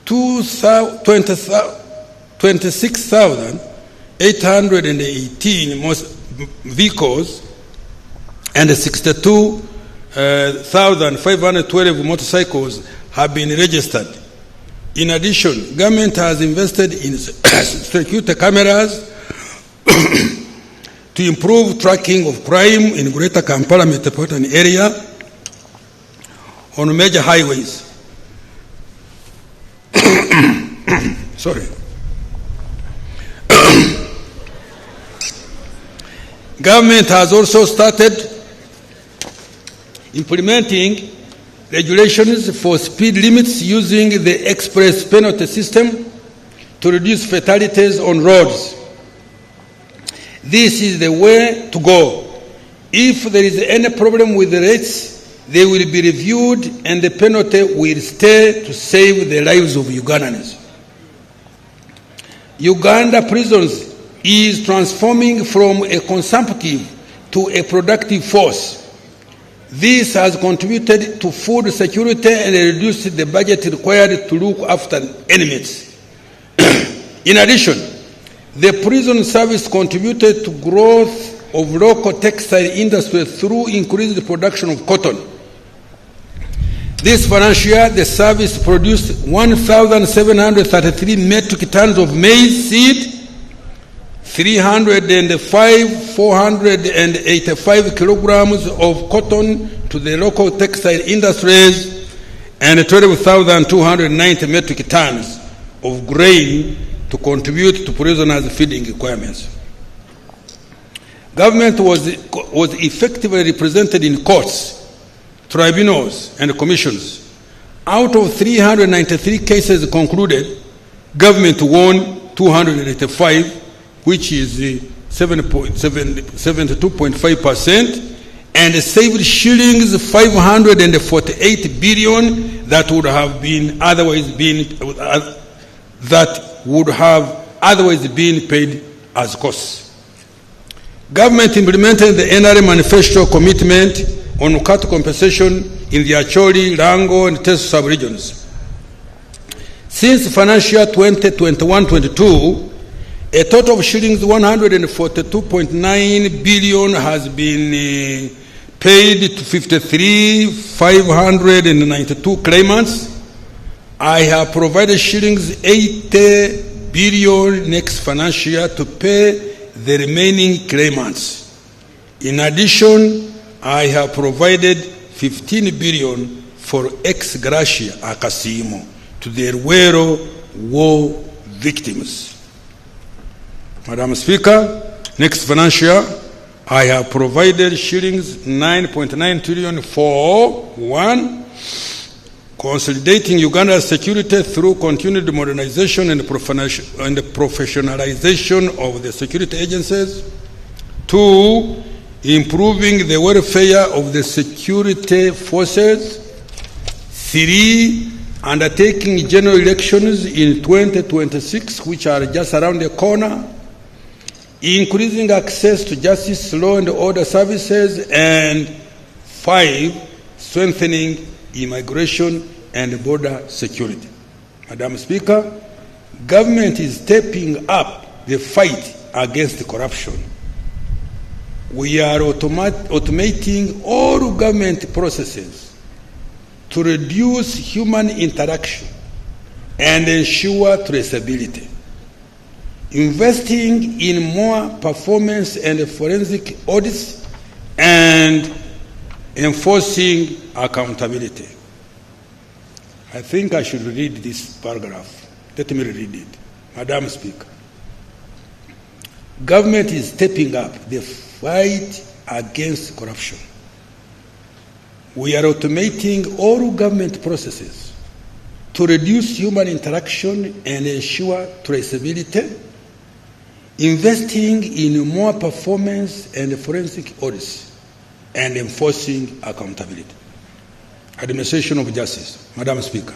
F: 26,818 vehicles and 62,512 motorcycles have been registered. In addition, government has invested in security cameras to improve tracking of crime in Greater Kampala metropolitan area on major highways. Sorry. Government has also started implementing regulations for speed limits using the express penalty system to reduce fatalities on roads. This is the way to go. If there is any problem with the rates, they will be reviewed and the penalty will stay to save the lives of Ugandans. Uganda prisons is transforming from a consumptive to a productive force. This has contributed to food security and reduced the budget required to look after inmates. In addition, the prison service contributed to growth of local textile industry through increased production of cotton. This financial year, the service produced 1,733 metric tons of maize seed, 485 kilograms of cotton to the local textile industries, and 12,290 metric tons of grain to contribute to prisoners' feeding requirements. Government was effectively represented in courts, tribunals, and commissions. Out of 393 cases concluded, government won 285, which is 72.5%, and saved shillings 548 billion that would have otherwise been paid as costs. Government implemented the NRA manifesto commitment on cattle compensation in the Acholi, Rango, and Teso sub-regions. Since financial year 2021-22, a total of shillings 142.9 billion has been paid to 53,592 claimants. I have provided shillings 80 billion next financial year to pay the remaining claimants. In addition, I have provided 15 billion for ex gratia Akasimo to the Ruero war victims. Madam Speaker, next financial year, I have provided shillings 9.9 trillion for 1. Consolidating Uganda's security through continued modernization and professionalization of the security agencies. 2. Improving the welfare of the security forces. 3. Undertaking general elections in 2026, which are just around the corner. Increasing access to justice, law and order services. And 5. Strengthening immigration and border security. Madam Speaker, government is stepping up the fight against corruption. We are automating all government processes to reduce human interaction and ensure traceability. Investing in more performance and forensic audits and enforcing accountability. I think I should read this paragraph. Let me read it. Madam Speaker, government is stepping up the fight against corruption. We are automating all government processes to reduce human interaction and ensure traceability, investing in more performance and forensic audits, and enforcing accountability. Administration of justice. Madam Speaker,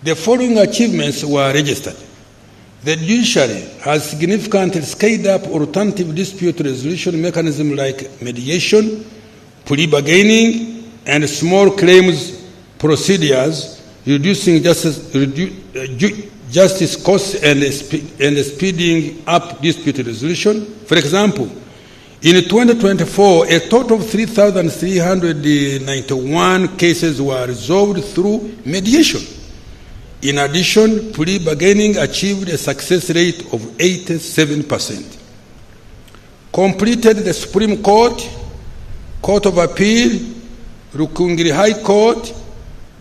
F: the following achievements were registered. The judiciary has significantly scaled up alternative dispute resolution mechanisms like mediation, plea bargaining, and small claims procedures, reducing justice costs and speeding up dispute resolution. For example, In 2024, a total of 3,391 cases were resolved through mediation. In addition, plea bargaining achieved a success rate of 87%. Completed the Supreme Court, Court of Appeal, Rukungiri High Court,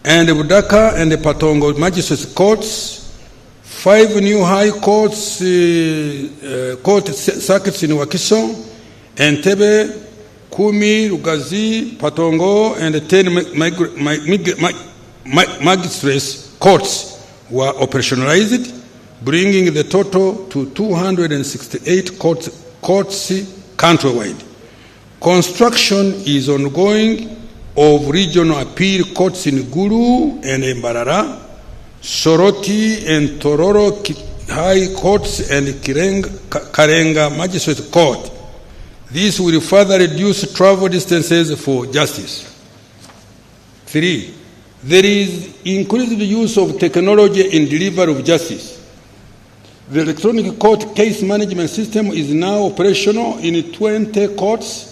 F: and the Budaka and the Patongo Magistrates Courts, 5 new high courts, court circuits in Wakiso, Entebbe, Kumi, Rugazi, Patongo, and the 10 magistrates courts were operationalized, bringing the total to 268 courts countrywide. Construction is ongoing of regional appeal courts in Gulu and Mbarara, Soroti and Tororo High Courts and Karenga Magistrate Court. This will further reduce travel distances for justice. 3. There is increased use of technology in delivery of justice. The electronic court case management system is now operational in 20 courts,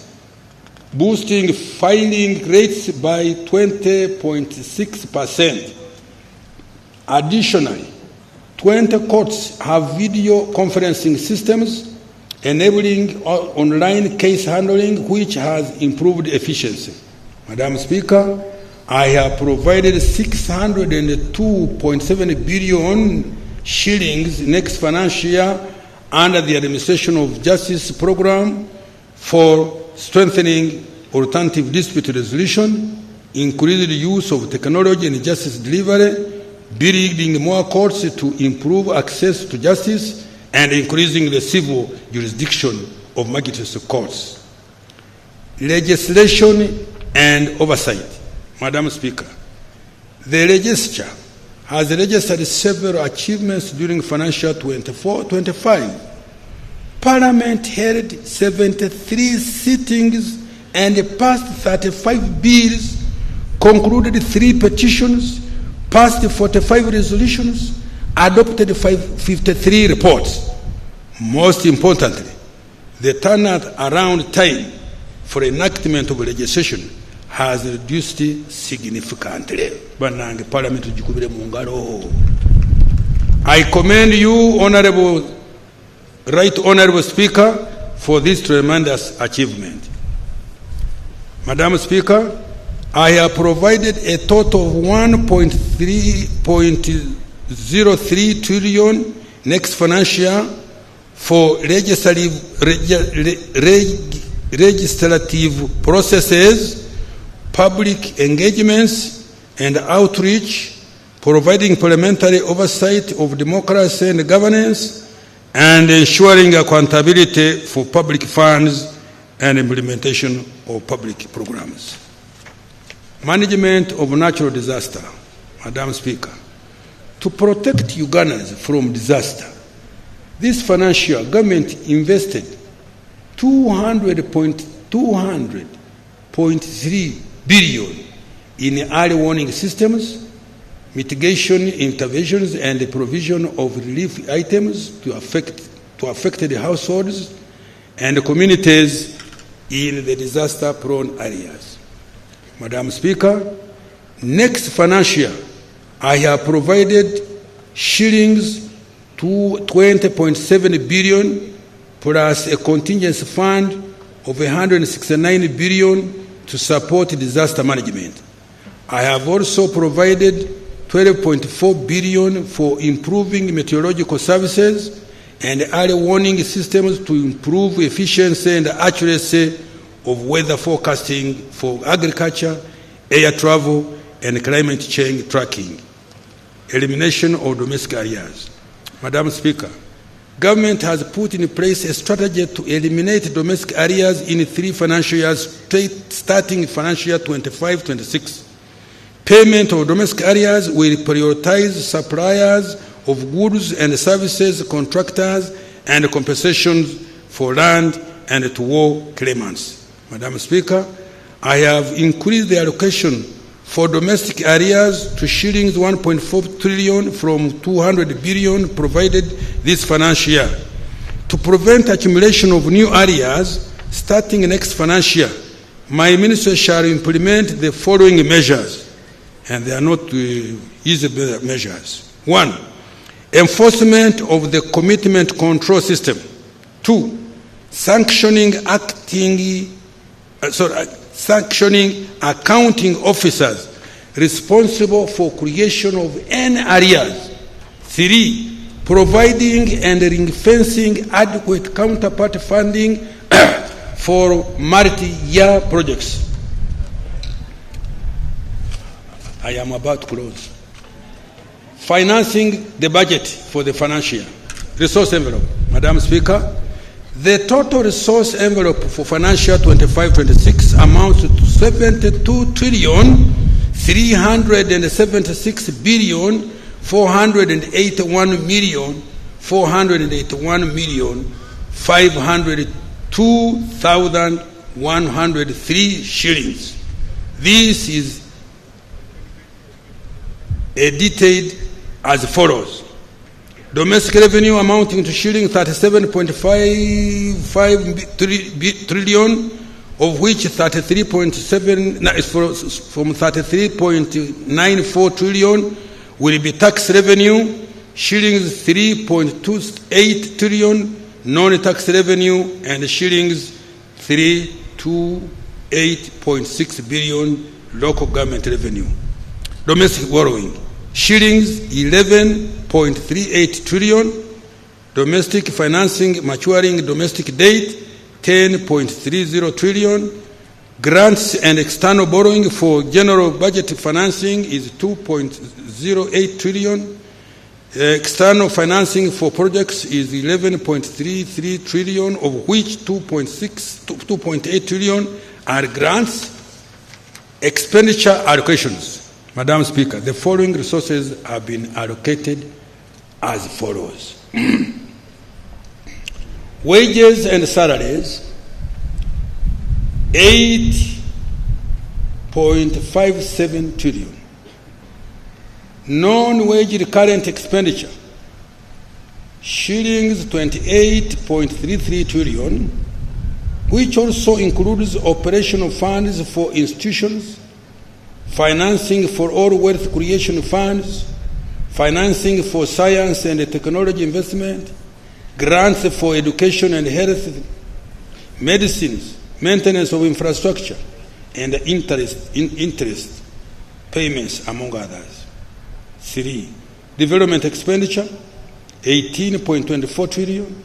F: boosting filing rates by 20.6%. Additionally, 20 courts have video conferencing systems enabling online case handling, which has improved efficiency. Madam Speaker, I have provided 602.7 billion shillings next financial year under the Administration of Justice program for strengthening alternative dispute resolution, increased use of technology in justice delivery, building more courts to improve access to justice, and increasing the civil jurisdiction of magistrates courts. Legislation and oversight. Madam Speaker, the legislature has registered several achievements during financial 24-25. Parliament held 73 sittings and passed 35 bills, concluded 3 petitions, passed 45 resolutions, adopted 53 reports. Most importantly, the turnaround time for enactment of legislation has reduced significantly. I commend you, Right Honorable Speaker, for this tremendous achievement. Madam Speaker, I have provided a total of 1.03 trillion next financial year for legislative processes, public engagements, and outreach, providing parliamentary oversight of democracy and governance, and ensuring accountability for public funds and implementation of public programs. Management of natural disaster. Madam Speaker, to protect Ugandans from disaster, this financial year, government invested 200.3 billion in early warning systems, mitigation interventions, and the provision of relief items to affected households and communities in the disaster-prone areas. Madam Speaker, next financial year, I have provided shillings to 20.7 billion plus a contingency fund of 169 billion to support disaster management. I have also provided 12.4 billion for improving meteorological services and early warning systems to improve efficiency and accuracy of weather forecasting for agriculture, air travel, and climate change tracking. Elimination of domestic areas. Madam Speaker, government has put in place a strategy to eliminate domestic areas in 3 financial years, starting financial year 25-26. Payment of domestic areas will prioritize suppliers of goods and services, contractors, and compensations for land and to war claimants. Madam Speaker, I have increased the allocation for domestic areas to shillings 1.4 trillion from 200 billion provided this financial year. To prevent accumulation of new areas, starting next financial year, my ministry shall implement the following measures, and they are not easy measures. 1. Enforcement of the commitment control system. 2. Sanctioning accounting officers responsible for creation of any arrears. 3. Providing and ring-fencing adequate counterpart funding for multi-year projects. I am about to close. Financing the budget for the financial year. Resource envelope. Madam Speaker, the total resource envelope for financial 25-26 amounts to 72,481,502,103 shillings. This is detailed as follows. Domestic revenue amounting to shilling 37.55 trillion, of which 33.7 is from 33.94 trillion will be tax revenue, shillings 3.28 trillion non-tax revenue, and shillings 328.6 billion local government revenue. Domestic borrowing, shillings 11.38 trillion. Domestic financing maturing domestic debt 10.30 trillion. Grants and external borrowing for general budget financing is 2.08 trillion. External financing for projects is 11.33 trillion, of which 2.8 trillion are grants. Expenditure allocations. Madam Speaker, the following resources have been allocated as follows. Wages and salaries, 8.57 trillion. Non-wage recurrent expenditure, shillings 28.33 trillion, which also includes operational funds for institutions, financing for all wealth creation funds, financing for science and technology investment, grants for education and health, medicines, maintenance of infrastructure, and interest payments, among others. 3. Development expenditure, 18.24 trillion.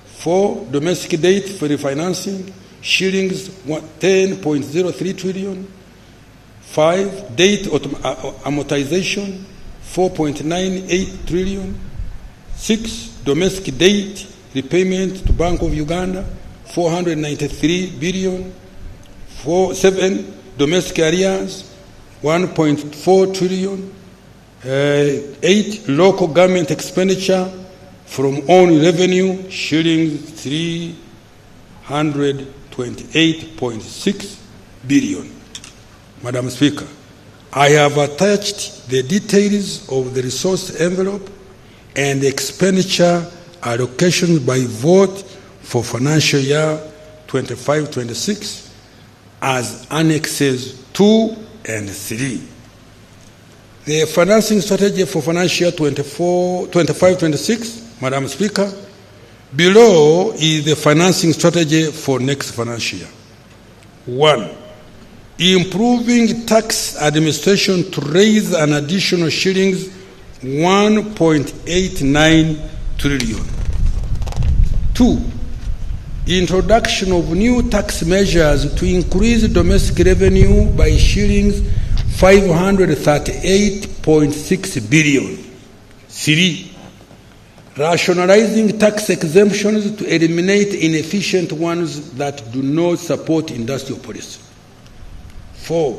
F: 4. Domestic debt for refinancing, shillings 10.03 trillion. 5. Debt amortization, 4.98 trillion. 6. Domestic debt repayment to Bank of Uganda, 493 billion. 7. Domestic arrears, 1.4 trillion. 8. Local government expenditure from own revenue, shillings 328.6 billion. Madam Speaker, I have attached the details of the resource envelope and the expenditure allocations by vote for financial year 25-26 as annexes 2 and 3. The financing strategy for financial year 25-26, Madam Speaker, below is the financing strategy for next financial year. 1. Improving tax administration to raise an additional shillings 1.89 trillion. 2. Introduction of new tax measures to increase domestic revenue by shillings 538.6 billion. 3. Rationalizing tax exemptions to eliminate inefficient ones that do not support industrial policy. 4.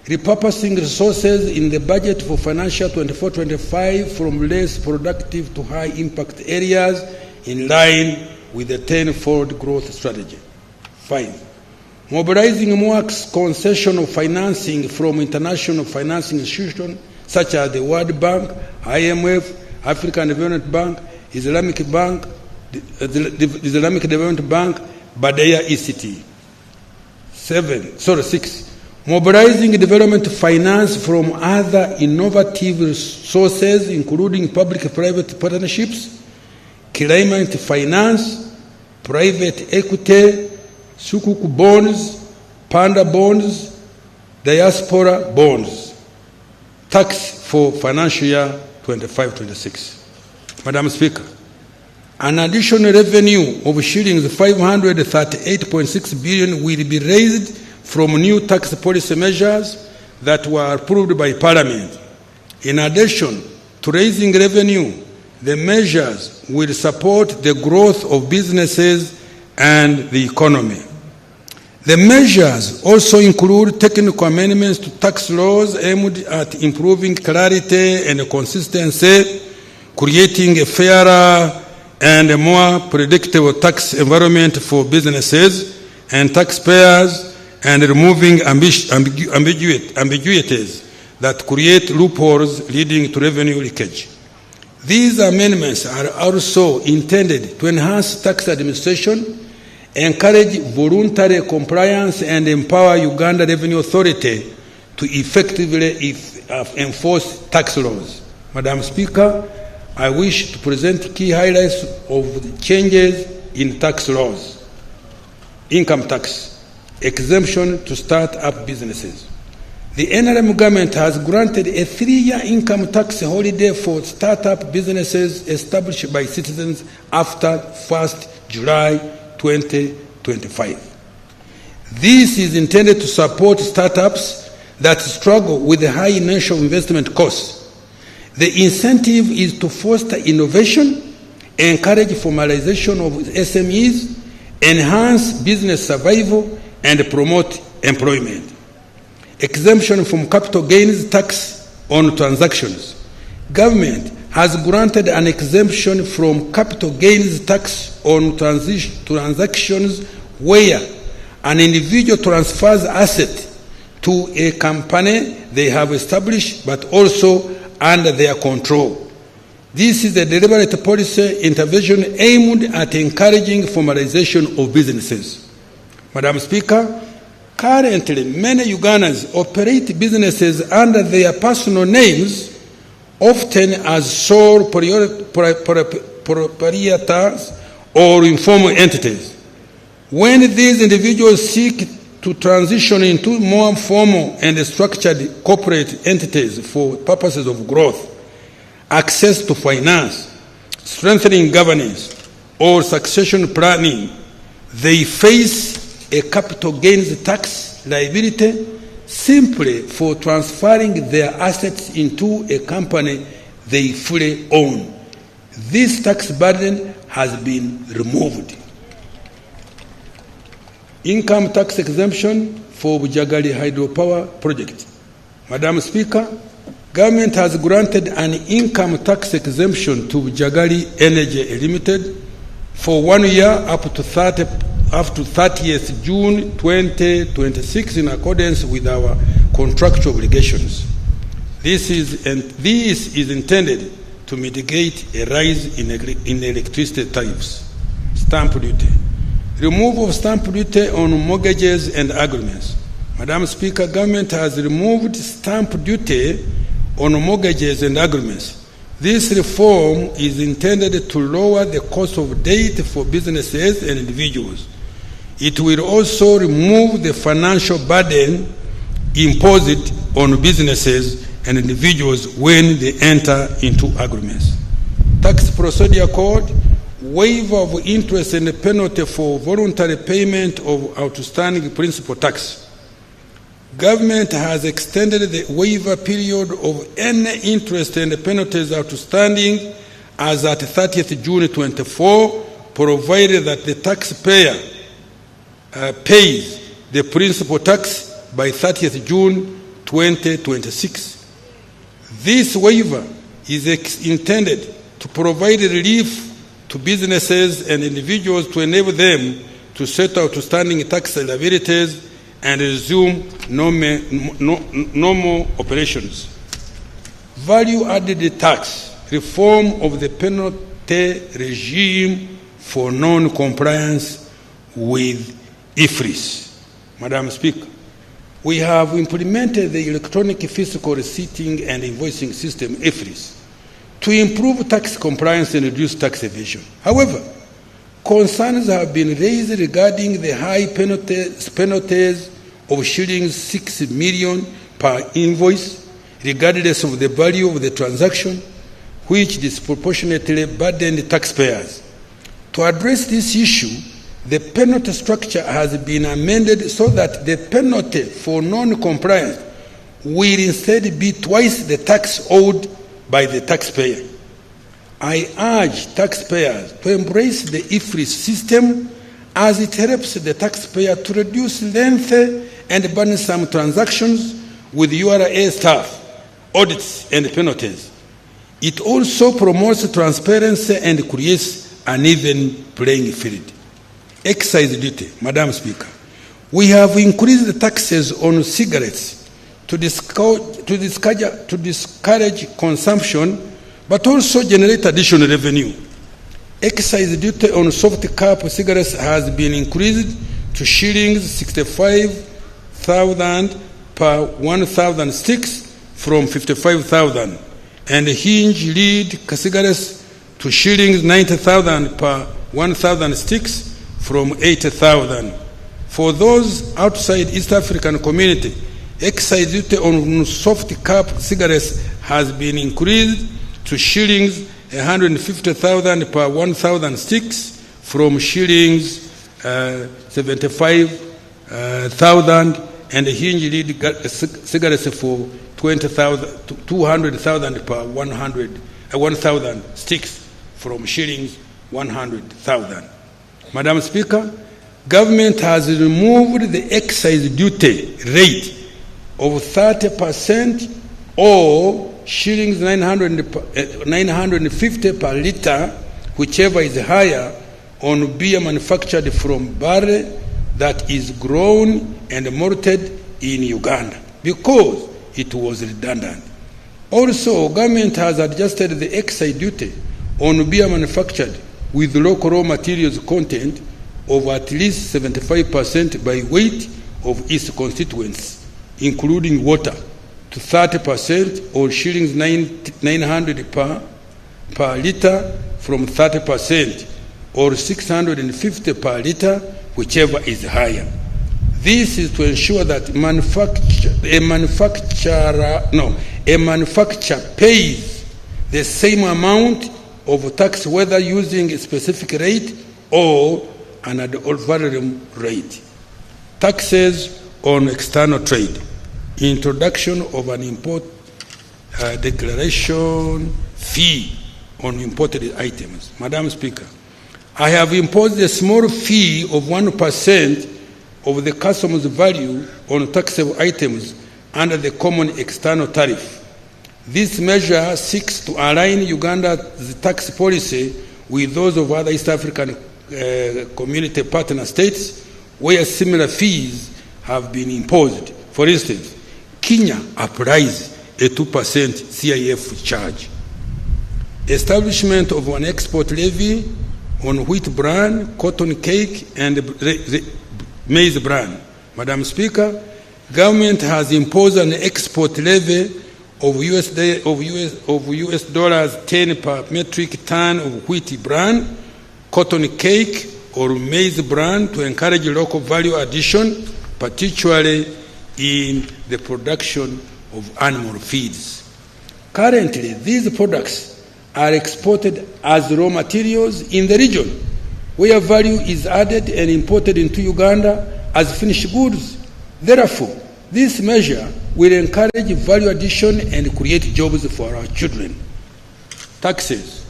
F: Repurposing resources in the budget for financial 24-25 from less productive to high impact areas in line with the 10-fold growth strategy. 5. Mobilizing more concessional financing from international financing institutions such as the World Bank, IMF, African Development Bank, Islamic Development Bank, Badea ECT. 6. Mobilizing development finance from other innovative sources, including public-private partnerships, climate finance, private equity, sukuk bonds, panda bonds, diaspora bonds. Tax for financial year 25-26. Madam Speaker, an additional revenue of shillings 538.6 billion will be raised from new tax policy measures that were approved by Parliament. In addition to raising revenue, the measures will support the growth of businesses and the economy. The measures also include technical amendments to tax laws aimed at improving clarity and consistency, creating a fairer and a more predictable tax environment for businesses and taxpayers, and removing ambiguities that create loopholes leading to revenue leakage. These amendments are also intended to enhance tax administration, encourage voluntary compliance, and empower Uganda Revenue Authority to effectively enforce tax laws. Madam Speaker, I wish to present key highlights of the changes in tax laws. Income tax. Exemption to start-up businesses. The NRM government has granted a 3-year income tax holiday for start-up businesses established by citizens after 1st July 2025. This is intended to support startups that struggle with the high initial investment costs. The incentive is to foster innovation, encourage formalization of SMEs, enhance business survival, and promote employment. Exemption from capital gains tax on transactions. Government has granted an exemption from capital gains tax on transactions where an individual transfers asset to a company they have established but also under their control. This is a deliberate policy intervention aimed at encouraging formalization of businesses. Madam Speaker, currently many Ugandans operate businesses under their personal names, often as sole proprietors or informal entities. When these individuals seek to transition into more formal and structured corporate entities for purposes of growth, access to finance, strengthening governance, or succession planning, they face a capital gains tax liability simply for transferring their assets into a company they fully own. This tax burden has been removed. Income tax exemption for Bujagali hydropower project. Madam Speaker, government has granted an income tax exemption to Bujagali Energy Limited for 1 year up to 30th June 2026 in accordance with our contractual obligations. This is intended to mitigate a rise in electricity tariffs. Stamp duty. Removal of stamp duty on mortgages and agreements. Madam Speaker, government has removed stamp duty on mortgages and agreements. This reform is intended to lower the cost of debt for businesses and individuals. It will also remove the financial burden imposed on businesses and individuals when they enter into agreements. Tax Procedure Code, waiver of interest and penalty for voluntary payment of outstanding principal tax. Government has extended the waiver period of any interest and penalties outstanding as at 30th June 24, provided that the taxpayer pays the principal tax by 30th June 2026. This waiver is intended to provide relief to businesses and individuals to enable them to settle outstanding tax liabilities and resume normal operations. Value-added tax, reform of the penalty regime for non-compliance with IFRIS. Madam Speaker, we have implemented the electronic fiscal receipting and invoicing system, IFRIS, to improve tax compliance and reduce tax evasion. However, concerns have been raised regarding the high penalties of shillings 6 million per invoice, regardless of the value of the transaction, which disproportionately burden the taxpayers. To address this issue, the penalty structure has been amended so that the penalty for non-compliance will instead be twice the tax owed by the taxpayer. I urge taxpayers to embrace the IFRIS system as it helps the taxpayer to reduce lengthy and burdensome transactions with URA staff, audits, and penalties. It also promotes transparency and creates an even playing field. Excise duty, Madam Speaker. We have increased the taxes on cigarettes to discourage consumption, but also generate additional revenue. Excise duty on soft cap cigarettes has been increased to shillings 65,000 per 1,000 sticks from 55,000, and hinge lead cigarettes to shillings 90,000 per 1,000 sticks from 80,000. For those outside East African community, excise duty on soft cap cigarettes has been increased to shillings 150,000 per 1,000 sticks from shillings 75,000, and hinge lead cigarettes for 200,000 per 1,000 sticks from shillings 100,000. Madam Speaker, government has removed the excise duty rate of 30% or shillings 950 per litre, whichever is higher, on beer manufactured from barley that is grown and malted in Uganda, because it was redundant. Also, government has adjusted the excise duty on beer manufactured with local raw materials content of at least 75% by weight of its constituents, including water, to 30% or shillings 900 per litre from 30%, or 650 per litre, whichever is higher. This is to ensure that a manufacturer pays the same amount of tax whether using a specific rate or an volume rate. Taxes on external trade. Introduction of an import declaration fee on imported items. Madam Speaker, I have imposed a small fee of 1% of the customs value on taxable items under the common external tariff. This measure seeks to align Uganda's tax policy with those of other East African community partner states where similar fees have been imposed. For instance, Kenya applies a 2% CIF charge. Establishment of an export levy on wheat bran, cotton cake, and maize bran. Madam Speaker, government has imposed an export levy of US dollars 10 per metric ton of wheat bran, cotton cake, or maize bran to encourage local value addition, particularly in the production of animal feeds. Currently, these products are exported as raw materials in the region, where value is added and imported into Uganda as finished goods. Therefore, this measure will encourage value addition and create jobs for our children. Taxes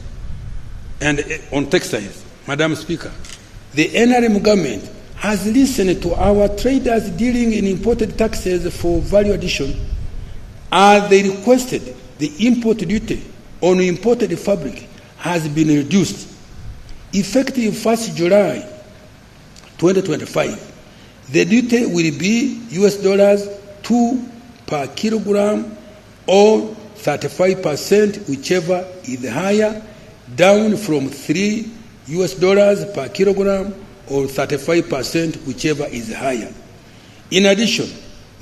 F: and on textiles. Madam Speaker, the NRM government has listened to our traders dealing in imported taxes for value addition, as they requested the import duty on imported fabric has been reduced. Effective 1st July 2025, the duty will be $2 per kilogram or 35%, whichever is higher, down from $3 per kilogram or 35%, whichever is higher. In addition,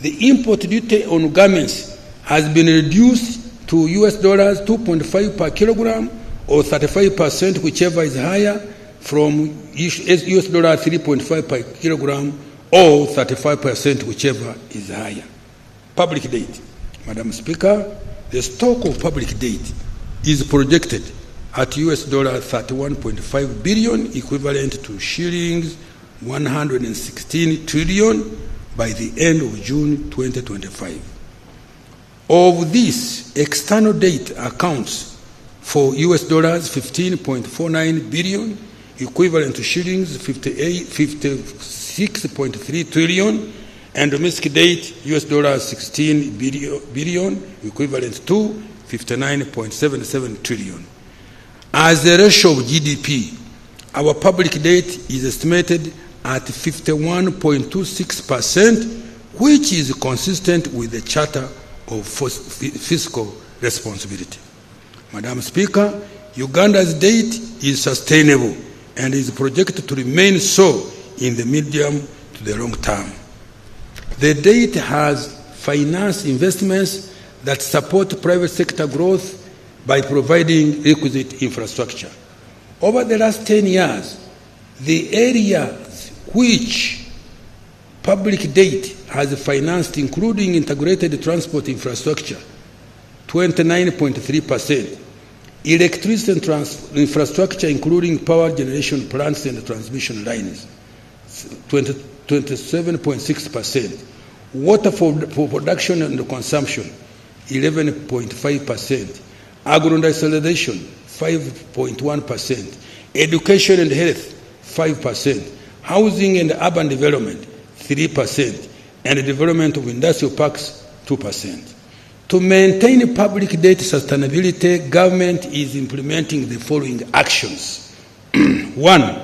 F: the import duty on garments has been reduced to US dollars 2.5 per kilogram, or 35%, whichever is higher, from US dollar 3.5 per kilogram, or 35%, whichever is higher. Public debt. Madam Speaker, the stock of public debt is projected at US dollar 31.5 billion, equivalent to shillings 116 trillion by the end of June 2025. Of this, external debt accounts for US dollars 15.49 billion, equivalent to shillings 56.3 trillion, and domestic debt US dollars 16 billion, equivalent to 59.77 trillion. As a ratio of GDP, our public debt is estimated at 51.26%, which is consistent with the Charter of Fiscal Responsibility. Madam Speaker, Uganda's debt is sustainable and is projected to remain so in the medium to the long term. The debt has financed investments that support private sector growth by providing requisite infrastructure. Over the last 10 years, the areas which public debt has financed, including integrated transport infrastructure, 29.3%, electricity infrastructure, including power generation plants and transmission lines, 27.6%, water for production and consumption, 11.5%, agro-industrialization, 5.1%, education and health, 5%, housing and urban development, 3%, and the development of industrial parks, 2%. To maintain public debt sustainability, government is implementing the following actions. 1,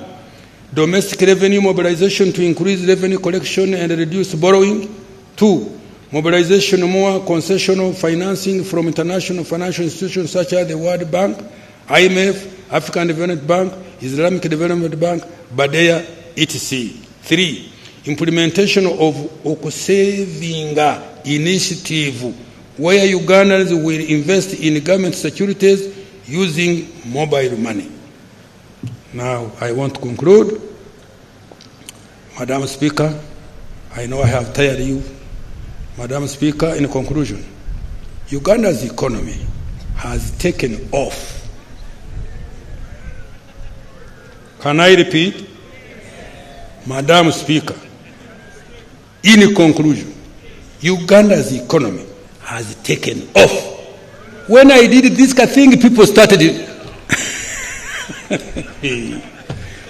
F: domestic revenue mobilization to increase revenue collection and reduce borrowing. 2, mobilization of more concessional financing from international financial institutions such as the World Bank, IMF, African Development Bank, Islamic Development Bank, Badea, etc. 3, implementation of saving initiative, where Ugandans will invest in government securities using mobile money. Now, I want to conclude. Madam Speaker, I know I have tired you. Madam Speaker, in conclusion, Uganda's economy has taken off. Can I repeat? Madam Speaker, in conclusion, Uganda's economy has taken off. When I did this thing, people started it.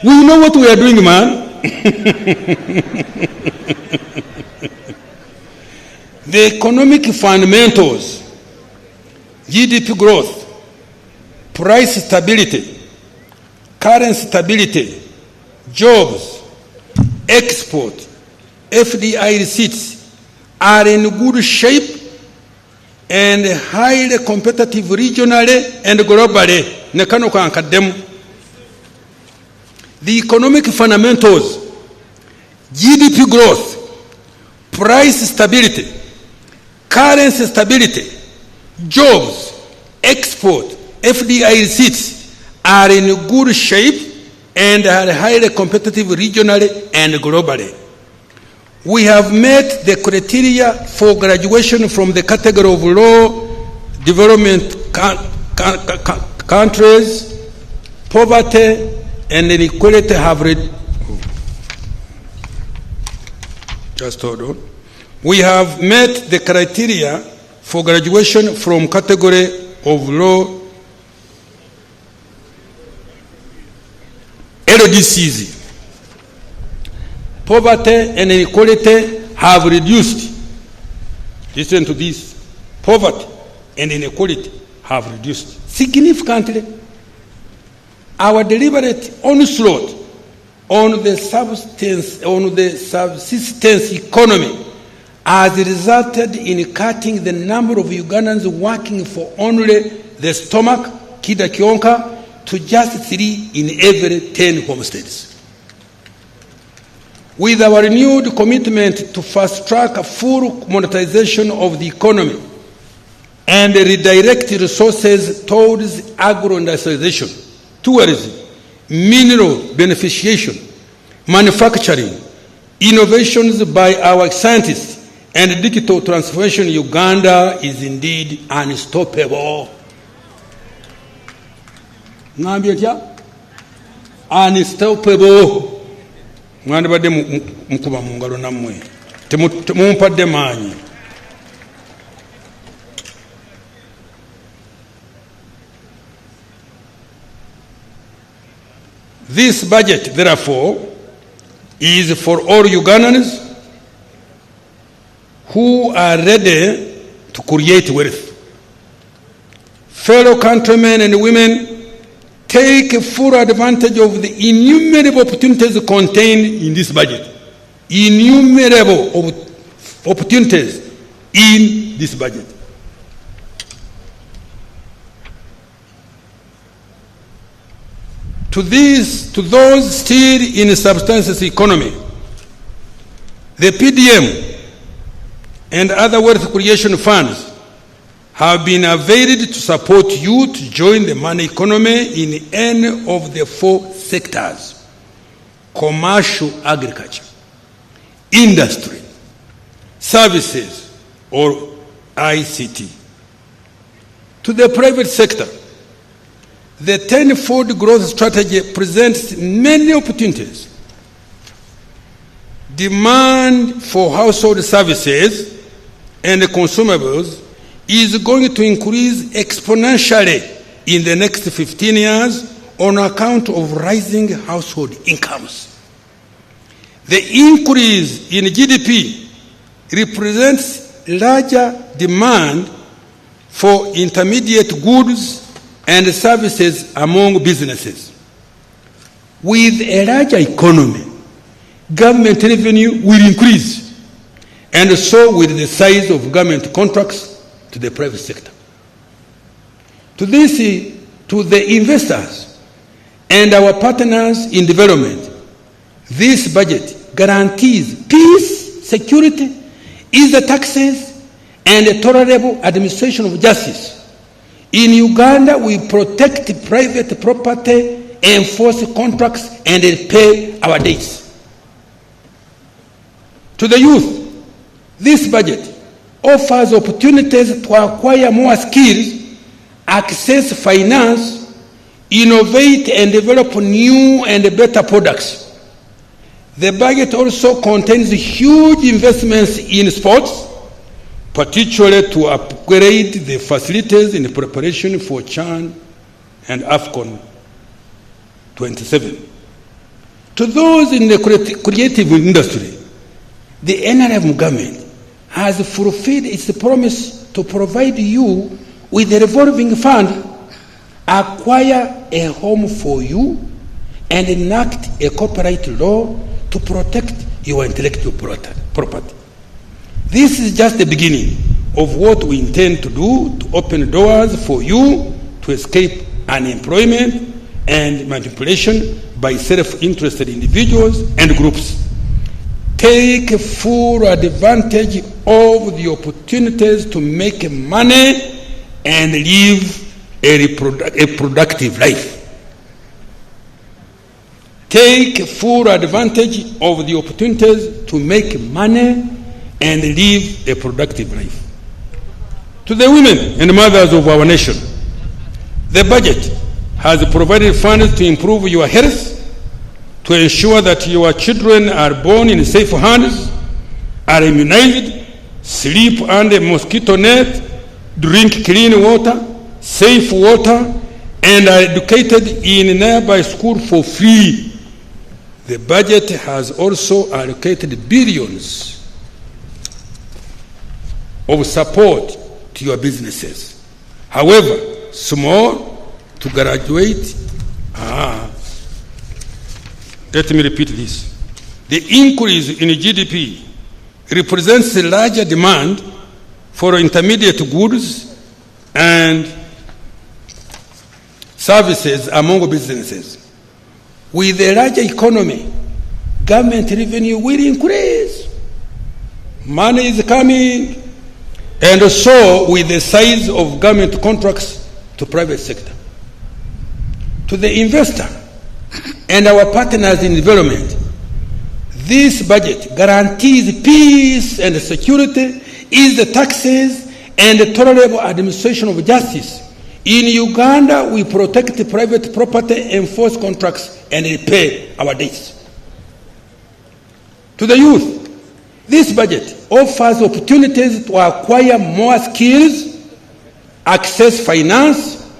F: We know what we are doing, man. The economic fundamentals, GDP growth, price stability, currency stability, jobs, export, FDI receipts are in good shape and highly competitive regionally and globally. The economic fundamentals, GDP growth, price stability, currency stability, jobs, export, FDI receipts are in good shape and are highly competitive regionally and globally. We have met the criteria for graduation from the category of low development countries. Poverty and inequality have just hold on. We have met the criteria for graduation from category of low LDCs. Poverty and inequality have reduced. Listen to this. Poverty and inequality have reduced significantly. Our deliberate onslaught on the subsistence economy has resulted in cutting the number of Ugandans working for only the stomach, kida kionka, to just 3 in every 10 homesteads. with our renewed commitment to fast-track full monetization of the economy and redirect resources towards agro-industrialization, tourism, mineral beneficiation, manufacturing, innovations by our scientists, and digital transformation, Uganda is indeed unstoppable. Unstoppable. Mwandibadde mukuba mu ngalo nammwe temumpadde maanyi. This budget, therefore, is for all Ugandans who are ready to create wealth. Fellow countrymen and women, take full advantage of the innumerable opportunities contained in this budget. Innumerable opportunities in this budget. To those still in a subsistence economy, the PDM and other wealth creation funds have been availed to support you to join the money economy in any of the 4 sectors: commercial agriculture, industry, services, or ICT. To the private sector, the 10-fold growth strategy presents many opportunities. Demand for household services and consumables is going to increase exponentially in the next 15 years on account of rising household incomes. The increase in GDP represents larger demand for intermediate goods and services among businesses. With a larger economy, government revenue will increase, and so will the size of government contracts to the private sector. To the investors and our partners in development, this budget guarantees peace, security, easy taxes, and a tolerable administration of justice. In Uganda, we protect private property, enforce contracts, and pay our debts. To the youth, this budget offers opportunities to acquire more skills, access finance, innovate, and develop new and better products. The budget also contains huge investments in sports, particularly to upgrade the facilities in preparation for CHAN and AFCON 27. To those in the creative industry, the NRM government has fulfilled its promise to provide you with a revolving fund, acquire a home for you, and enact a copyright law to protect your intellectual property. This is just the beginning of what we intend to do to open doors for you to escape unemployment and manipulation by self-interested individuals and groups. Take full advantage of the opportunities to make money and live a productive life. Take full advantage of the opportunities to make money and live a productive life. To the women and mothers of our nation, the budget has provided funds to improve your health, to ensure that your children are born in safe hands, are immunized, sleep under a mosquito net, drink clean water, safe water, and are educated in nearby school for free. The budget has also allocated billions of support to your businesses. However, small to graduate. Let me repeat this. The increase in GDP represents a larger demand for intermediate goods and services among businesses. With a larger economy, government revenue will increase. Money is coming, and so with the size of government contracts to private sector. To the investor and our partners in development, this budget guarantees peace and security, ease the taxes, and the tolerable administration of justice. In Uganda, we protect private property, enforce contracts, and repay our debts. To the youth, this budget offers opportunities to acquire more skills, access finance,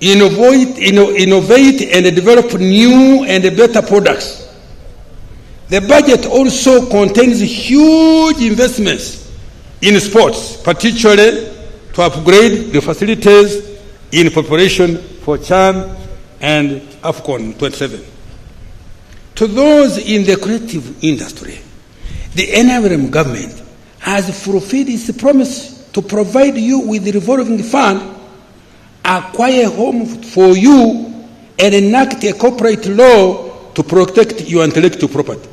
F: innovate and develop new and better products. The budget also contains huge investments in sports, particularly to upgrade the facilities in preparation for CHAN and AFCON 27. To those in the creative industry, the NRM government has fulfilled its promise to provide you with the revolving fund, acquire a home for you, and enact a corporate law to protect your intellectual property.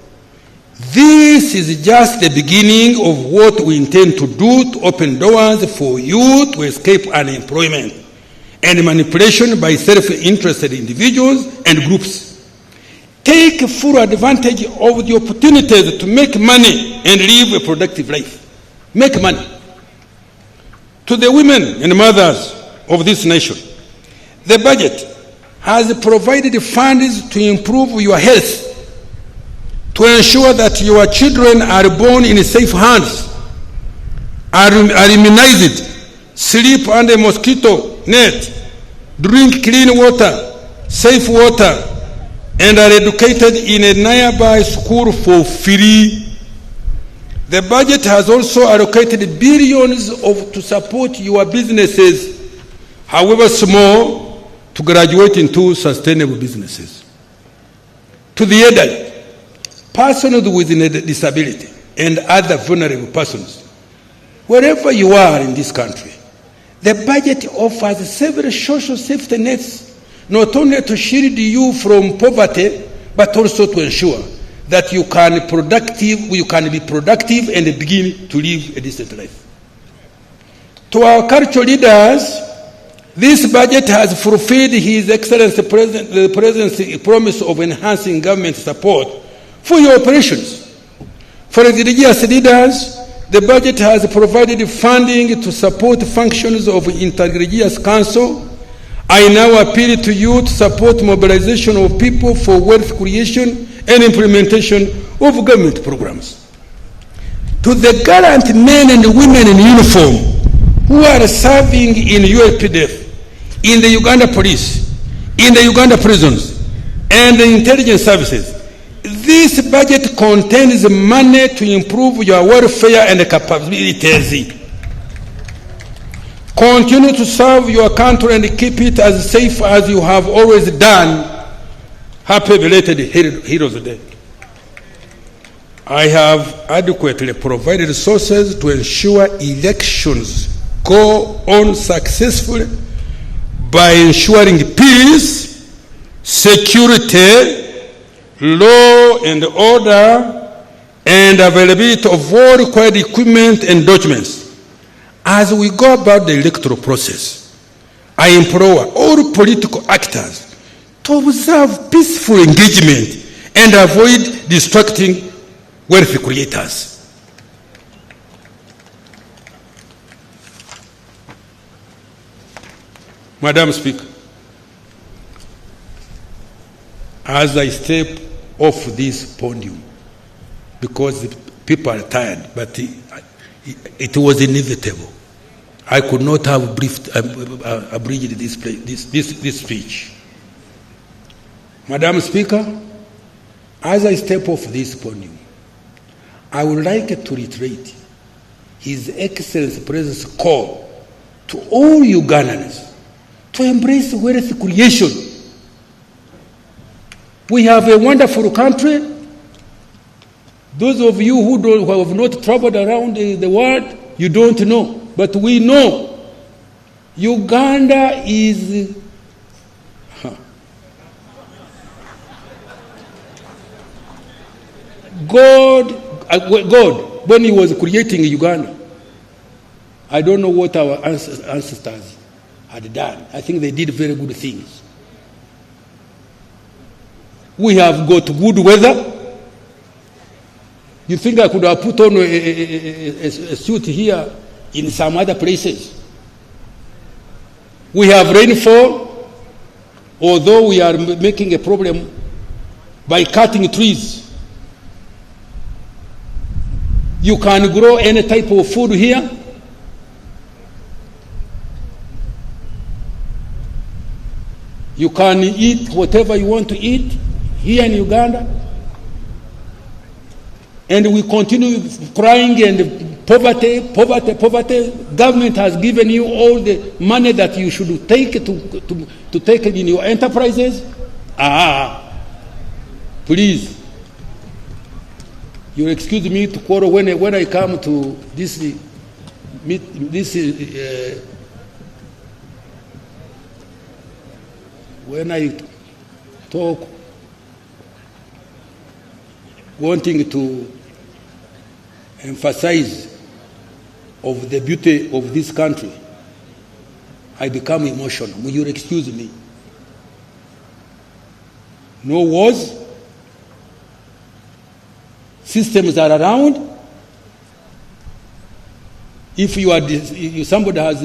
F: This is just the beginning of what we intend to do to open doors for you to escape unemployment and manipulation by self-interested individuals and groups. Take full advantage of the opportunities to make money and live a productive life. Make money. To the women and mothers of this nation, the budget has provided funds to improve your health, to ensure that your children are born in safe hands, are immunized, sleep under mosquito net, drink clean water, safe water, and are educated in a nearby school for free. The budget has also allocated billions to support your businesses, however small, to graduate into sustainable businesses. To the elderly, persons with a disability, and other vulnerable persons, wherever you are in this country, the budget offers several social safety nets, not only to shield you from poverty, but also to ensure that you can be productive and begin to live a decent life. To our cultural leaders, this budget has fulfilled His Excellency the President's promise of enhancing government support for your operations. For the religious leaders, the budget has provided funding to support functions of Interreligious Council. I now appeal to you to support mobilization of people for wealth creation and implementation of government programs. To the gallant men and women in uniform who are serving in UPDF, in the Uganda police, in the Uganda prisons, and the intelligence services, this budget contains money to improve your welfare and capabilities. Continue to serve your country and keep it as safe as you have always done. Happy belated Heroes Day. I have adequately provided resources to ensure elections go on successfully by ensuring peace, security, law and order, and availability of all required equipment and documents. As we go about the electoral process, I implore all political actors to observe peaceful engagement and avoid distracting wealth creators. Madam Speaker, as I step off this podium, because people are tired, but it was inevitable. I could not have abridged this speech. Madam Speaker, as I step off this podium, I would like to reiterate His Excellency President's call to all Ugandans to embrace wealth creation. We have a wonderful country. Those of you who have not traveled around the world, you don't know. But we know Uganda is God, when he was creating Uganda, I don't know what our ancestors had done. I think they did very good things. We have got good weather. You think I could have put on a suit here in some other places? We have rainfall, although we are making a problem by cutting trees. You can grow any type of food here. You can eat whatever you want to eat here in Uganda. And we continue crying and poverty. Government has given you all the money that you should take to take it in your enterprises. Please, you'll excuse me to quarrel when I come to this when I talk, wanting to emphasize of the beauty of this country, I become emotional. Will you excuse me? No wars, systems are around. If you are somebody has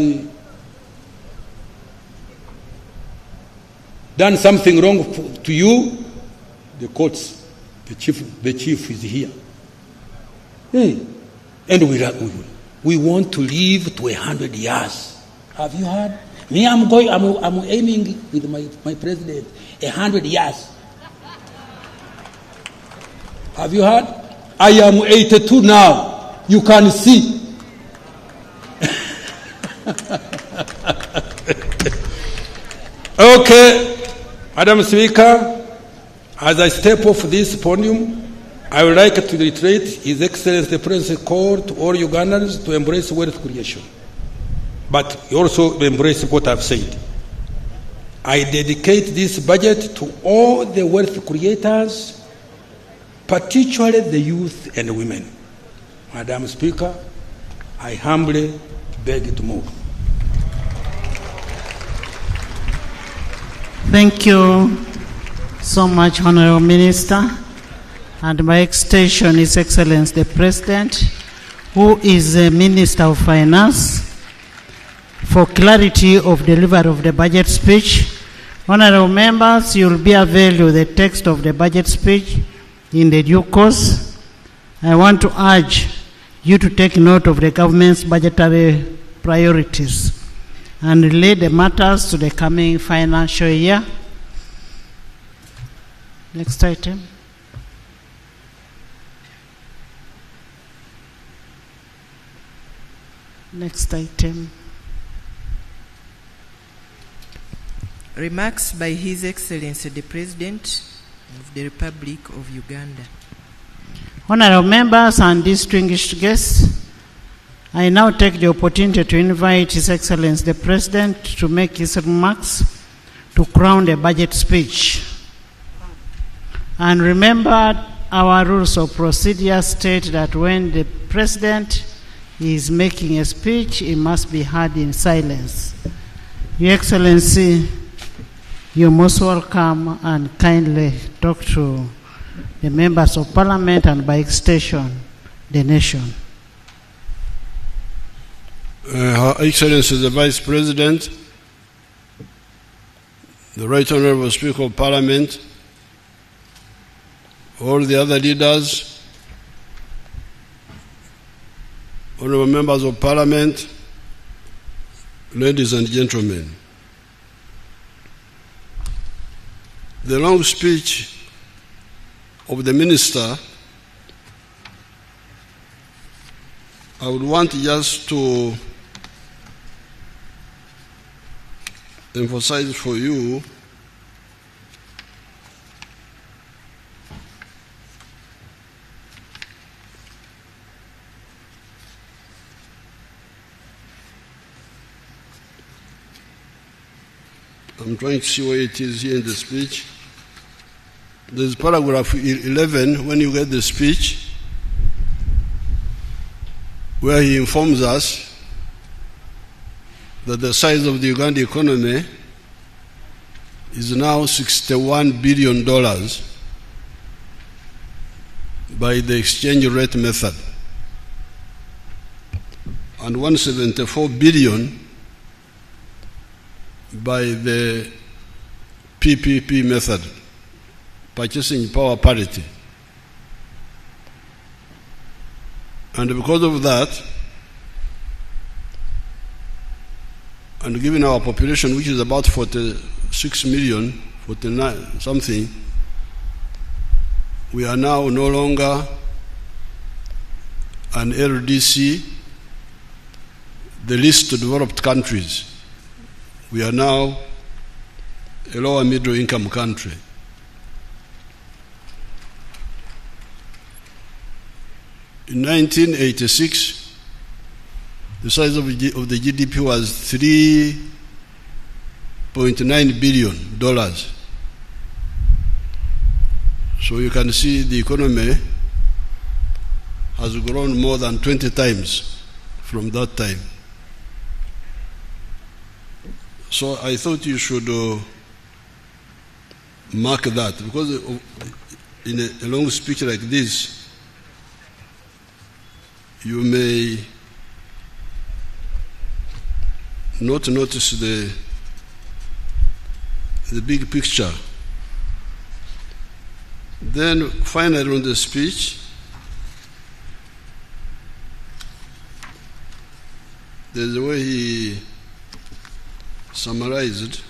F: done something wrong to you, the courts, the chief is here. Hey. And we want to live to 100 years. Have you heard? Me, I'm aiming with my president 100 years. Have you heard? I am 82 now. You can see. Okay. Madam Speaker, as I step off this podium, I would like to reiterate His Excellency the President call to all Ugandans to embrace wealth creation, but also embrace what I've said. I dedicate this budget to all the wealth creators, particularly the youth and women. Madam Speaker, I humbly beg to move.
E: Thank you so much, Honorable Minister. And by extension, His Excellency the President, who is the Minister of Finance, for clarity of delivery of the budget speech. Honorable members, you will be available with the text of the budget speech in the due course. I want to urge you to take note of the government's budgetary priorities and relate the matters to the coming financial year. Next item. Next item.
C: Remarks by His Excellency the President of the Republic of Uganda.
E: Honorable members and distinguished guests, I now take the opportunity to invite His Excellency the President to make his remarks to crown the budget speech. And remember, our rules of procedure state that when the President is making a speech, it must be heard in silence. Your Excellency, you're most welcome, and kindly talk to the members of Parliament and by extension, the nation.
G: Her Excellency the Vice President, the Right Honorable Speaker of Parliament, all the other leaders, honorable members of Parliament, ladies and gentlemen. The long speech of the Minister, I would want just to emphasize for you I'm trying to see where it is here in the speech. There's paragraph 11 when you get the speech, where he informs us that the size of the Uganda economy is now $61 billion by the exchange rate method, and $174 billion by the PPP method, purchasing power parity. And because of that, and given our population, which is about 46 million, 49 something, we are now no longer an LDC, the least developed countries. We are now a lower middle income country. In 1986, the size of the GDP was $3.9 billion. So you can see the economy has grown more than 20 times from that time. So I thought you should mark that, because in a long speech like this, you may not notice the big picture. Then finally on the speech, there's a way he summarized.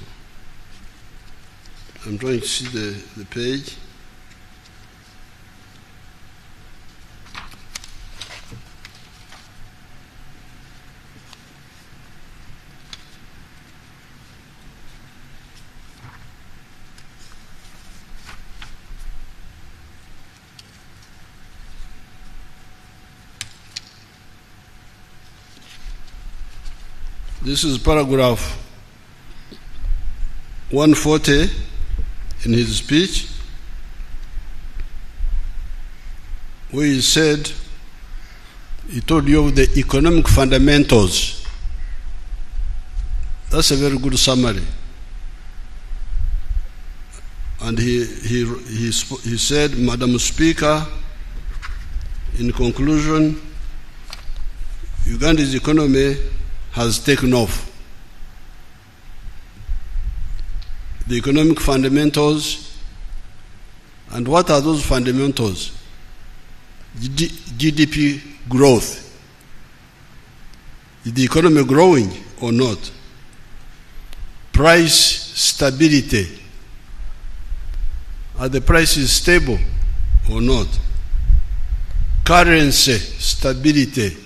G: I'm trying to see the page. This is paragraph 140 in his speech, where he said, he told you of the economic fundamentals. That's a very good summary. And he said, Madam Speaker, in conclusion, Uganda's economy has taken off. The economic fundamentals, and what are those fundamentals? GDP growth. Is the economy growing or not? Price stability. Are the prices stable or not? Currency stability.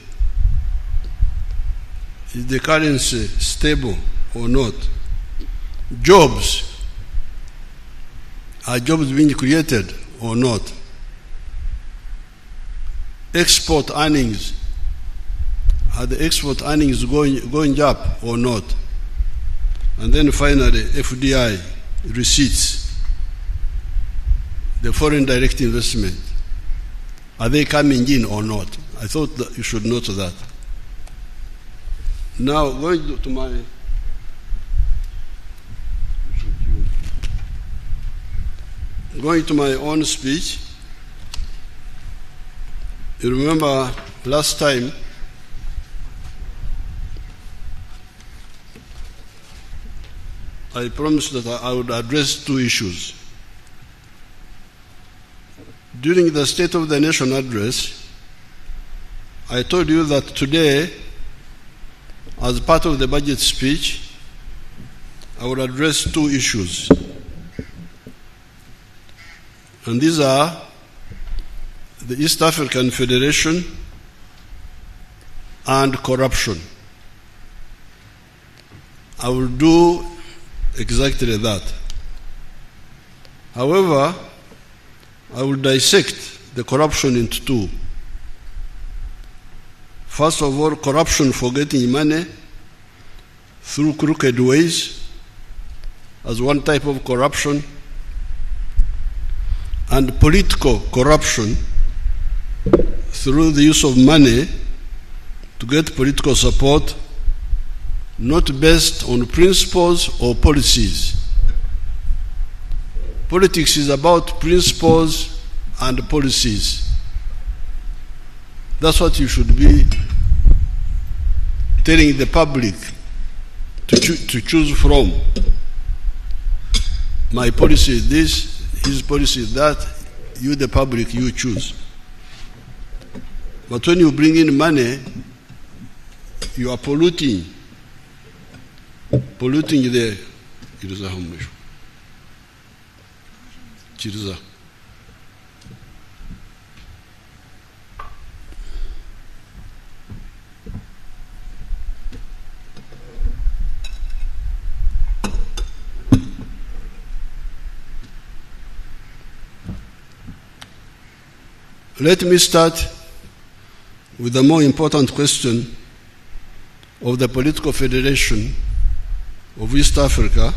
G: Is the currency stable or not? Jobs. Are jobs being created or not? Export earnings. Are the export earnings going up or not? And then finally, FDI, receipts, the foreign direct investment. Are they coming in or not? I thought that you should note that. Now, going to my own speech, you remember last time I promised that I would address two issues. During the State of the Nation address, I told you that today, as part of the budget speech, I will address two issues. And these are the East African Federation and corruption. I will do exactly that. However, I will dissect the corruption into two. First of all, corruption for getting money through crooked ways as one type of corruption. and political corruption through the use of money to get political support, not based on principles or policies. Politics is about principles and policies. That's what you should be telling the public to choose from. My policy is this, his policy is that, you the public, you choose. But when you bring in money, you are polluting the Chiriza. Let me start with the more important question of the political federation of East Africa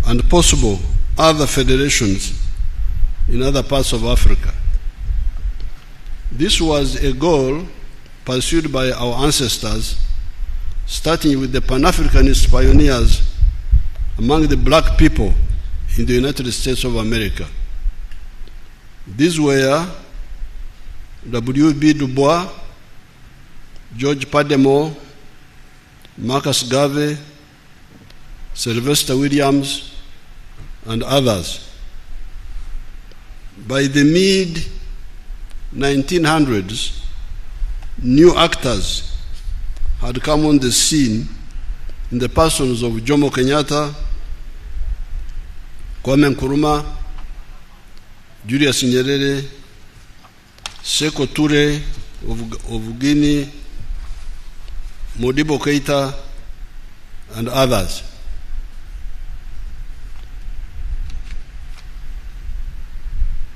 G: and possible other federations in other parts of Africa. This was a goal pursued by our ancestors, starting with the Pan-Africanist pioneers among the black people in the United States of America. These were W.B. Du Bois, George Padmore, Marcus Garvey, Sylvester Williams, and others. By the mid-1900s, new actors had come on the scene in the persons of Jomo Kenyatta, Kwame Nkrumah, Julius Nyerere, Sekou Toure of Guinea, Modibo Keita, and others.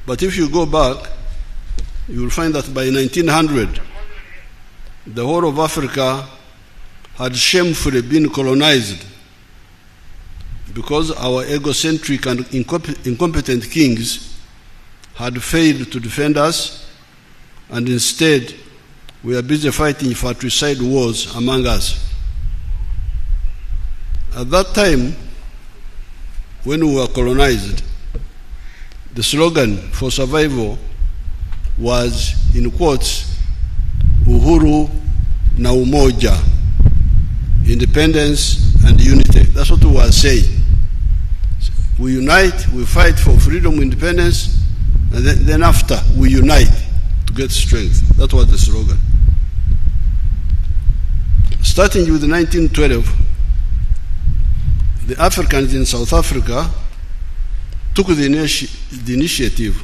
G: But if you go back, you will find that by 1900, the whole of Africa had shamefully been colonized because our egocentric and incompetent kings had failed to defend us, and instead we are busy fighting fratricide wars among us. At that time, when we were colonized, the slogan for survival was, in quotes, Uhuru na Umoja, independence and unity. That's what we were saying. We unite, we fight for freedom, independence, and then after we unite to get strength. That was the slogan. Starting with 1912, the Africans in South Africa took the initiative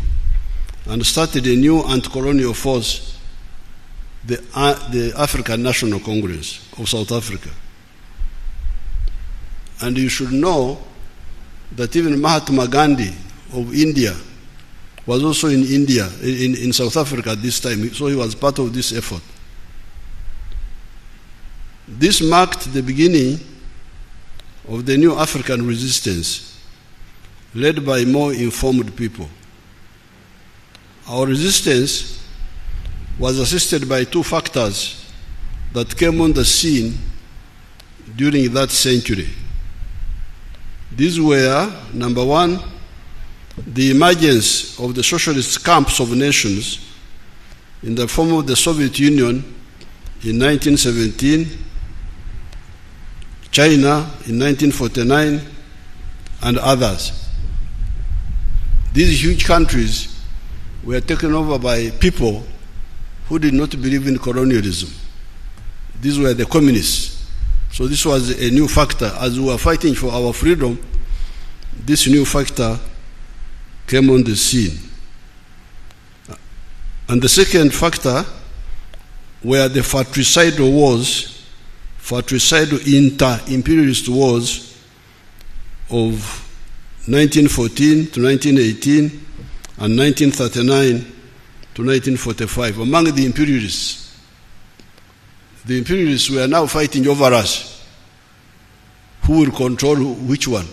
G: and started a new anti-colonial force, the African National Congress of South Africa. And you should know that even Mahatma Gandhi of India was also in India, in South Africa at this time, so he was part of this effort. This marked the beginning of the new African resistance, led by more informed people. Our resistance was assisted by two factors that came on the scene during that century. These were, number one, the emergence of the socialist camps of nations in the form of the Soviet Union in 1917, China in 1949, and others. These huge countries were taken over by people who did not believe in colonialism. These were the communists. So this was a new factor. As we were fighting for our freedom, this new factor came on the scene. And the second factor were the fratricidal wars, fratricidal inter-imperialist wars of 1914 to 1918 and 1939 to 1945 among the imperialists. The imperialists were now fighting over us. Who will control which one?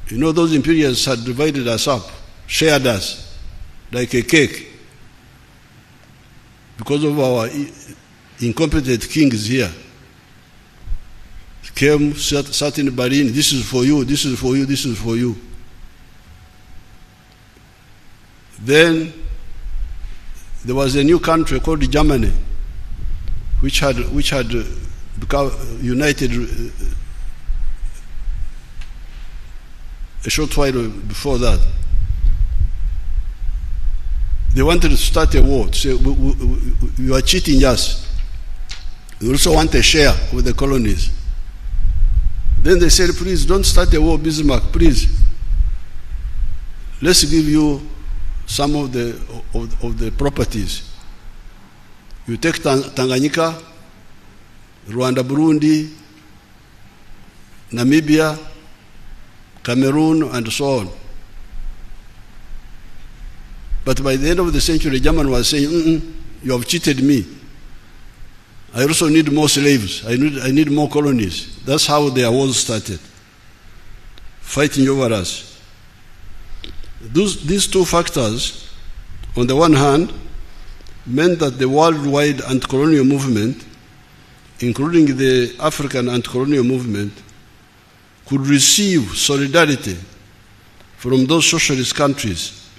G: You know, those imperialists had divided us up, shared us like a cake because of our incompetent kings here. Came, sat in Berlin, this is for you, this is for you, this is for you. Then there was a new country called Germany, which had become united a short while before that. They wanted to start a war, to say, you are cheating us. We also want a share with the colonies. Then they said, please don't start a war, Bismarck, please. Let's give you some of the properties. You take Tanganyika, Rwanda, Burundi, Namibia, Cameroon, and so on. But by the end of the century, German was saying, you have cheated me. I also need more slaves. I need more colonies. That's how their wars started, fighting over us. These two factors, on the one hand, meant that the worldwide anti-colonial movement, including the African anti-colonial movement, could receive solidarity from those socialist countries.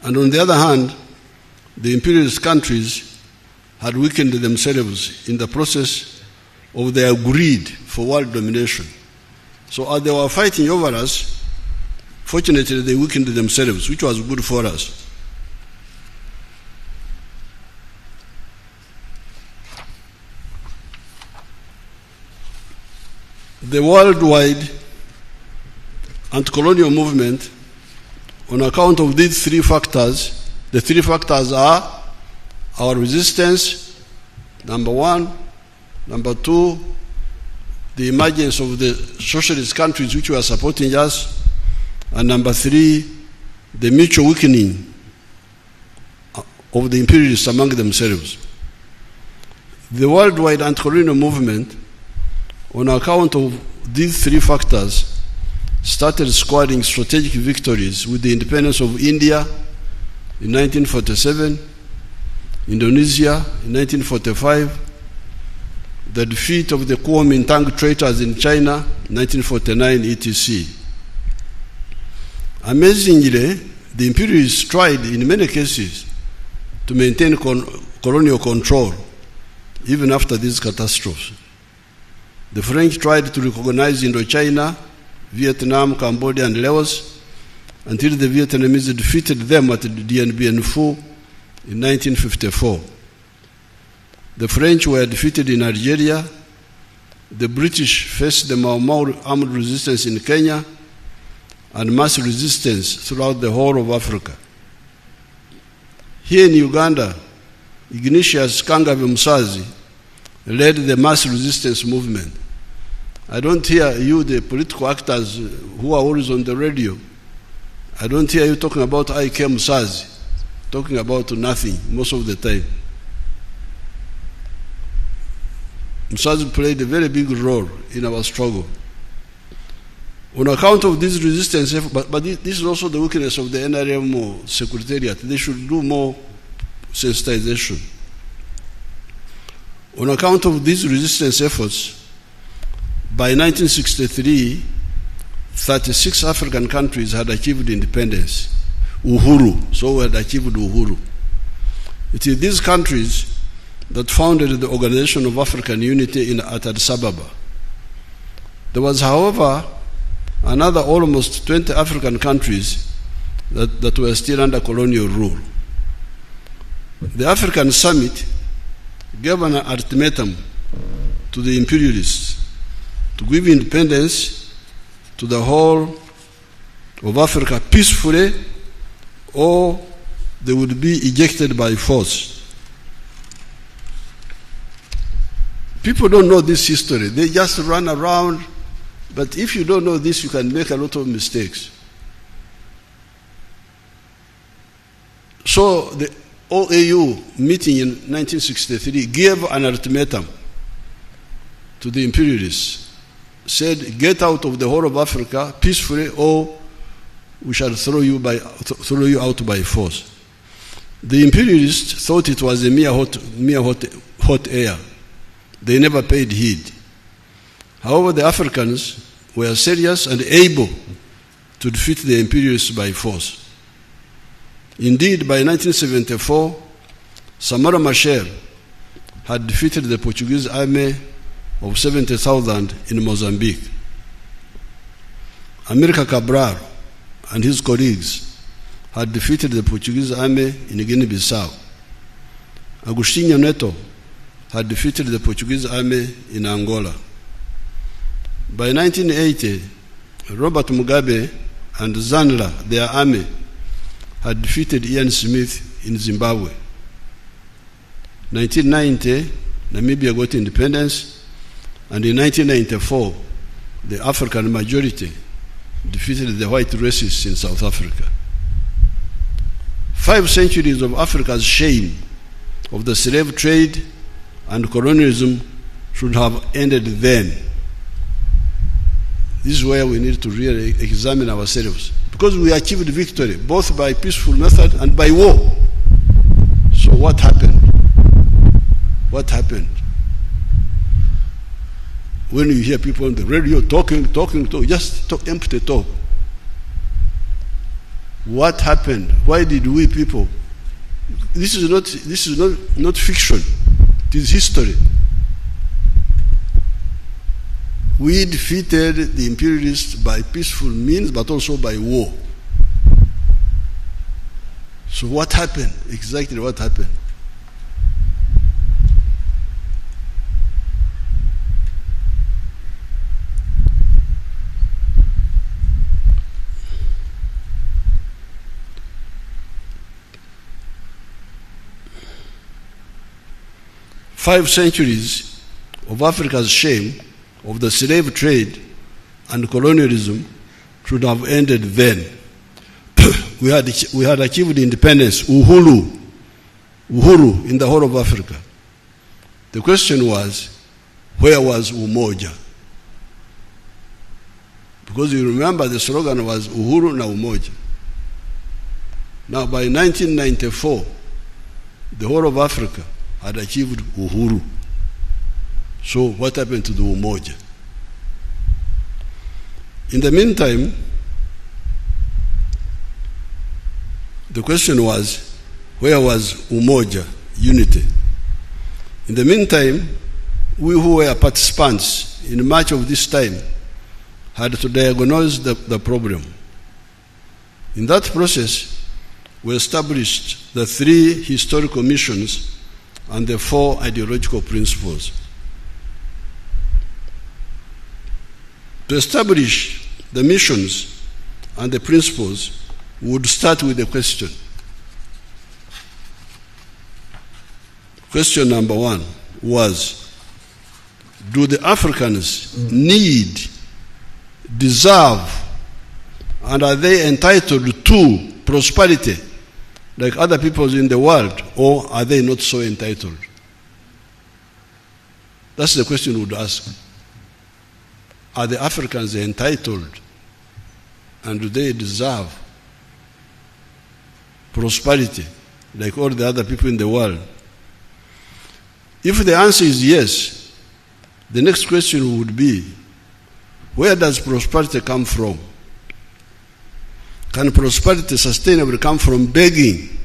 G: And on the other hand, the imperialist countries had weakened themselves in the process of their greed for world domination. So as they were fighting over us, fortunately they weakened themselves, which was good for us. The worldwide anti-colonial movement, on account of these three factors, the three factors are our resistance, number one, number two, the emergence of the socialist countries which were supporting us, and number three, the mutual weakening of the imperialists among themselves. The worldwide anti-colonial movement, on account of these three factors, started scoring strategic victories with the independence of India in 1947, Indonesia in 1945, the defeat of the Kuomintang traitors in China, 1949, etc. Amazingly, the imperialists tried in many cases to maintain colonial control even after these catastrophes. The French tried to recognize Indochina, Vietnam, Cambodia, and Laos until the Vietnamese defeated them at Dien Bien Phu in 1954. The French were defeated in Algeria. The British faced the Mau Mau armed resistance in Kenya and mass resistance throughout the whole of Africa. Here in Uganda, Ignatius Kangabe Musazi led the mass resistance movement. I don't hear you, the political actors who are always on the radio, I don't hear you talking about I.K. Musazi, talking about nothing most of the time. Musazi played a very big role in our struggle. On account of this resistance, but this is also the weakness of the NRM Secretariat. They should do more sensitization. On account of these resistance efforts, by 1963, 36 African countries had achieved independence, uhuru, so we had achieved uhuru. It is these countries that founded the Organization of African Unity at Addis Ababa. There was, however, another almost 20 African countries that were still under colonial rule. The African Summit gave an ultimatum to the imperialists to give independence to the whole of Africa peacefully, or they would be ejected by force. People don't know this history. They just run around, but if you don't know this, you can make a lot of mistakes. So the OAU meeting in 1963 gave an ultimatum to the imperialists, said, get out of the whole of Africa peacefully, or we shall throw you out by force. The imperialists thought it was a mere hot air. They never paid heed. However, the Africans were serious and able to defeat the imperialists by force. Indeed, by 1974, Samora Machel had defeated the Portuguese army of 70,000 in Mozambique. Amilcar Cabral and his colleagues had defeated the Portuguese army in Guinea-Bissau. Agostinho Neto had defeated the Portuguese army in Angola. By 1980, Robert Mugabe and Zanla, their army, had defeated Ian Smith in Zimbabwe. 1990, Namibia got independence, and in 1994, the African majority defeated the white racists in South Africa. 5 centuries of Africa's shame of the slave trade and colonialism should have ended then. This is where we need to really examine ourselves, because we achieved victory both by peaceful method and by war. So what happened? What happened? When you hear people on the radio talking, just talk, empty talk. What happened? Why did we people? This is not fiction. It is history. We defeated the imperialists by peaceful means, but also by war. So what happened? Exactly what happened? Five centuries of Africa's shame of the slave trade and colonialism should have ended then. we had achieved independence, uhuru in the whole of Africa. The question was, where was umoja? Because you remember the slogan was uhuru na umoja. Now by 1994, the whole of Africa had achieved uhuru. So what happened to the umoja? In the meantime, the question was, where was umoja, unity? In the meantime, we who were participants in much of this time had to diagnose the problem. In that process, we established the 3 historical missions and the 4 ideological principles. To establish the missions and the principles, we would start with a question. Question number 1 was, do the Africans need, deserve, and are they entitled to prosperity like other peoples in the world, or are they not so entitled? That's the question we would ask. Are the Africans entitled, and do they deserve prosperity like all the other people in the world? If the answer is yes, the next question would be, where does prosperity come from? Can prosperity sustainably come from begging?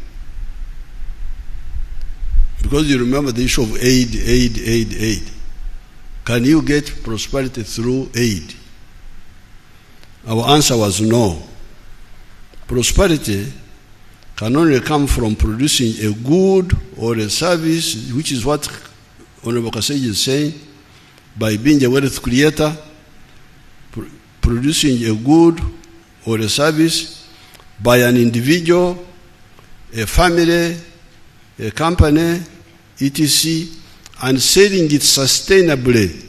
G: Because you remember the issue of aid. Can you get prosperity through aid? Our answer was no. Prosperity can only come from producing a good or a service, which is what Honorable Kasej is saying, by being a wealth creator, producing a good or a service by an individual, a family, a company, etc., and selling it sustainably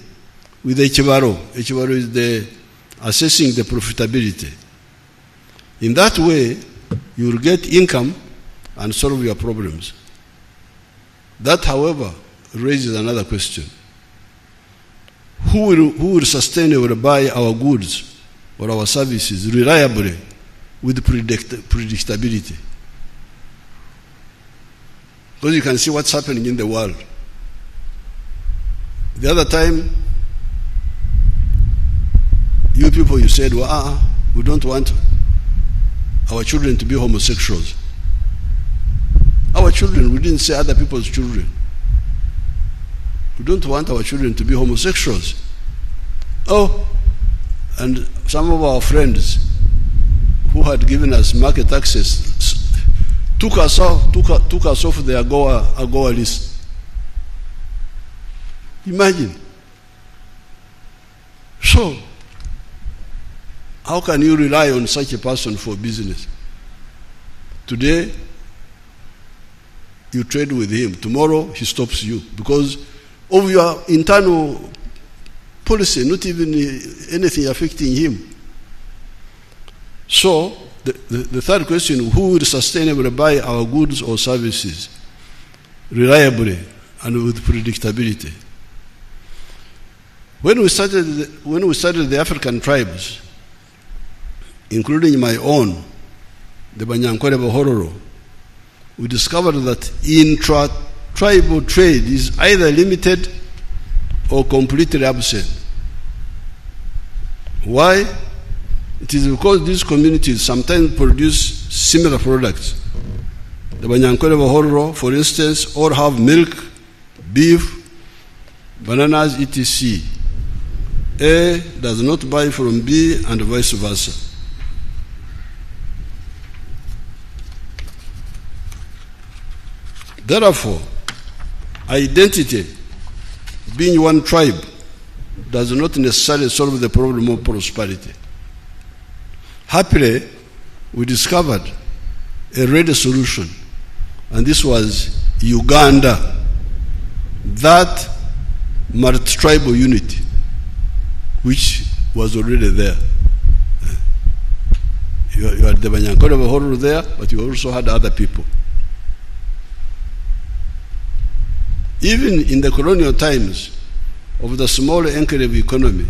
G: with Echibaro. Echibaro is the assessing the profitability. In that way, you will get income and solve your problems. That, however, raises another question. who will sustain or buy our goods or our services reliably with predictability? Because you can see what's happening in the world. The other time, you people, you said, well, we don't want our children to be homosexuals. Our children, we didn't say other people's children. We don't want our children to be homosexuals. Oh, and some of our friends who had given us market access took us off their AGOA list. Imagine. So, how can you rely on such a person for business? Today, you trade with him. Tomorrow, he stops you because of your internal policy, not even anything affecting him. So, the third question, who will sustainably buy our goods or services reliably and with predictability? When we started the African tribes, including my own, the Banyankore Bahororo, we discovered that intra-tribal trade is either limited or completely absent. Why? It is because these communities sometimes produce similar products. The Banyankore Bahororo, for instance, all have milk, beef, bananas, etc. A does not buy from B and vice versa. Therefore, identity, being one tribe, does not necessarily solve the problem of prosperity. Happily, we discovered a ready solution, and this was Uganda, that multi-tribal unity, which was already there. You had the Banyankore Bahororo there, but you also had other people. Even in the colonial times of the small enclave economy,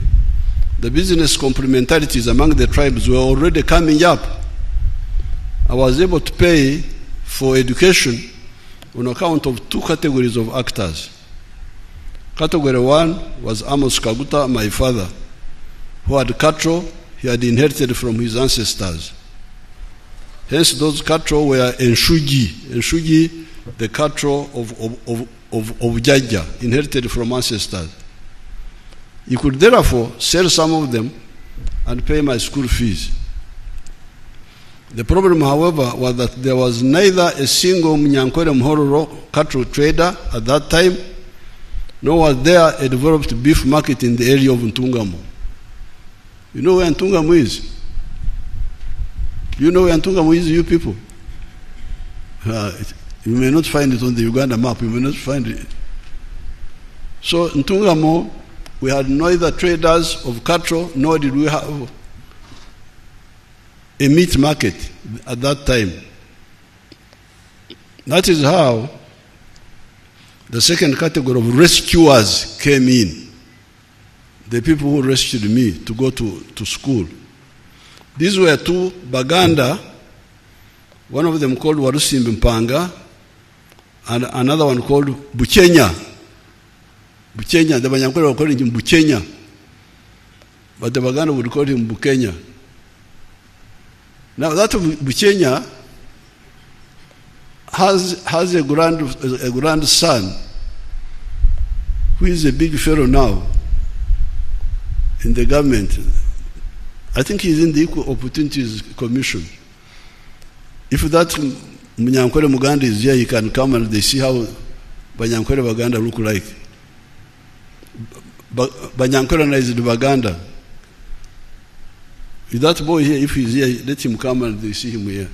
G: the business complementarities among the tribes were already coming up. I was able to pay for education on account of two categories of actors. Category one was Amos Kaguta, my father, who had cattle he had inherited from his ancestors. Hence, those cattle were Enshugi, the cattle of Jaja, inherited from ancestors. He could therefore sell some of them and pay my school fees. The problem, however, was that there was neither a single Munyankore Mhororo cattle trader at that time, nor was there a developed beef market in the area of Ntungamo. You know where Ntungamo is? You know where Ntungamo is, you people? You may not find it on the Uganda map. You may not find it. So Ntungamo, we had neither traders of cattle, nor did we have a meat market at that time. That is how the second category of rescuers came in. The people who rescued me to go to school. These were two Baganda, one of them called Warusimbi Mpanga, and another one called Buchenya. Buchenya, the Banyankore would call him Buchenya, but the Baganda would call him Bukenya. Now that Buchenya has a grandson who is a big fellow now in the government. I think he's in the Equal Opportunities Commission. If that Munyankore Muganda is here, he can come and they see how Banyankore Baganda look like. Banyankore is the Baganda. If that boy here, if he's here, let him come and they see him here.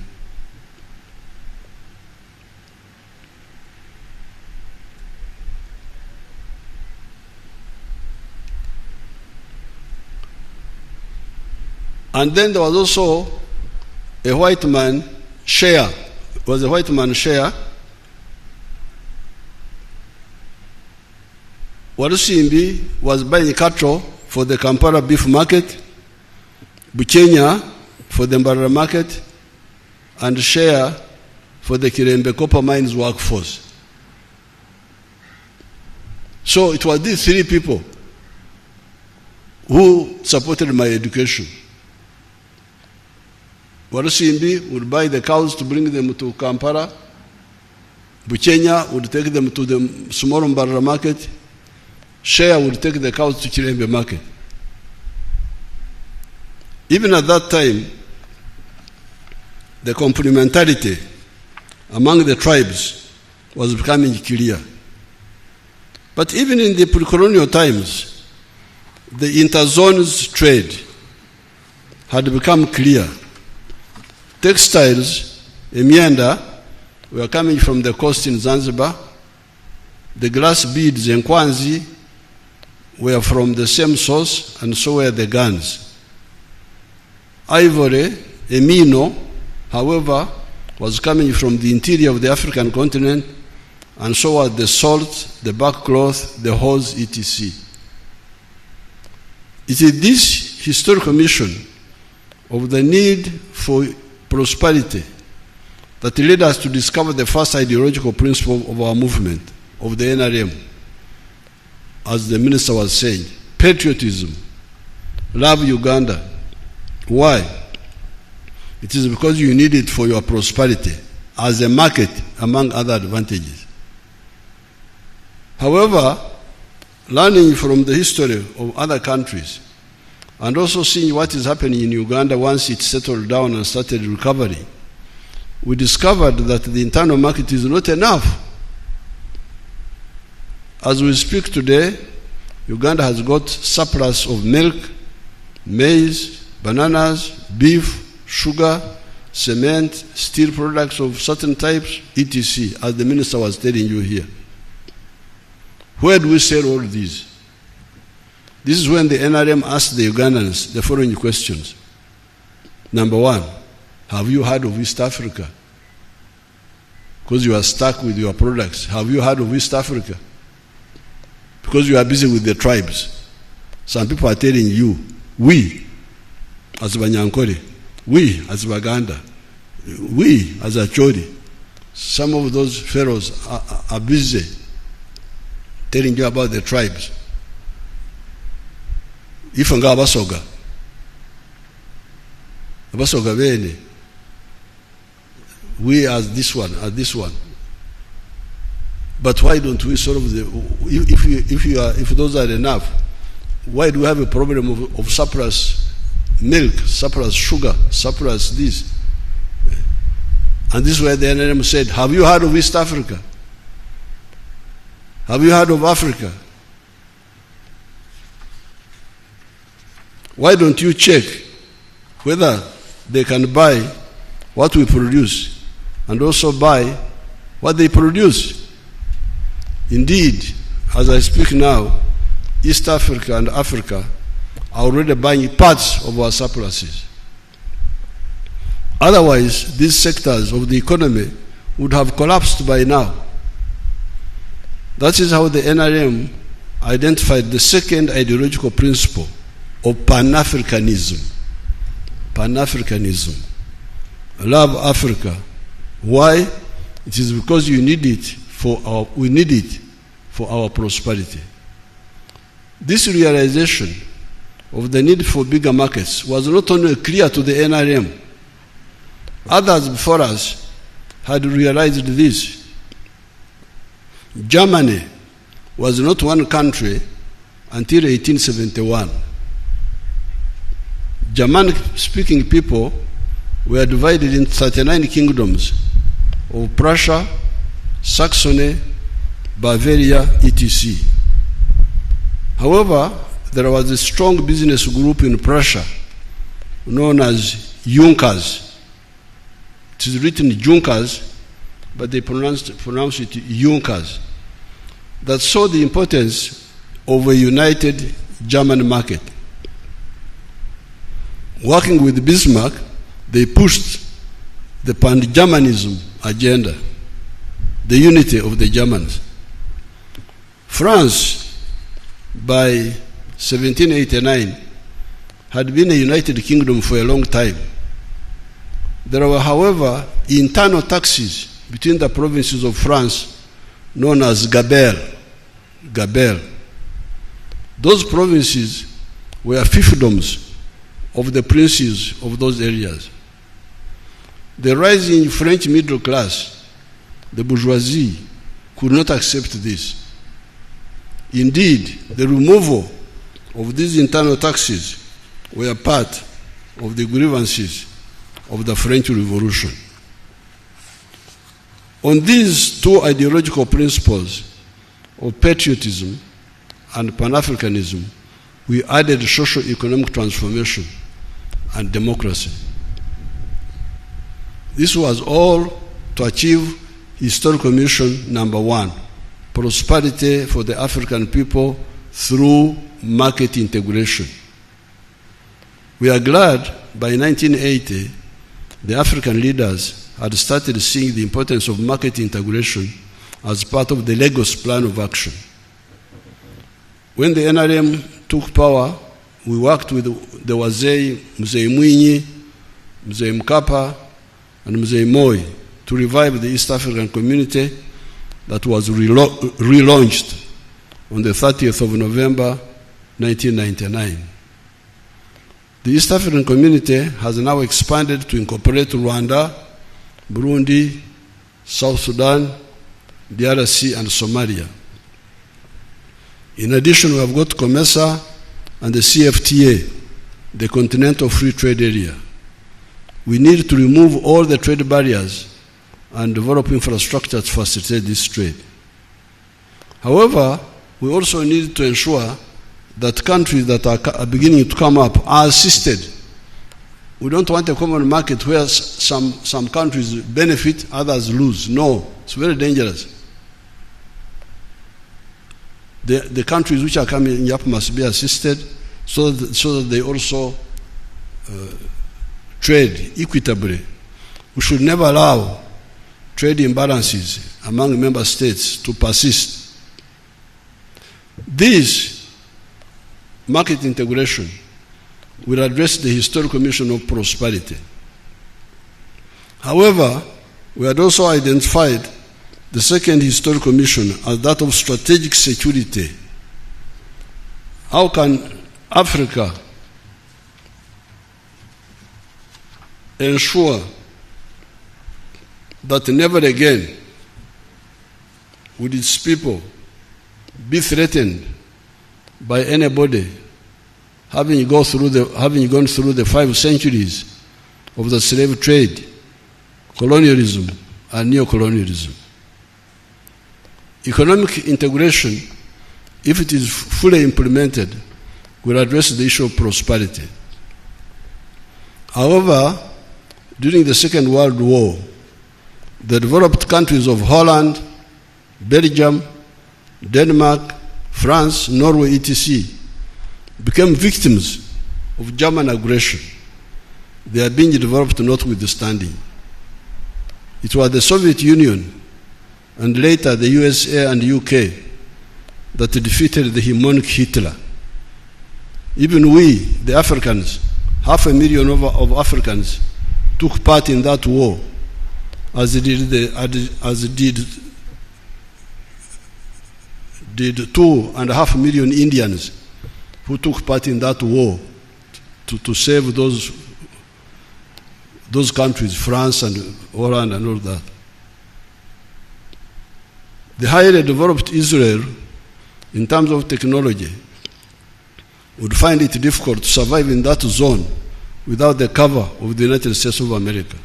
G: And then there was also a white man, Shea. Was a white man, Shea. Warusimbi was buying cattle for the Kampala beef market, Bukenya for the Mbarara market, and Share for the Kirembe copper mines workforce. So it was these three people who supported my education. Warusimbi would buy the cows to bring them to Kampala. Bukenya would take them to the small Mbarara market. Share would take the cows to Kirembe market. Even at that time, the complementarity among the tribes was becoming clear. But even in the pre-colonial times, the interzones trade had become clear. Textiles, emyenda, were coming from the coast in Zanzibar. The glass beads and kwanzi were from the same source, and so were the guns. Ivory, emino, however, was coming from the interior of the African continent, and so were the salt, the backcloth, the hose, etc. It is this historical mission of the need for prosperity that led us to discover the first ideological principle of our movement, of the NRM. As the minister was saying, patriotism, love Uganda. Why? It is because you need it for your prosperity as a market, among other advantages. However, learning from the history of other countries and also seeing what is happening in Uganda once it settled down and started recovery, we discovered that the internal market is not enough. As we speak today, Uganda has got surplus of milk, maize, bananas, beef, sugar, cement, steel products of certain types, etc., as the minister was telling you here. Where do we sell all these? This is when the NRM asked the Ugandans the following questions. Number one, have you heard of East Africa? Because you are stuck with your products. Have you heard of East Africa? Because you are busy with the tribes. Some people are telling you, we, as Banyankore, we, as Baganda, we, as Acholi, some of those pharaohs are busy telling you about the tribes. Ifanga abasoga bene, we as this one. But why don't we solve if those are enough? Why do we have a problem of surplus milk, surplus sugar, surplus this? And this is where the NRM said, have you heard of East Africa? Have you heard of Africa? Why don't you check whether they can buy what we produce and also buy what they produce? Indeed, as I speak now, East Africa and Africa are already buying parts of our surpluses. Otherwise, these sectors of the economy would have collapsed by now. That is how the NRM identified the second ideological principle of Pan-Africanism. Pan-Africanism. Love Africa. Why? It is because we need it for our prosperity. This realization of the need for bigger markets was not only clear to the NRM. Others before us had realized this. Germany was not one country until 1871. Germanic-speaking people were divided into 39 kingdoms of Prussia, Saxony, Bavaria, etc. However, there was a strong business group in Prussia known as Junkers. It is written Junkers, but they pronounce it Junkers, that saw the importance of a united German market. Working with Bismarck, they pushed the Pan-Germanism agenda, the unity of the Germans. France by 1789, had been a united kingdom for a long time. There were, however, internal taxes between the provinces of France known as gabelle. Those provinces were fiefdoms of the princes of those areas. The rising French middle class, the bourgeoisie, could not accept this. Indeed, the removal of these internal taxes were part of the grievances of the French Revolution. On these two ideological principles of patriotism and Pan-Africanism, we added socio-economic transformation and democracy. This was all to achieve historical mission number 1, prosperity for the African people through market integration. We are glad by 1980, the African leaders had started seeing the importance of market integration as part of the Lagos Plan of Action. When the NRM took power, we worked with the Wazee, Mzee Mwinyi, Mzee Mkapa, and Mzee Moi to revive the East African community that was relaunched on the 30th of November, 1999. The East African community has now expanded to incorporate Rwanda, Burundi, South Sudan, DRC, and Somalia. In addition, we have got COMESA and the CFTA, the Continental Free Trade Area. We need to remove all the trade barriers and develop infrastructure to facilitate this trade. However, we also need to ensure that countries that are beginning to come up are assisted. We don't want a common market where some countries benefit, others lose. No, it's very dangerous. The countries which are coming up must be assisted so that they also trade equitably. We should never allow trade imbalances among member states to persist. This market integration will address the historical mission of prosperity. However, we had also identified the second historical mission as that of strategic security. How can Africa ensure that never again would its people be threatened by anybody having gone through the 5 centuries of the slave trade, colonialism, and neocolonialism? Economic integration, if it is fully implemented, will address the issue of prosperity. However, during the Second World War, the developed countries of Holland, Belgium, Denmark, France, Norway, etc. became victims of German aggression. They are being developed notwithstanding. It was the Soviet Union and later the USA and UK that defeated the hegemonic Hitler. Even we, the Africans, 500,000 of Africans took part in that war, as did 2.5 million Indians who took part in that war to save those countries, France and Holland and all that. The highly developed Israel, in terms of technology, would find it difficult to survive in that zone without the cover of the United States of America.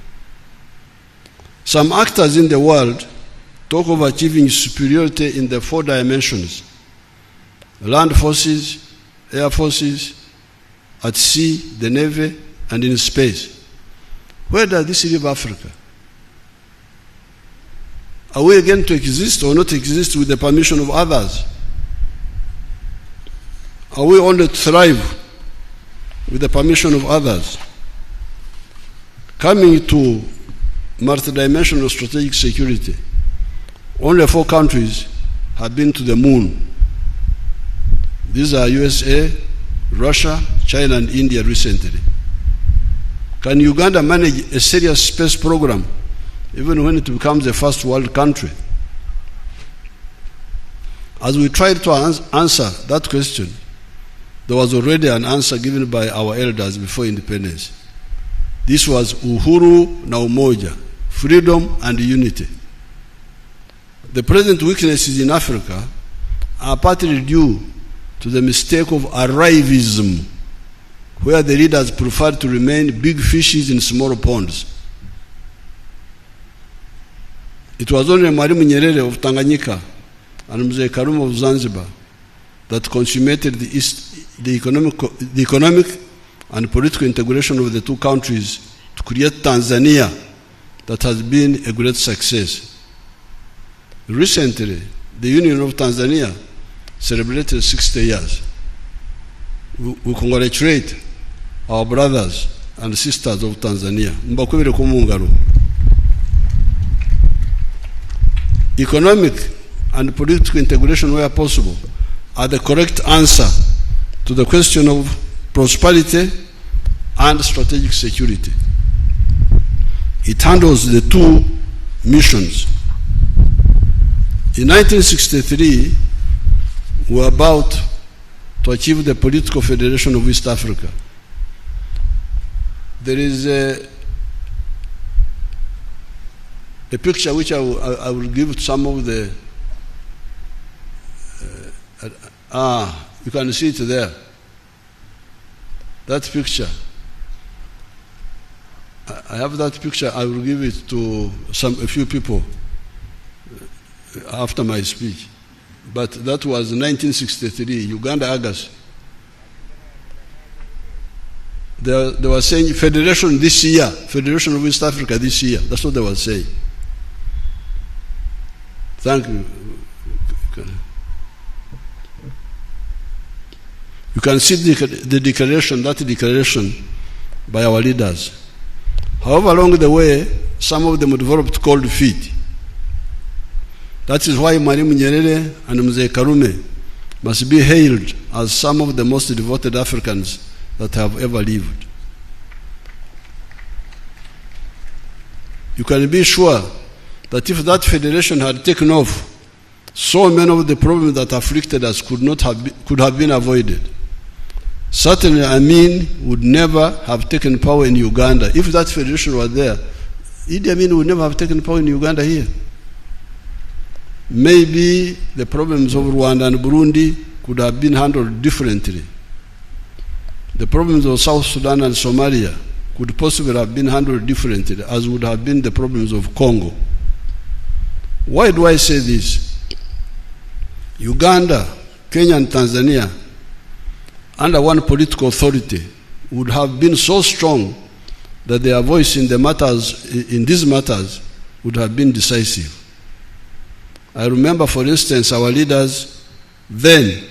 G: Some actors in the world talk of achieving superiority in the 4 dimensions: land forces, air forces, at sea, the navy, and in space. Where does this leave Africa? Are we again to exist or not exist with the permission of others? Are we only to thrive with the permission of others? Coming to multidimensional strategic security, only 4 countries have been to the moon. These are USA, Russia, China, and India recently. Can Uganda manage a serious space program even when it becomes a first world country? As we tried to answer that question, there was already an answer given by our elders before independence. This was Uhuru na Umoja, freedom and unity. The present weaknesses in Africa are partly due to the mistake of arrivism, where the leaders prefer to remain big fishes in small ponds. It was only Mwalimu Nyerere of Tanganyika and Mzee Karume of Zanzibar that consummated the economic and political integration of the two countries to create Tanzania that has been a great success. Recently, the Union of Tanzania celebrated 60 years. We congratulate our brothers and sisters of Tanzania. Mbakwire kumungaro. Economic and political integration where possible are the correct answer to the question of prosperity and strategic security. It handles the two missions. In 1963, we were about to achieve the political federation of East Africa. There is a picture which I will give to some of the you can see it there. That picture. I have that picture. I will give it to a few people after my speech. But that was 1963, Uganda, August. They were saying federation this year, Federation of East Africa this year. That's what they were saying. Thank you. You can see the declaration, that declaration by our leaders. However, along the way, some of them developed cold feet. That is why Mwalimu Nyerere and Mzee Karume must be hailed as some of the most devoted Africans that have ever lived. You can be sure that if that federation had taken off, so many of the problems that afflicted us could have been avoided. Certainly, Amin would never have taken power in Uganda. If that federation were there, Idi Amin would never have taken power in Uganda here. Maybe the problems of Rwanda and Burundi could have been handled differently. The problems of South Sudan and Somalia could possibly have been handled differently, as would have been the problems of Congo. Why do I say this? Uganda, Kenya, and Tanzania, under one political authority, would have been so strong that their voice in these matters would have been decisive. I remember, for instance, our leaders then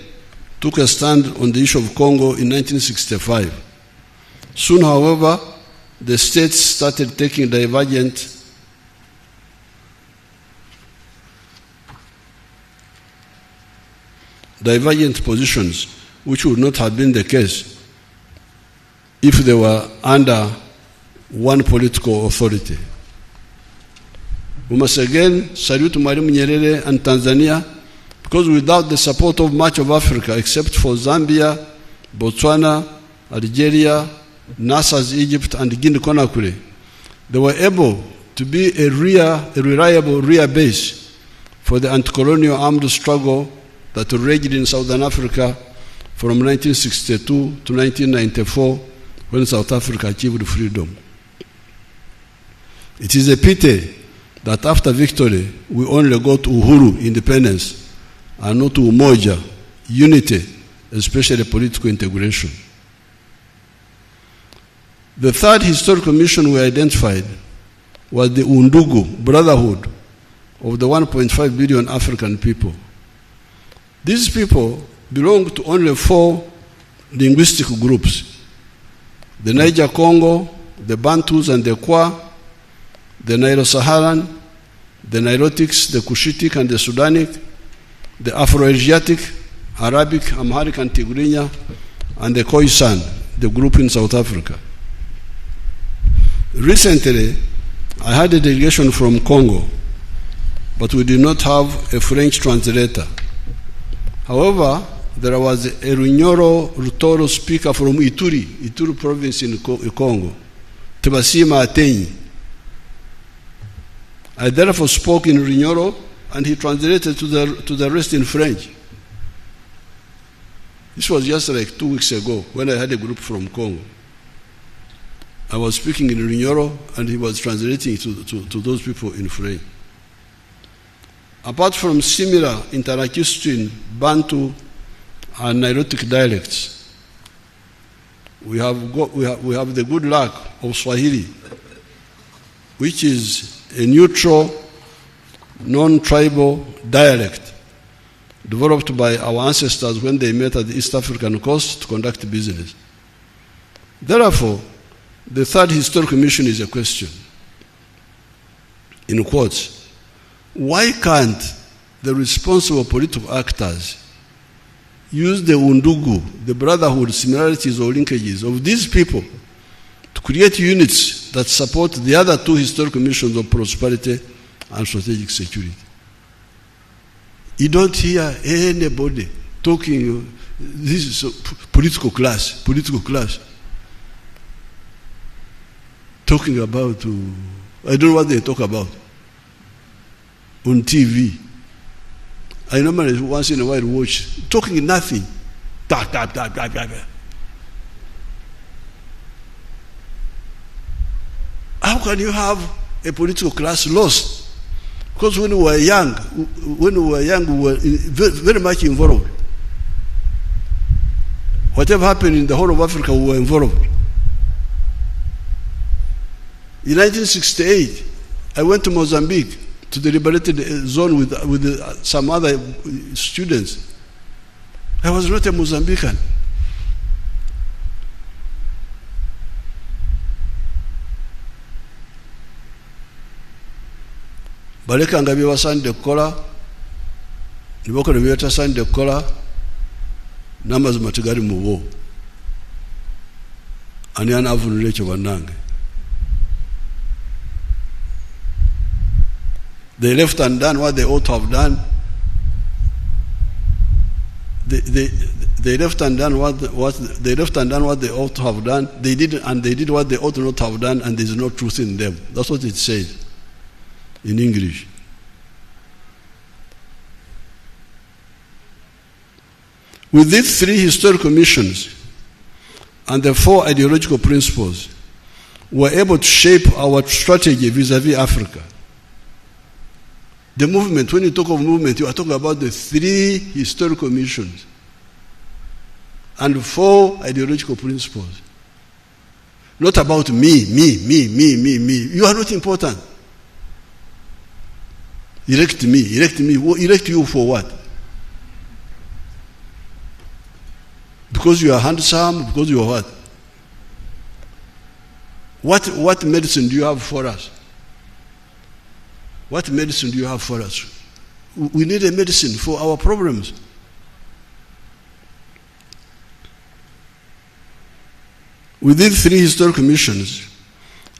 G: took a stand on the issue of Congo in 1965. Soon, however, the states started taking divergent positions, which would not have been the case if they were under one political authority. We must again salute Mwalimu Nyerere and Tanzania, because without the support of much of Africa, except for Zambia, Botswana, Algeria, Nasser's Egypt, and Guinea-Conakry, they were able to be a reliable rear base for the anti-colonial armed struggle that raged in Southern Africa from 1962 to 1994, when South Africa achieved freedom. It is a pity that after victory, we only got Uhuru, independence, and not Umoja, unity, especially political integration. The third historical mission we identified was the Undugu, brotherhood of the 1.5 billion African people. These people belong to only 4 linguistic groups: the Niger-Congo, the Bantus and the Kwa, the Nilo-Saharan, the Nilotics, the Cushitic and the Sudanic, the Afro-Asiatic, Arabic, Amharic, and Tigrinya, and the Khoisan, the group in South Africa. Recently, I had a delegation from Congo, but we did not have a French translator. However, there was a Runyoro Rutoro speaker from Ituri province in Congo, Tebasima Atenyi. I therefore spoke in Runyoro, and he translated to the rest in French. This was just like 2 weeks ago when I had a group from Congo. I was speaking in Runyoro, and he was translating to those people in French. Apart from similar Interakistian, Bantu, and Nilotic dialects, we have the good luck of Swahili, which is a neutral, non-tribal dialect developed by our ancestors when they met at the East African coast to conduct business. Therefore, the third historical mission is a question, in quotes: why can't the responsible political actors use the undugu, the brotherhood, similarities or linkages of these people to create units that support the other two historical missions of prosperity and strategic security? You don't hear anybody talking, this is political class, talking about, I don't know what they talk about on TV. I normally once in a while watch, talking nothing. How can you have a political class lost? Because when we were young, we were very much involved. Whatever happened in the whole of Africa, we were involved. In 1968, I went to Mozambique, to the liberated zone with some other students. I was not a Mozambican. Baleka nga byebasande kukola, nibakola byebatasande kukola, n'amazima tegali mu bo. Ani anaavunula ekyo bannange? They left undone what they ought to have done. They left undone what they ought to have done. They did what they ought not to have done, and there is no truth in them. That's what it says in English. With these three historical missions and the four ideological principles, we were able to shape our strategy vis-à-vis Africa. The movement, when you talk of movement, you are talking about the three historical missions and four ideological principles. Not about me. You are not important. Elect me. Elect you for what? Because you are handsome, because you are what? What medicine do you have for us? What medicine do you have for us? We need a medicine for our problems. With these three historical missions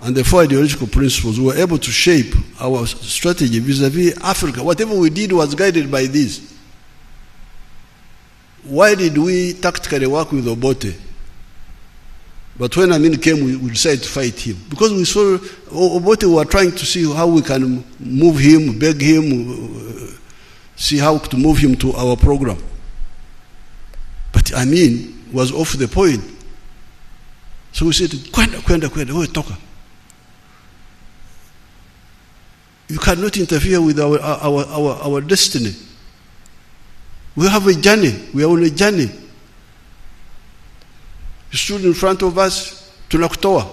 G: and the four ideological principles, we were able to shape our strategy vis-à-vis Africa. Whatever we did was guided by this. Why did we tactically work with Obote? But when Amin came, we decided to fight him. Because we saw Obote, we were trying to see how we can move him, beg him, see how to move him to our program. But Amin was off the point. So we said, Kwenda, wewe toka. You cannot interfere with our destiny. We have a journey. We are on a journey. You stood in front of us, tunakutoa.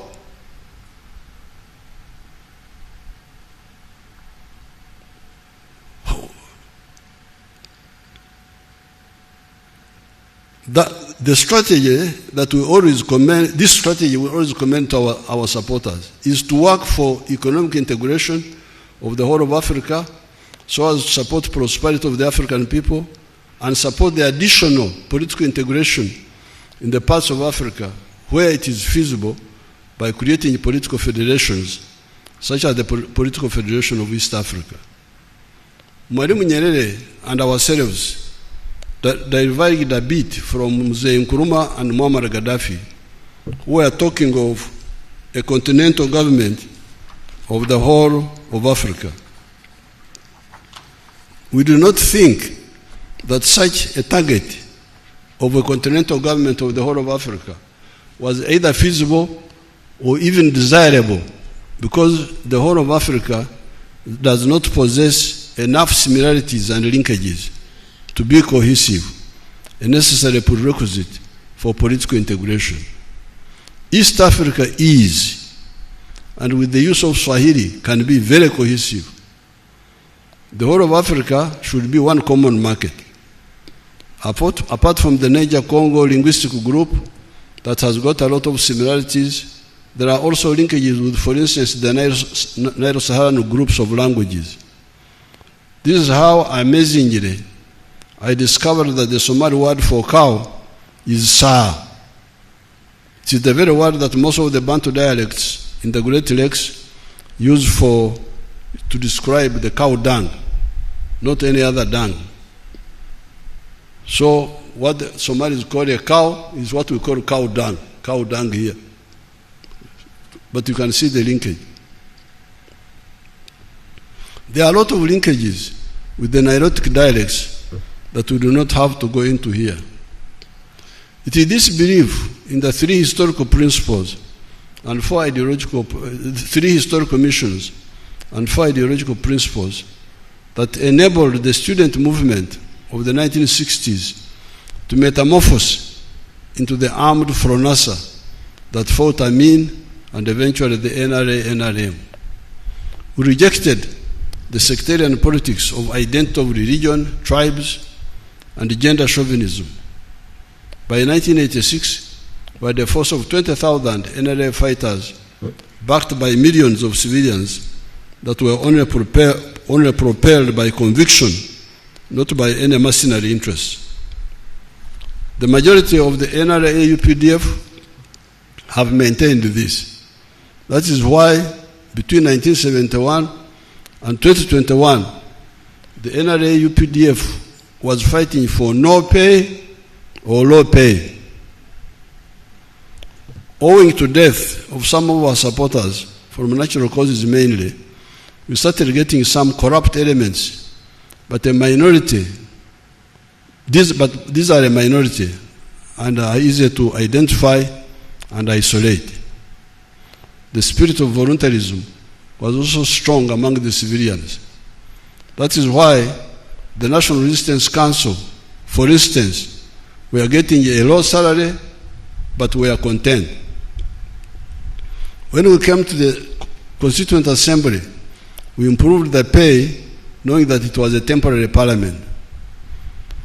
G: The strategy that we always commend, this strategy we always commend to our supporters, is to work for economic integration of the whole of Africa so as to support prosperity of the African people and support the additional political integration in the parts of Africa where it is feasible by creating political federations, such as the Political Federation of East Africa. Mwalimu Nyerere and ourselves diverged a bit from Mzee Nkrumah and Muammar Gaddafi, who were talking of a continental government of the whole of Africa. We do not think that such a target of a continental government of the whole of Africa was either feasible or even desirable, because the whole of Africa does not possess enough similarities and linkages to be cohesive, a necessary prerequisite for political integration. East Africa is, and with the use of Swahili, can be very cohesive. The whole of Africa should be one common market. Apart from the Niger-Congo linguistic group that has got a lot of similarities, there are also linkages with, for instance, the Nilo-Saharan groups of languages. This is how, amazingly, I discovered that the Somali word for cow is Saa. It is the very word that most of the Bantu dialects in the Great Lakes use to describe the cow dung, not any other dung. So what the Somalis call a cow is what we call cow dung here. But you can see the linkage. There are a lot of linkages with the Nilotic dialects that we do not have to go into here. It is this belief in the three historical principles and three historical missions and four ideological principles that enabled the student movement of the 1960s to metamorphose into the armed Fronasa that fought Amin and eventually the NRA-NRM. We rejected the sectarian politics of identity of religion, tribes, and gender chauvinism. By 1986, by the force of 20,000 NRA fighters, backed by millions of civilians that were only propelled by conviction, not by any mercenary interests. The majority of the NRA-UPDF have maintained this. That is why between 1971 and 2021, the NRA-UPDF was fighting for no pay or low pay. Owing to death of some of our supporters, from natural causes mainly, we started getting some corrupt elements, but a minority. These are a minority and are easier to identify and isolate. The spirit of voluntarism was also strong among the civilians. That is why the National Resistance Council, for instance, were getting a low salary, but were content. When we came to the Constituent Assembly, we improved the pay, knowing that it was a temporary parliament.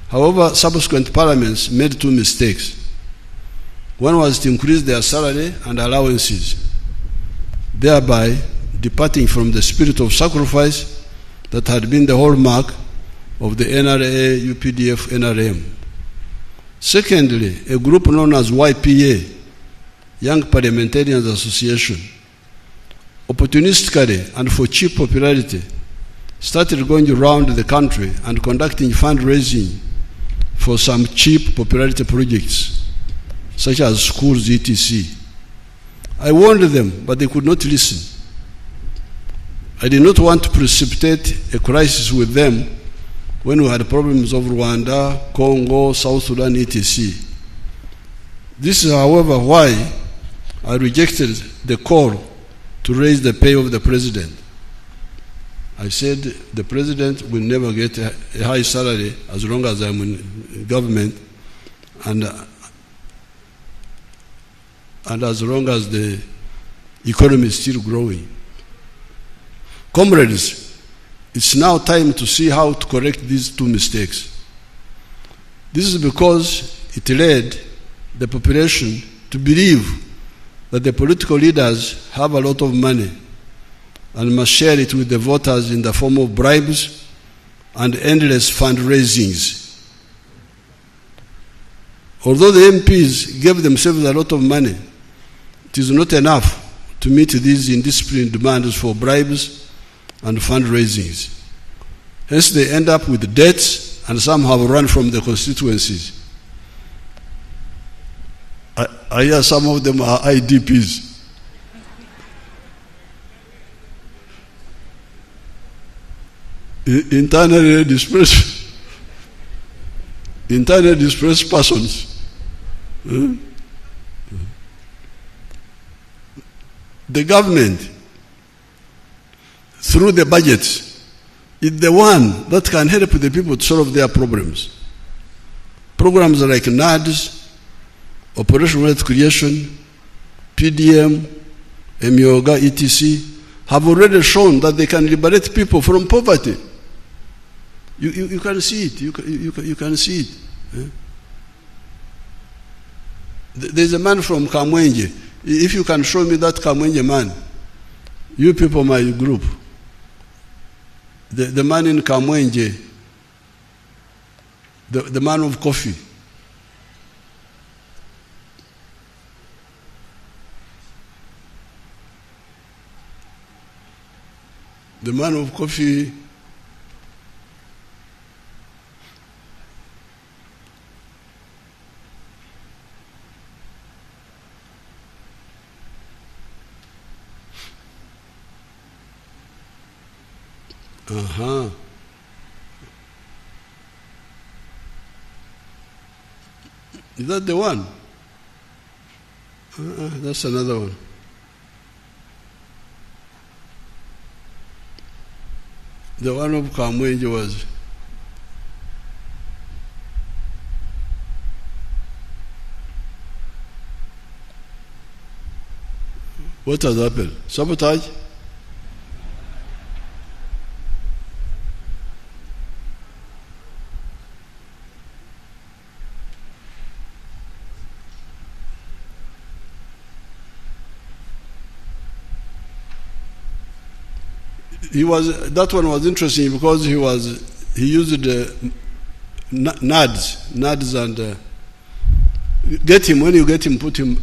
G: However, subsequent parliaments made two mistakes. One was to increase their salary and allowances, thereby departing from the spirit of sacrifice that had been the hallmark of the NRA, UPDF, NRM. Secondly, a group known as YPA, Young Parliamentarians Association, opportunistically and for cheap popularity, started going around the country and conducting fundraising for some cheap popularity projects, such as schools, etc. I warned them, but they could not listen. I did not want to precipitate a crisis with them when we had problems of Rwanda, Congo, South Sudan, etc. This is, however, why I rejected the call to raise the pay of the president. I said the president will never get a high salary as long as I'm in government and as long as the economy is still growing. Comrades, it's now time to see how to correct these two mistakes. This is because it led the population to believe that the political leaders have a lot of money and must share it with the voters in the form of bribes and endless fundraisings. Although the MPs gave themselves a lot of money, it is not enough to meet these indisciplined demands for bribes and fundraisings. Hence, they end up with debts, and some have run from the constituencies. I hear some of them are IDPs. Internally displaced persons. The government, through the budgets, is the one that can help the people to solve their problems. Programs like NADS, Operation Wealth Creation, PDM, Emyoga, etc., have already shown that they can liberate people from poverty. You can see it. You can see it. There's a man from Kamwenje. If you can show me that Kamwenje man, you people, my group, the man in Kamwenje, the man of coffee. The man of coffee. Is that the one? That's another one. The one of Kamwenje was what has happened? Sabotage? That one was interesting because he used NADs and get him, when you get him, put him,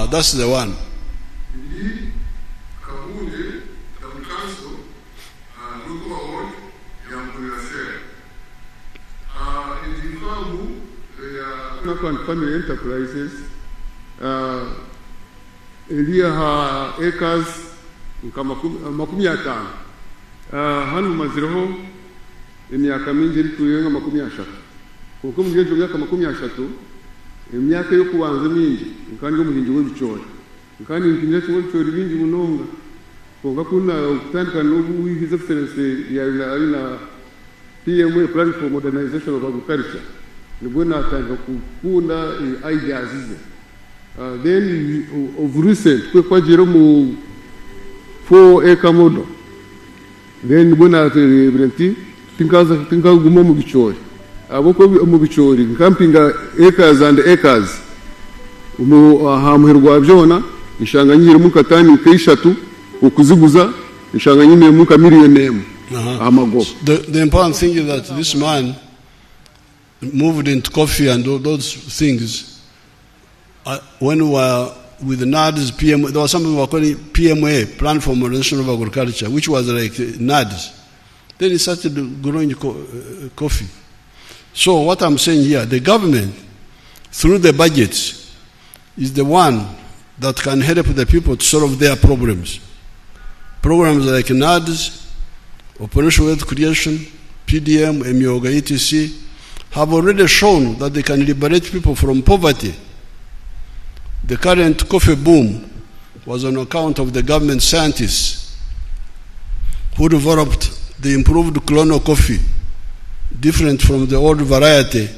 G: that's the one.
H: And family enterprises, iliha acres makumi atanu hano mazireho imyaka mingi iri kurenga 30 kuko mu gihe cy'imyaka 30 imyaka yo kubanza mingi kandi umuhingi w'ibicori kandi inkinje cy'ibicori bingi munonga kuko kuna kutandika no his excellency ya ina PMA plan for modernization of agriculture. Then of recent, we quite 4-acre model. Then when I think of Mubichori. I woke up Mubichori, camping acres and acres. Hamherwajona, Ishangani Mukatani, Keishatu, Ukuzubuza, Ishangani Muka million name.
G: The important thing is that this man moved into coffee and all those things. When we were with NADS, PMA, there was something we were calling PMA, Plan for Modernization of Agriculture, which was like NADS. Then he started growing coffee. So what I'm saying here, the government, through the budgets, is the one that can help the people to solve their problems. Programs like NADS, Operation Wealth Creation, PDM, Emyoga, etc., have already shown that they can liberate people from poverty. The current coffee boom was on account of the government scientists who developed the improved clonal coffee, different from the old variety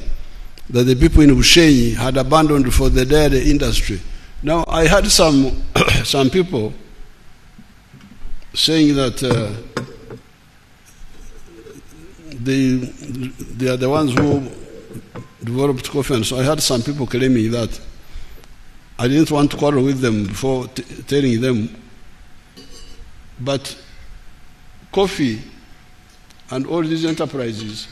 G: that the people in Bushenyi had abandoned for the dairy industry. Now, I had some people saying that they are the ones who developed coffee, and so I had some people claiming that I didn't want to quarrel with them before telling them. But coffee and all these enterprises,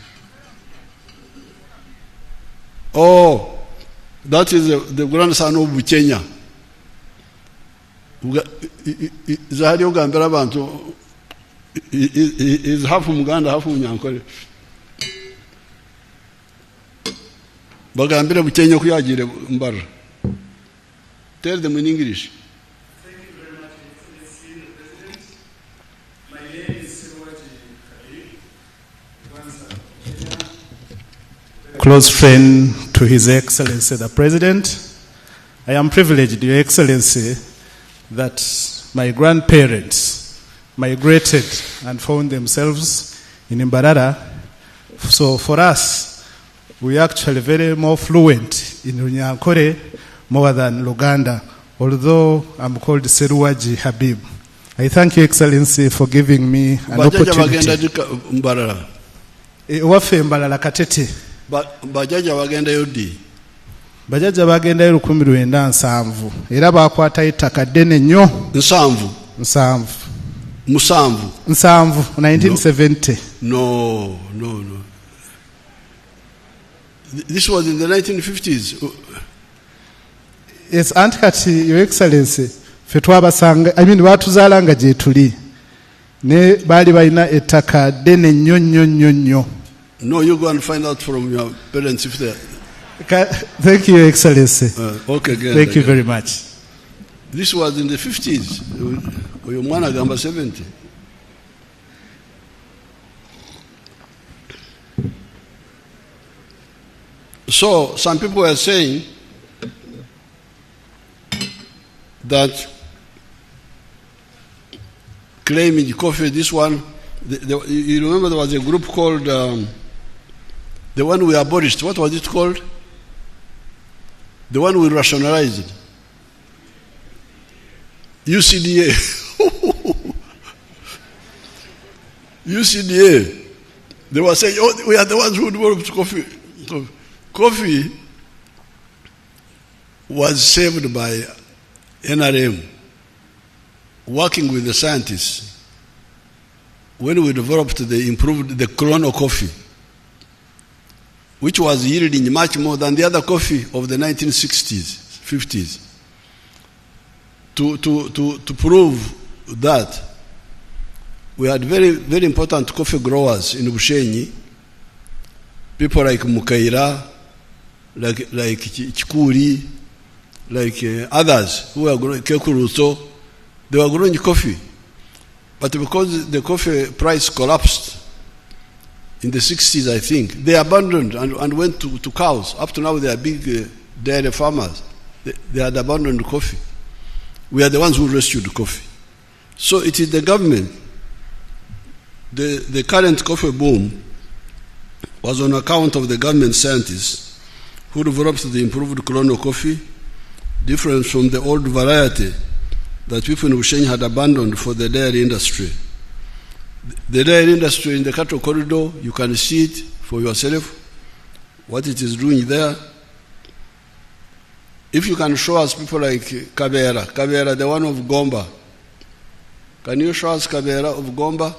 G: that is the grandson of Buchenya. Zahari Uganda abantu is half Uganda, half Munyankole. Bagambira Buchenya kuyagire mbara. Tell them in English.
I: Thank you very much, Excellency the President. My name is close friend to His Excellency the President. I am privileged, Your Excellency, that my grandparents migrated and found themselves in Mbarara. So for us, we are actually very more fluent in Runyankore more than Luganda, although I'm called Seruwaji Habib. I thank Your Excellency for giving me an opportunity. Wafe Mbarara Katete.
G: Bajaja bagenda yodi.
I: Bajaja bagenda y'olukumi lwenda nsanvu. Era bakwata ettaka ddene nnyo.
G: Nsanvu.
I: Nsanvu 1970.
G: No. This was in the 1950s.
I: Yes, antikati, Your Excellency, ffe twabasanga, baatuzaalanga gye tuli. Ne baali balina ettaka ddene nnyo.
G: No, you go and find out from your parents if they are.
I: Thank you, Your Excellency.
G: Okay, again.
I: Thank you very much.
G: This was in the 50s. Oyomwana gamba 70. So, some people were saying that claiming coffee, this one, you remember there was a group called, the one we abolished, what was it called? The one we rationalized. UCDA. UCDA. They were saying, we are the ones who developed coffee. Coffee was saved by NRM, working with the scientists. When we developed improved the Chrono coffee, which was yielding much more than the other coffee of the 1960s, 50s. To prove that, we had very, very important coffee growers in Bushenyi, people like Mukaira, like Chikuri, like others who were growing, Kekuruso, they were growing coffee. But because the coffee price collapsed in the 60s, I think, they abandoned and went to cows. Up to now, they are big dairy farmers. They had abandoned coffee. We are the ones who rescued coffee. So it is the government. The current coffee boom was on account of the government scientists who developed the improved Chrono coffee, different from the old variety that people in Bushenyi had abandoned for the dairy industry. The dairy industry in the cattle corridor, you can see it for yourself, what it is doing there. If you can show us people like Kabera, the one of Gomba. Can you show us Kabera of Gomba?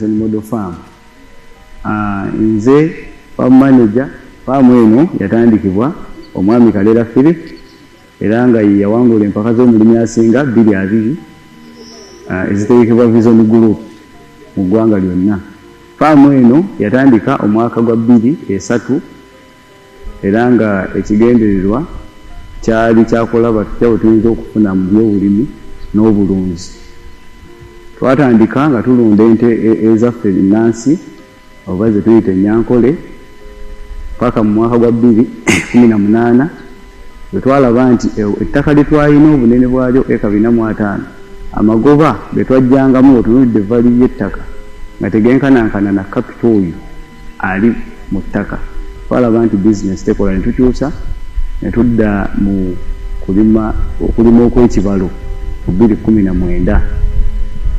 J: Model farm. Nze farm manager farm eno yatandikibwa omwami Kalera Philip era nga yawangula empaka z'omulimi asinga 2 eziteekebwa Vision Group mu ggwanga lyonna. Farm eno yatandika omwaka gwa 2003 era nga ekigendererwa kyali kyakulaba tutya tuyinza okufuna mu byobulimi n'obulunzi. Twatandika nga tulunda ente ezaffe ennansi oba ze tuyita Enyankole paka mu mwaka gwa 2018 bwe twalaba nti ettaka lye twalina obunene bwalyo eka 405 amagoba ge twajjangamu otunulidde vali y'ettaka nga tegenkanankana na kapito oyo ali mu ttaka twalaba nti bizinesi tekola ne tukyusa ne tudda mu okulima okw'ekibalo mu 2019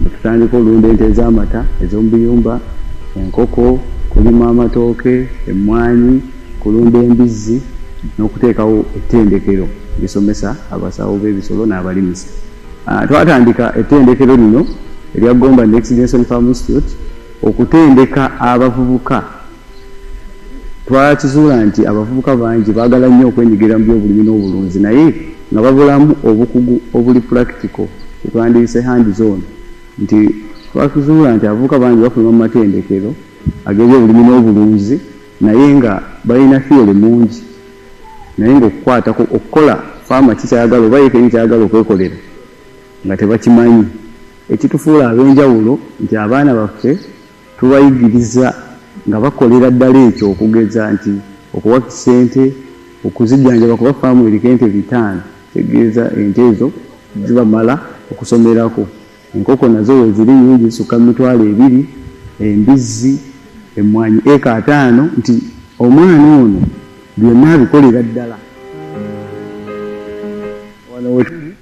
J: ne tutandika olunda ente ez'amata ez'omubuyumba, enkoko, kulima amatooke, emmwanyi, kulunda embizzi n'okuteekawo ettendekero lisomesa abasawo b'ebisolo n'abalimisa. Twatandika ettendekero lino erya Gomba Next Generation Farm Institute okutendeka abavubuka. Twakizuula nti abavubuka bangi baagala nnyo okwenyigira mu by'obulimi n'obulunzi naye nga babulamu obukugu obuli practical twandiyise hand zone, nti twakizuula nti abavubuka bangi bafuluma mu matendekero ag'ebyobulimi n'obulunzi naye nga balina theory mungi naye ng'okukwatako okukola faama kikyayagala oba yeekeni kyayagala okwekolera nga tebakimanyi. Ekitufuula ab'enjawulo nti abaana baffe tubayigiriza nga bakolera ddala ekyo okugeza nti okuwaka ssente okuzijjanjaba kuba faamu eriko ente 5 tegeeza ente ezo zibamala okusomerako. Enkoko nazo weziri nyingi zisukka 2,000, embizzi, emmwanyi eka 5, nti omwana ono byonna abikolera ddala. Wano wetuli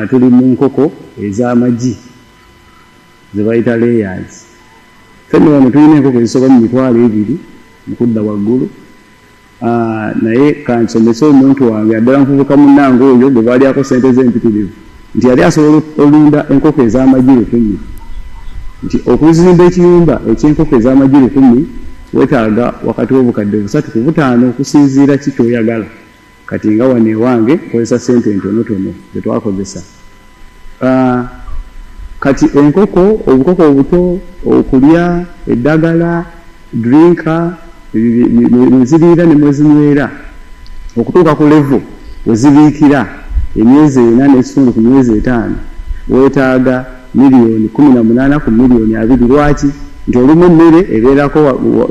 J: tuli mu nkoko ez'amagi ze bayita layers. Fenno wano tulina enkoko ezisoba mu 2,000 mu kudda waggulu. Naye kansomese omuntu wange addala nfubuka munnange oyo gwe baalyako ssente z'empitirivu nti yali asobola olunda enkoko ez'amagi 10,000, nti okuzimba ekiyumba eky'enkoko ez'amagi 10,000 weetaaga wakati w'obukadde 3 ku 5 okusinziira ki ky'oyagala. Kati nga wano ewange nkozesa ssente entonotono ze twakozesa. Kati enkoko, obukoko obuto, okulya, eddagala, drinka, mweziriira ne mwezinywera okutuuka ku level wezibiikira emyezi 4 n'ekitundu ku myezi 5 weetaaga miliyoni 18 ku miliyoni 2. Lwaki? Nti olumu emmere ebeerako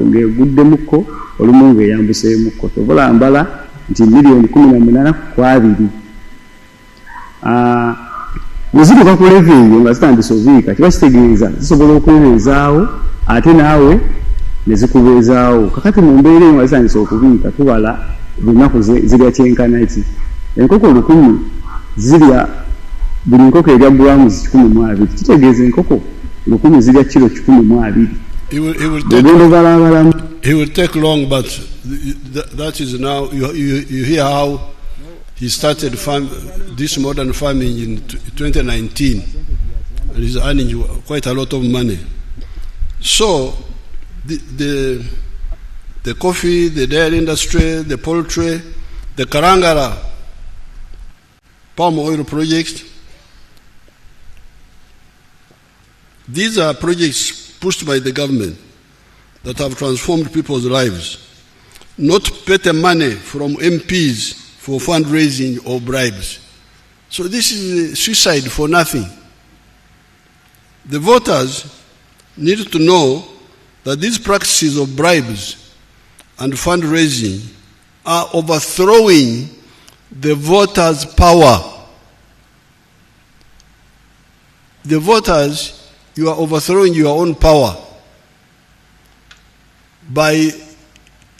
J: ng'eguddemukko, olumu ng'eyambuseemukko. Tobulambala nti miliyoni 18 ku 2. Bwezituuka ku level eyo nga zitandise obiika kiba kitegeeza zisobola okwebeezaawo ate naawe ne zikubeezaawo. Kakati mu mbeera eyo nga zitandise okubiika tubala lunaku zirya kyenkana ki. Enkoko 1,000 zirya buli nkoko erya grams 12. Kitegeeza enkoko 1,000 zirya kilo 12.
G: He will take long, but that is now you hear how he started this modern farming in 2019 and he's earning quite a lot of money. So the coffee, the dairy industry, the poultry, the Karangara palm oil project, these are projects pushed by the government that have transformed people's lives, not petty money from MPs for fundraising or bribes. So this is suicide for nothing. The voters need to know that these practices of bribes and fundraising are overthrowing the voters' power. The voters, you are overthrowing your own power by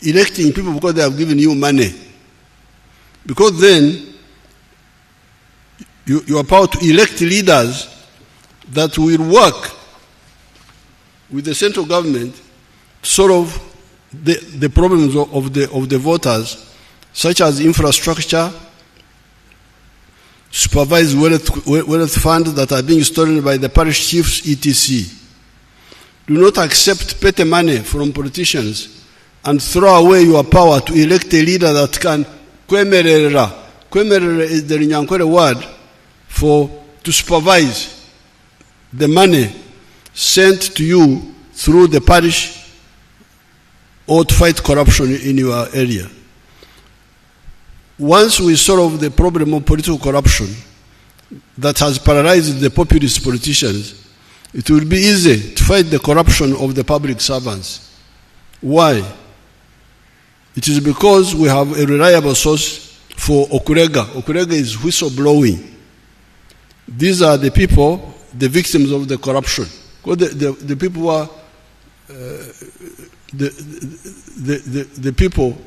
G: electing people because they have given you money. Because then you are power to elect leaders that will work with the central government to solve the problems of the voters, such as infrastructure, supervise wealth funds that are being stolen by the parish chiefs, etc. Do not accept petty money from politicians and throw away your power to elect a leader that can kwemerera. Kwemerera is the Runyankore word to supervise the money sent to you through the parish or to fight corruption in your area. Once we solve the problem of political corruption that has paralyzed the populist politicians, it will be easy to fight the corruption of the public servants. Why? It is because we have a reliable source for Okurega. Okurega is whistleblowing. These are the people, the victims of the corruption. The people who are the people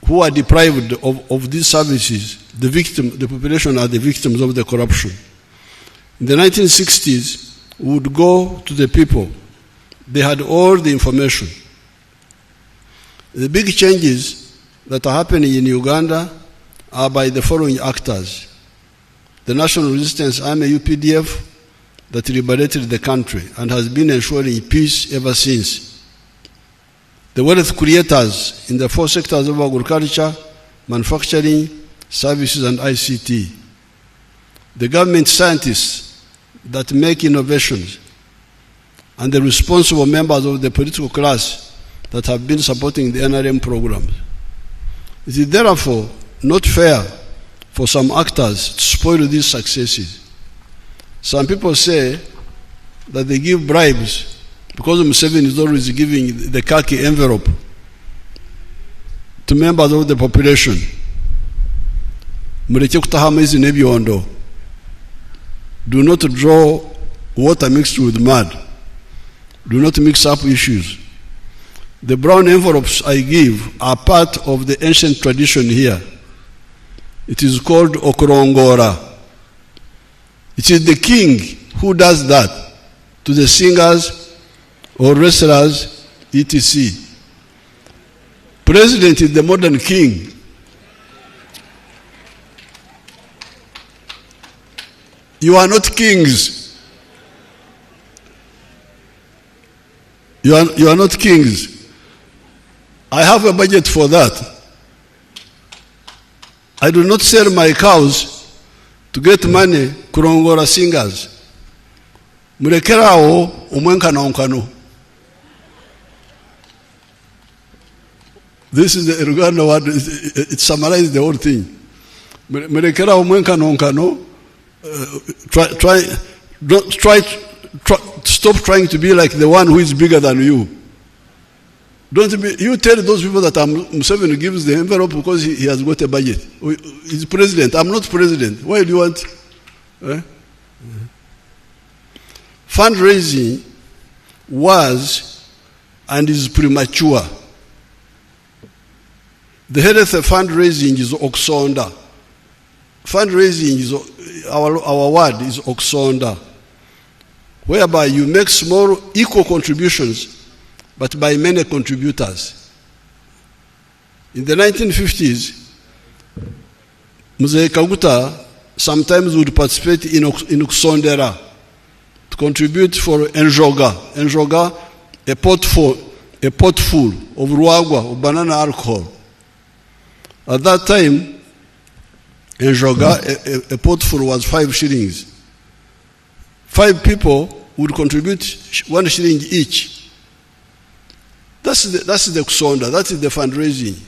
G: who are deprived of these services, the population are the victims of the corruption. In the 1960s, we would go to the people. They had all the information. The big changes that are happening in Uganda are by the following actors. The National Resistance Army, UPDF, that liberated the country and has been ensuring peace ever since. The wealth creators in the four sectors of agriculture, manufacturing, services, and ICT. The government scientists that make innovations, and the responsible members of the political class that have been supporting the NRM programs. It is therefore not fair for some actors to spoil these successes. Some people say that they give bribes because Museveni is always giving the khaki envelope to members of the population. Mureke kutahama hizi nebyondo. Do not draw water mixed with mud. Do not mix up issues. The brown envelopes I give are part of the ancient tradition here. It is called okorongora. It is the king who does that to the singers or wrestlers, etc. President is the modern king. You are not kings. You are not kings. I have a budget for that. I do not sell my cows to get money kurongora singers. Murekerao umwenkano nkano. This is the Uganda word. It summarizes the whole thing. Murekerao umwenkano nkano. Stop trying to be like the one who is bigger than you. You tell those people that Museveni gives the envelope because he has got a budget. He's president. I'm not president. Why do you want? Fundraising was and is premature. The head of the fundraising is Oksonda. Fundraising is our word is Oksonda, whereby you make small equal contributions but by many contributors. In the 1950s, Mzee Kaguta sometimes would participate in Oksondera to contribute for Enjoga. Enjoga, a pot full of ruagwa, of banana alcohol. At that time, Enjoga, a pot full was 5 shillings. 5 people would contribute 1 shilling each. That's the Kusonda, that is the fundraising.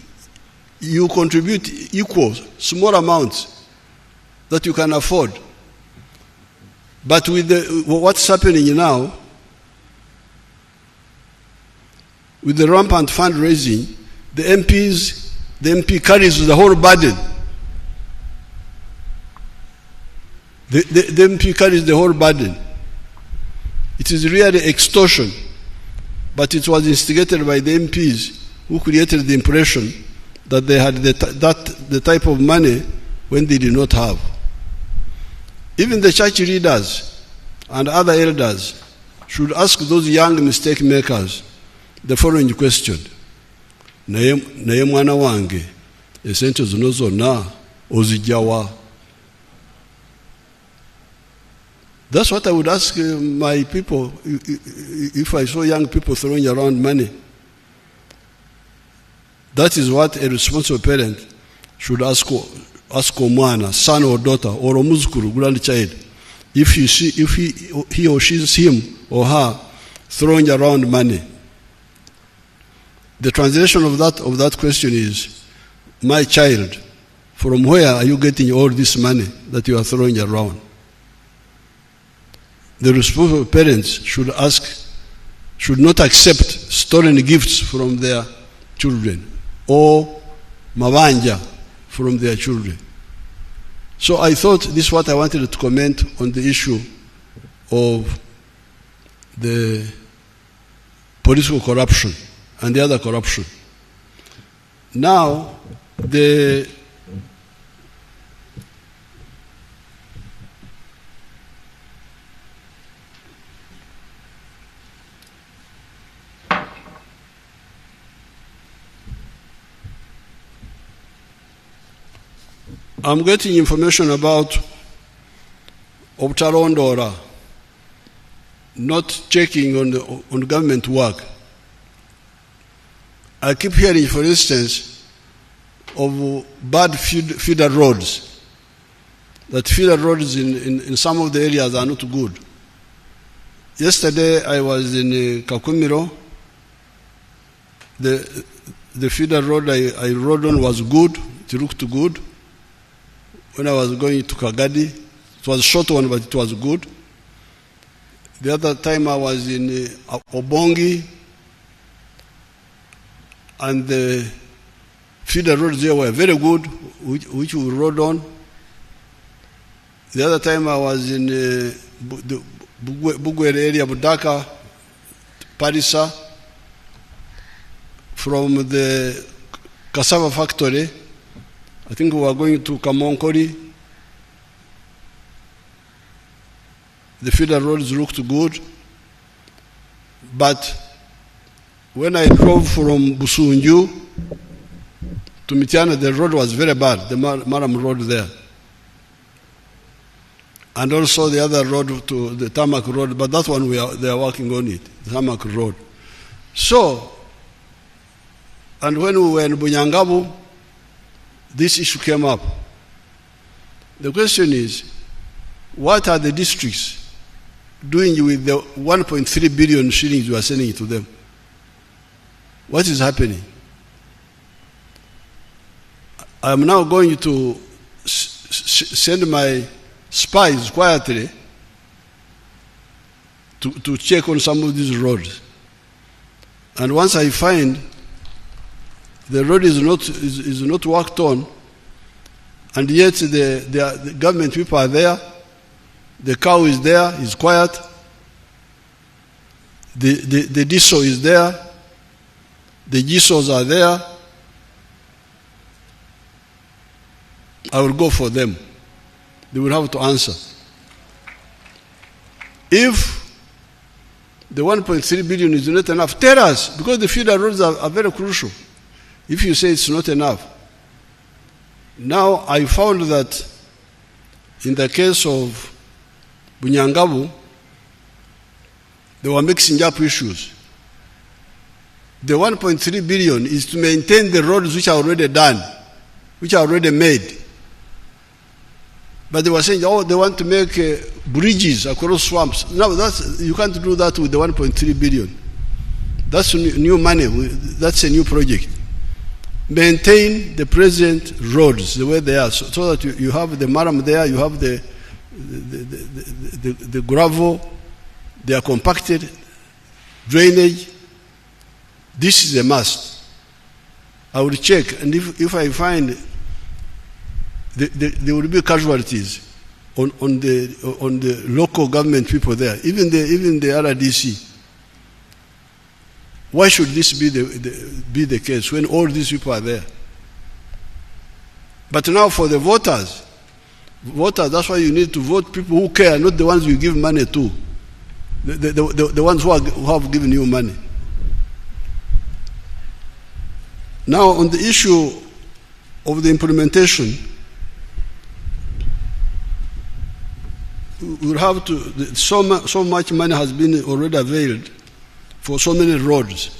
G: You contribute equal, small amounts that you can afford. But with what's happening now, with the rampant fundraising, the MP carries the whole burden. The MP carries the whole burden. It is really extortion. But it was instigated by the MPs who created the impression that they had the type of money when they did not have. Even the church leaders and other elders should ask those young mistake makers the following question. Naye mwana wange, esente zino zonna ozijjawa? That's what I would ask my people if I saw young people throwing around money. That is what a responsible parent should ask Omwana, son or daughter, or Omuzukuru, grandchild, if he or she sees him or her throwing around money. The translation of that question is, my child, from where are you getting all this money that you are throwing around? The responsible parents should not accept stolen gifts from their children or mabanja from their children. So I thought this is what I wanted to comment on the issue of the political corruption and the other corruption. Now, I'm getting information about Obtarondora not checking on government work. I keep hearing, for instance, of bad feeder roads. That feeder roads in some of the areas are not good. Yesterday I was in Kakumiro. The feeder road I rode on was good. It looked good. When I was going to Kagadi, it was a short one, but it was good. The other time I was in Obongi, and the feeder roads there were very good, which we rode on. The other time I was in the Bugwere area, Budaka, Parisa, from the cassava factory. I think we were going to Kamonkori. The feeder roads looked good. But when I drove from Busunju to Mitiana, the road was very bad, the Maram road there. And also the other road to the Tamak road, but that one they are working on it, the Tamak road. So, and when we were in Bunyangabu, this issue came up. The question is, what are the districts doing with the 1.3 billion shillings you are sending to them? What is happening? I am now going to send my spies quietly to check on some of these roads. And once I find the road is not worked on, and yet the government people are there, the cow is there, is quiet, the diesel is there, the GSOs are there, I will go for them. They will have to answer. If the 1.3 billion is not enough, tell us, because the feeder roads are very crucial. If you say it's not enough. Now I found that in the case of Bunyangabu, they were mixing up issues. The 1.3 billion is to maintain the roads which are already done, which are already made. But they were saying, oh, they want to make bridges across swamps. No, you can't do that with the 1.3 billion. That's new money. That's a new project. Maintain the present roads the way they are, so that you have the maram there, you have the gravel, they are compacted, drainage. This is a must. I will check, and if I find there will be casualties on the local government people there, even the RDC. Why should this be the case when all these people are there? But now for the voters, that's why you need to vote people who care, not the ones you give money to, the ones who have given you money. Now on the issue of the implementation, we'll have to, so much money has been already availed for so many roads.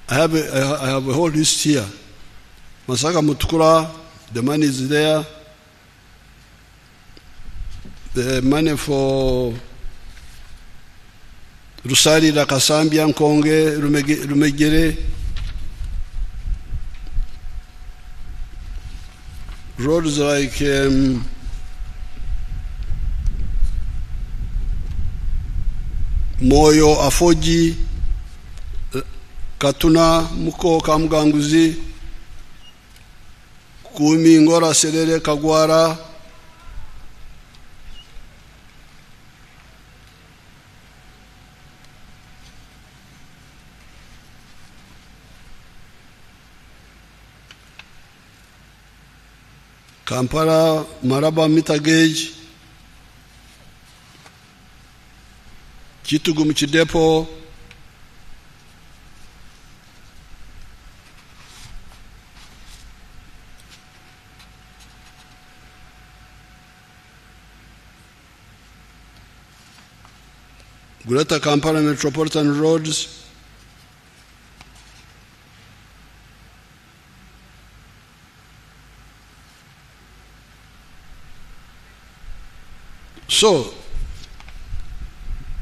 G: I have a whole list here. Masaka Mutukura, the money is there. The money for Rusari, Rakasambi, Nkonge, Rumegere. Roads like Moyo, Afoji, Katuna, Muko, Kamganguzi, Kumi, Ngora, Serere, Kagwara, Kampala, Maraba, meter gauge, Kitugu, Michidepo, Greater Kampala Metropolitan Roads, so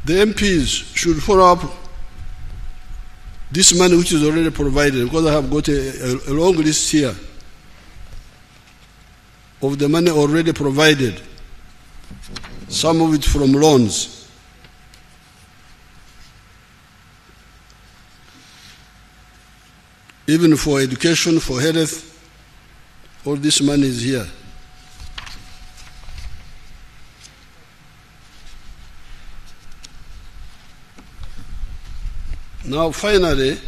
G: the MPs should follow up this money which is already provided, because I have got a long list here of the money already provided, some of it from loans. Even for education, for health, all this money is here. Now, finally,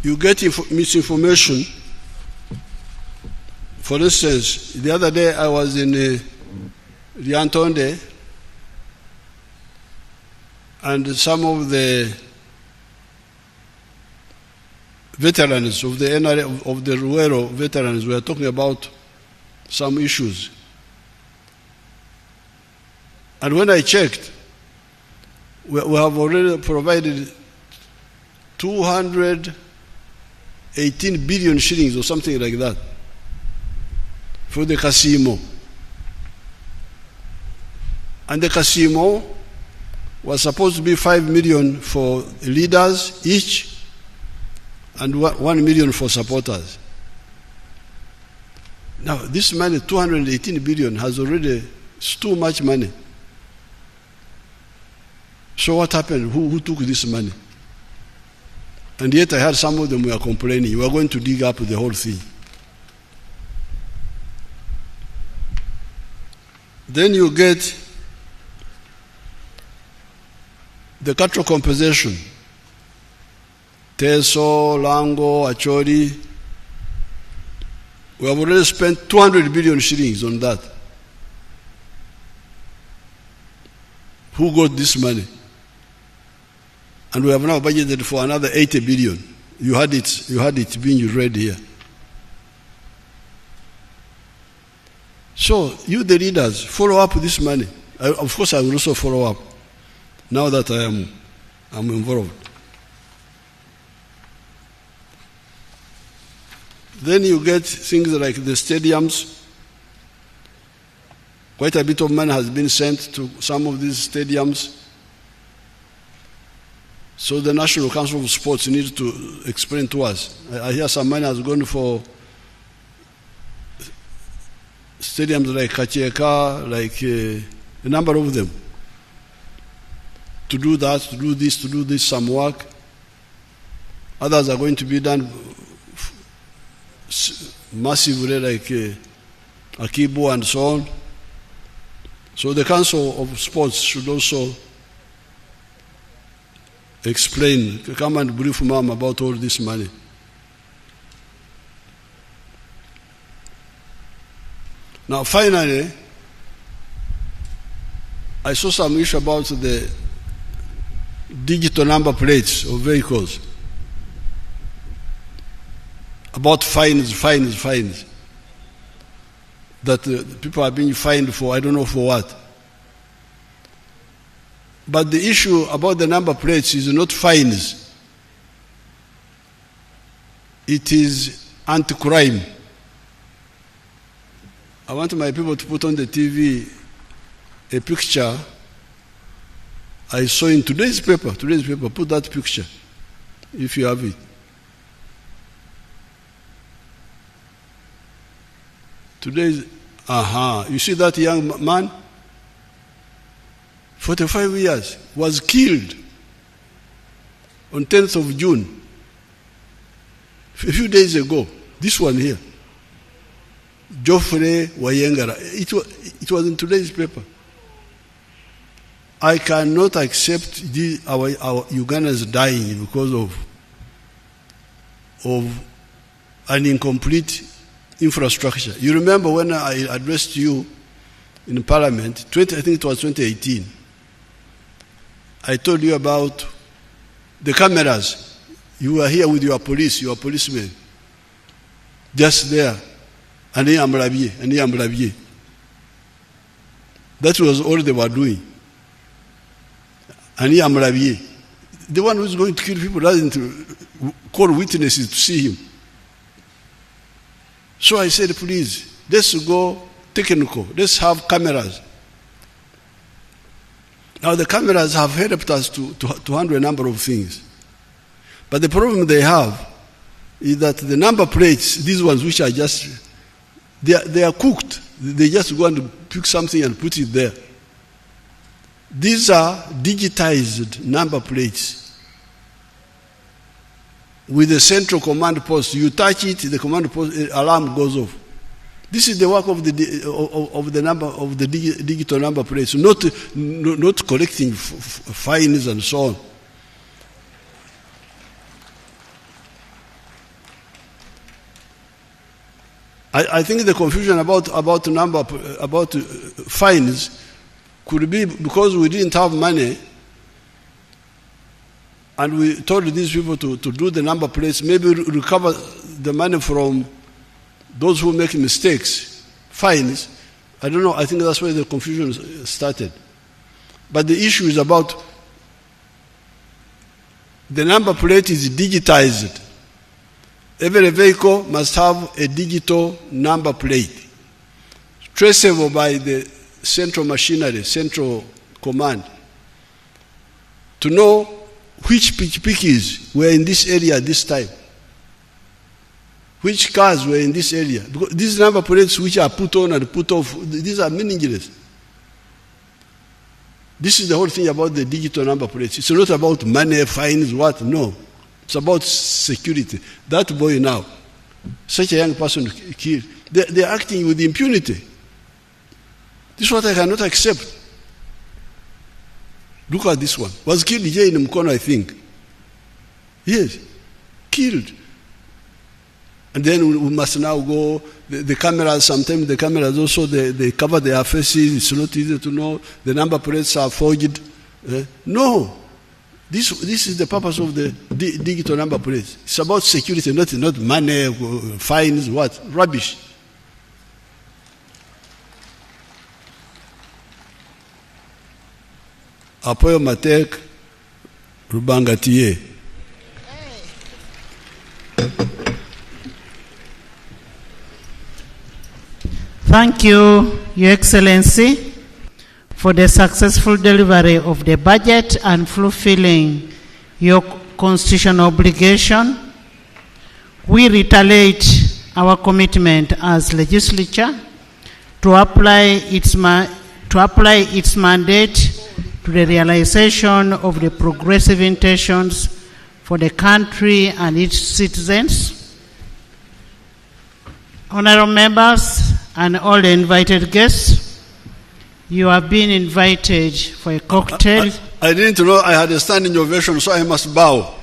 G: you get misinformation. For instance, the other day I was in Riantonde, and some of the veterans of the NRA, of the Ruero veterans, were talking about some issues. And when I checked, we have already provided 218 billion shillings or something like that for the Kasimo. And the Kasimo was supposed to be 5 million for leaders each and 1 million for supporters. Now, this money, 218 billion, has already, it's too much money. So what happened? Who took this money? And yet I heard some of them were complaining. We are going to dig up the whole thing. Then you get the cattle compensation. Teso, Lango, Achori. We have already spent 200 billion shillings on that. Who got this money? And we have now budgeted for another 80 billion. You had it being read here. So, you the leaders, follow up this money. Of course, I will also follow up, now that I'm involved. Then you get things like the stadiums. Quite a bit of money has been sent to some of these stadiums. So the National Council of Sports needs to explain to us. I hear some money has gone for stadiums like Kacheka, like a number of them. To do that, to do this, some work. Others are going to be done massively, like Akibo and so on. So the Council of Sports should also explain, come and brief Mom about all this money. Now, finally, I saw some issue about the digital number plates of vehicles. About fines. That people are being fined for, I don't know for what. But the issue about the number plates is not fines. It is anti-crime. I want my people to put on the TV a picture I saw in today's paper. Put that picture, if you have it. Today's, you see that young man? 45 years, was killed on 10th of June, a few days ago. This one here, Geoffrey Wayengara. It was in today's paper. I cannot accept our Ugandans dying because of an incomplete infrastructure. You remember when I addressed you in Parliament, I think it was 2018, I told you about the cameras. You were here with your policemen, just there, and that was all they were doing. The one who's going to kill people doesn't call witnesses to see him. So I said, please, let's go technical. Let's have cameras. Now the cameras have helped us to handle a number of things. But the problem they have is that the number plates, these ones which are just, they are cooked. They just go and pick something and put it there. These are digitized number plates with a central command post. You touch it, the command post alarm goes off. This is the work of the digital number plates, not collecting fines and so on. I think the confusion about fines could be because we didn't have money and we told these people to do the number plates, maybe recover the money from those who make mistakes, fines. I don't know, I think that's where the confusion started. But the issue is about the number plate is digitized. Every vehicle must have a digital number plate, traceable by the central machinery, central command, to know which pikipikis were in this area at this time, which cars were in this area. Because these number plates which are put on and put off, these are meaningless. This is the whole thing about the digital number plates. It's not about money, fines, what, no. It's about security. That boy now, such a young person killed, they're acting with impunity. This is what I cannot accept. Look at this one. Was killed here in Mkono, I think. Yes, killed. And then we must now go, the cameras, sometimes the cameras also, they cover their faces, it's not easy to know, the number plates are forged. No. This is the purpose of the digital number plates. It's about security, not money, fines, what? Rubbish. Apoyo Matek Rubangatiye.
E: Thank you, Your Excellency, for the successful delivery of the budget and fulfilling your constitutional obligation. We reiterate our commitment as legislature to apply its mandate to the realization of the progressive intentions for the country and its citizens. Honorable members and all the invited guests, you have been invited for a cocktail.
G: I didn't know I had a standing ovation, so I must bow.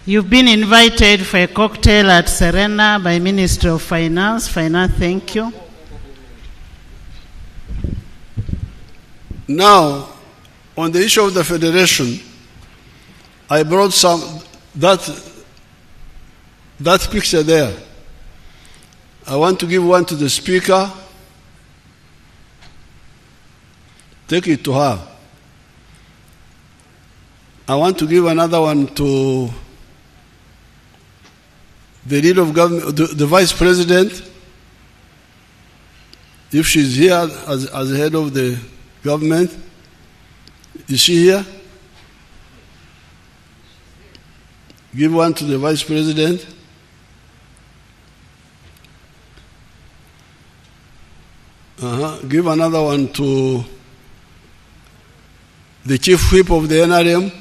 E: You've been invited for a cocktail at Serena by Minister of Finance. Thank you.
G: Now, on the issue of the federation, I brought that picture there. I want to give one to the speaker. Take it to her. I want to give another one to the leader of government, the vice president, if she's here as head of the government. Is she here? Give one to the vice president. Give another one to the Chief Whip of the NRM.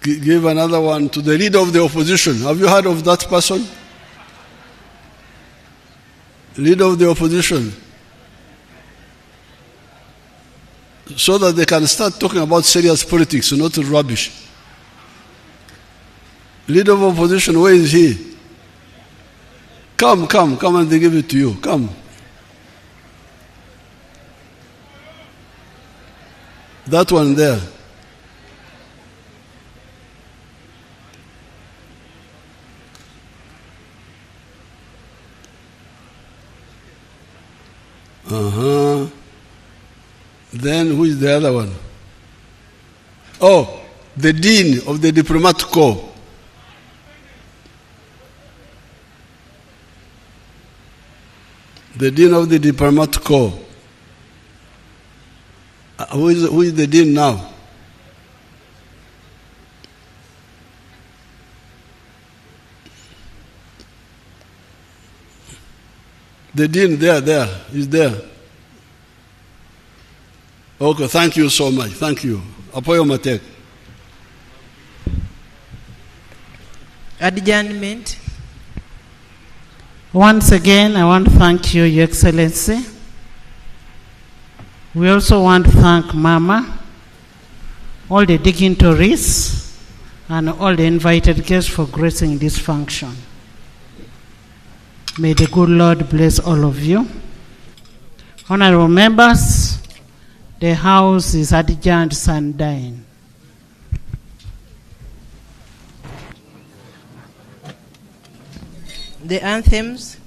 G: Give another one to the leader of the opposition. Have you heard of that person? Leader of the opposition. So that they can start talking about serious politics, not rubbish. Leader of opposition, where is he? Come and they give it to you. Come. That one there. Then who is the other one? Oh, the Dean of the Diplomat Corps. The Dean of the Diplomat Corps. Who is the Dean now? The Dean there, is there. Okay, thank you so much. Thank you. Apoyo Matek.
C: Adjournment.
E: Once again, I want to thank you, Your Excellency. We also want to thank Mama, all the dignitaries, and all the invited guests for gracing this function. May the good Lord bless all of you. Honorable members, the House is adjourned sundown.
C: The anthems.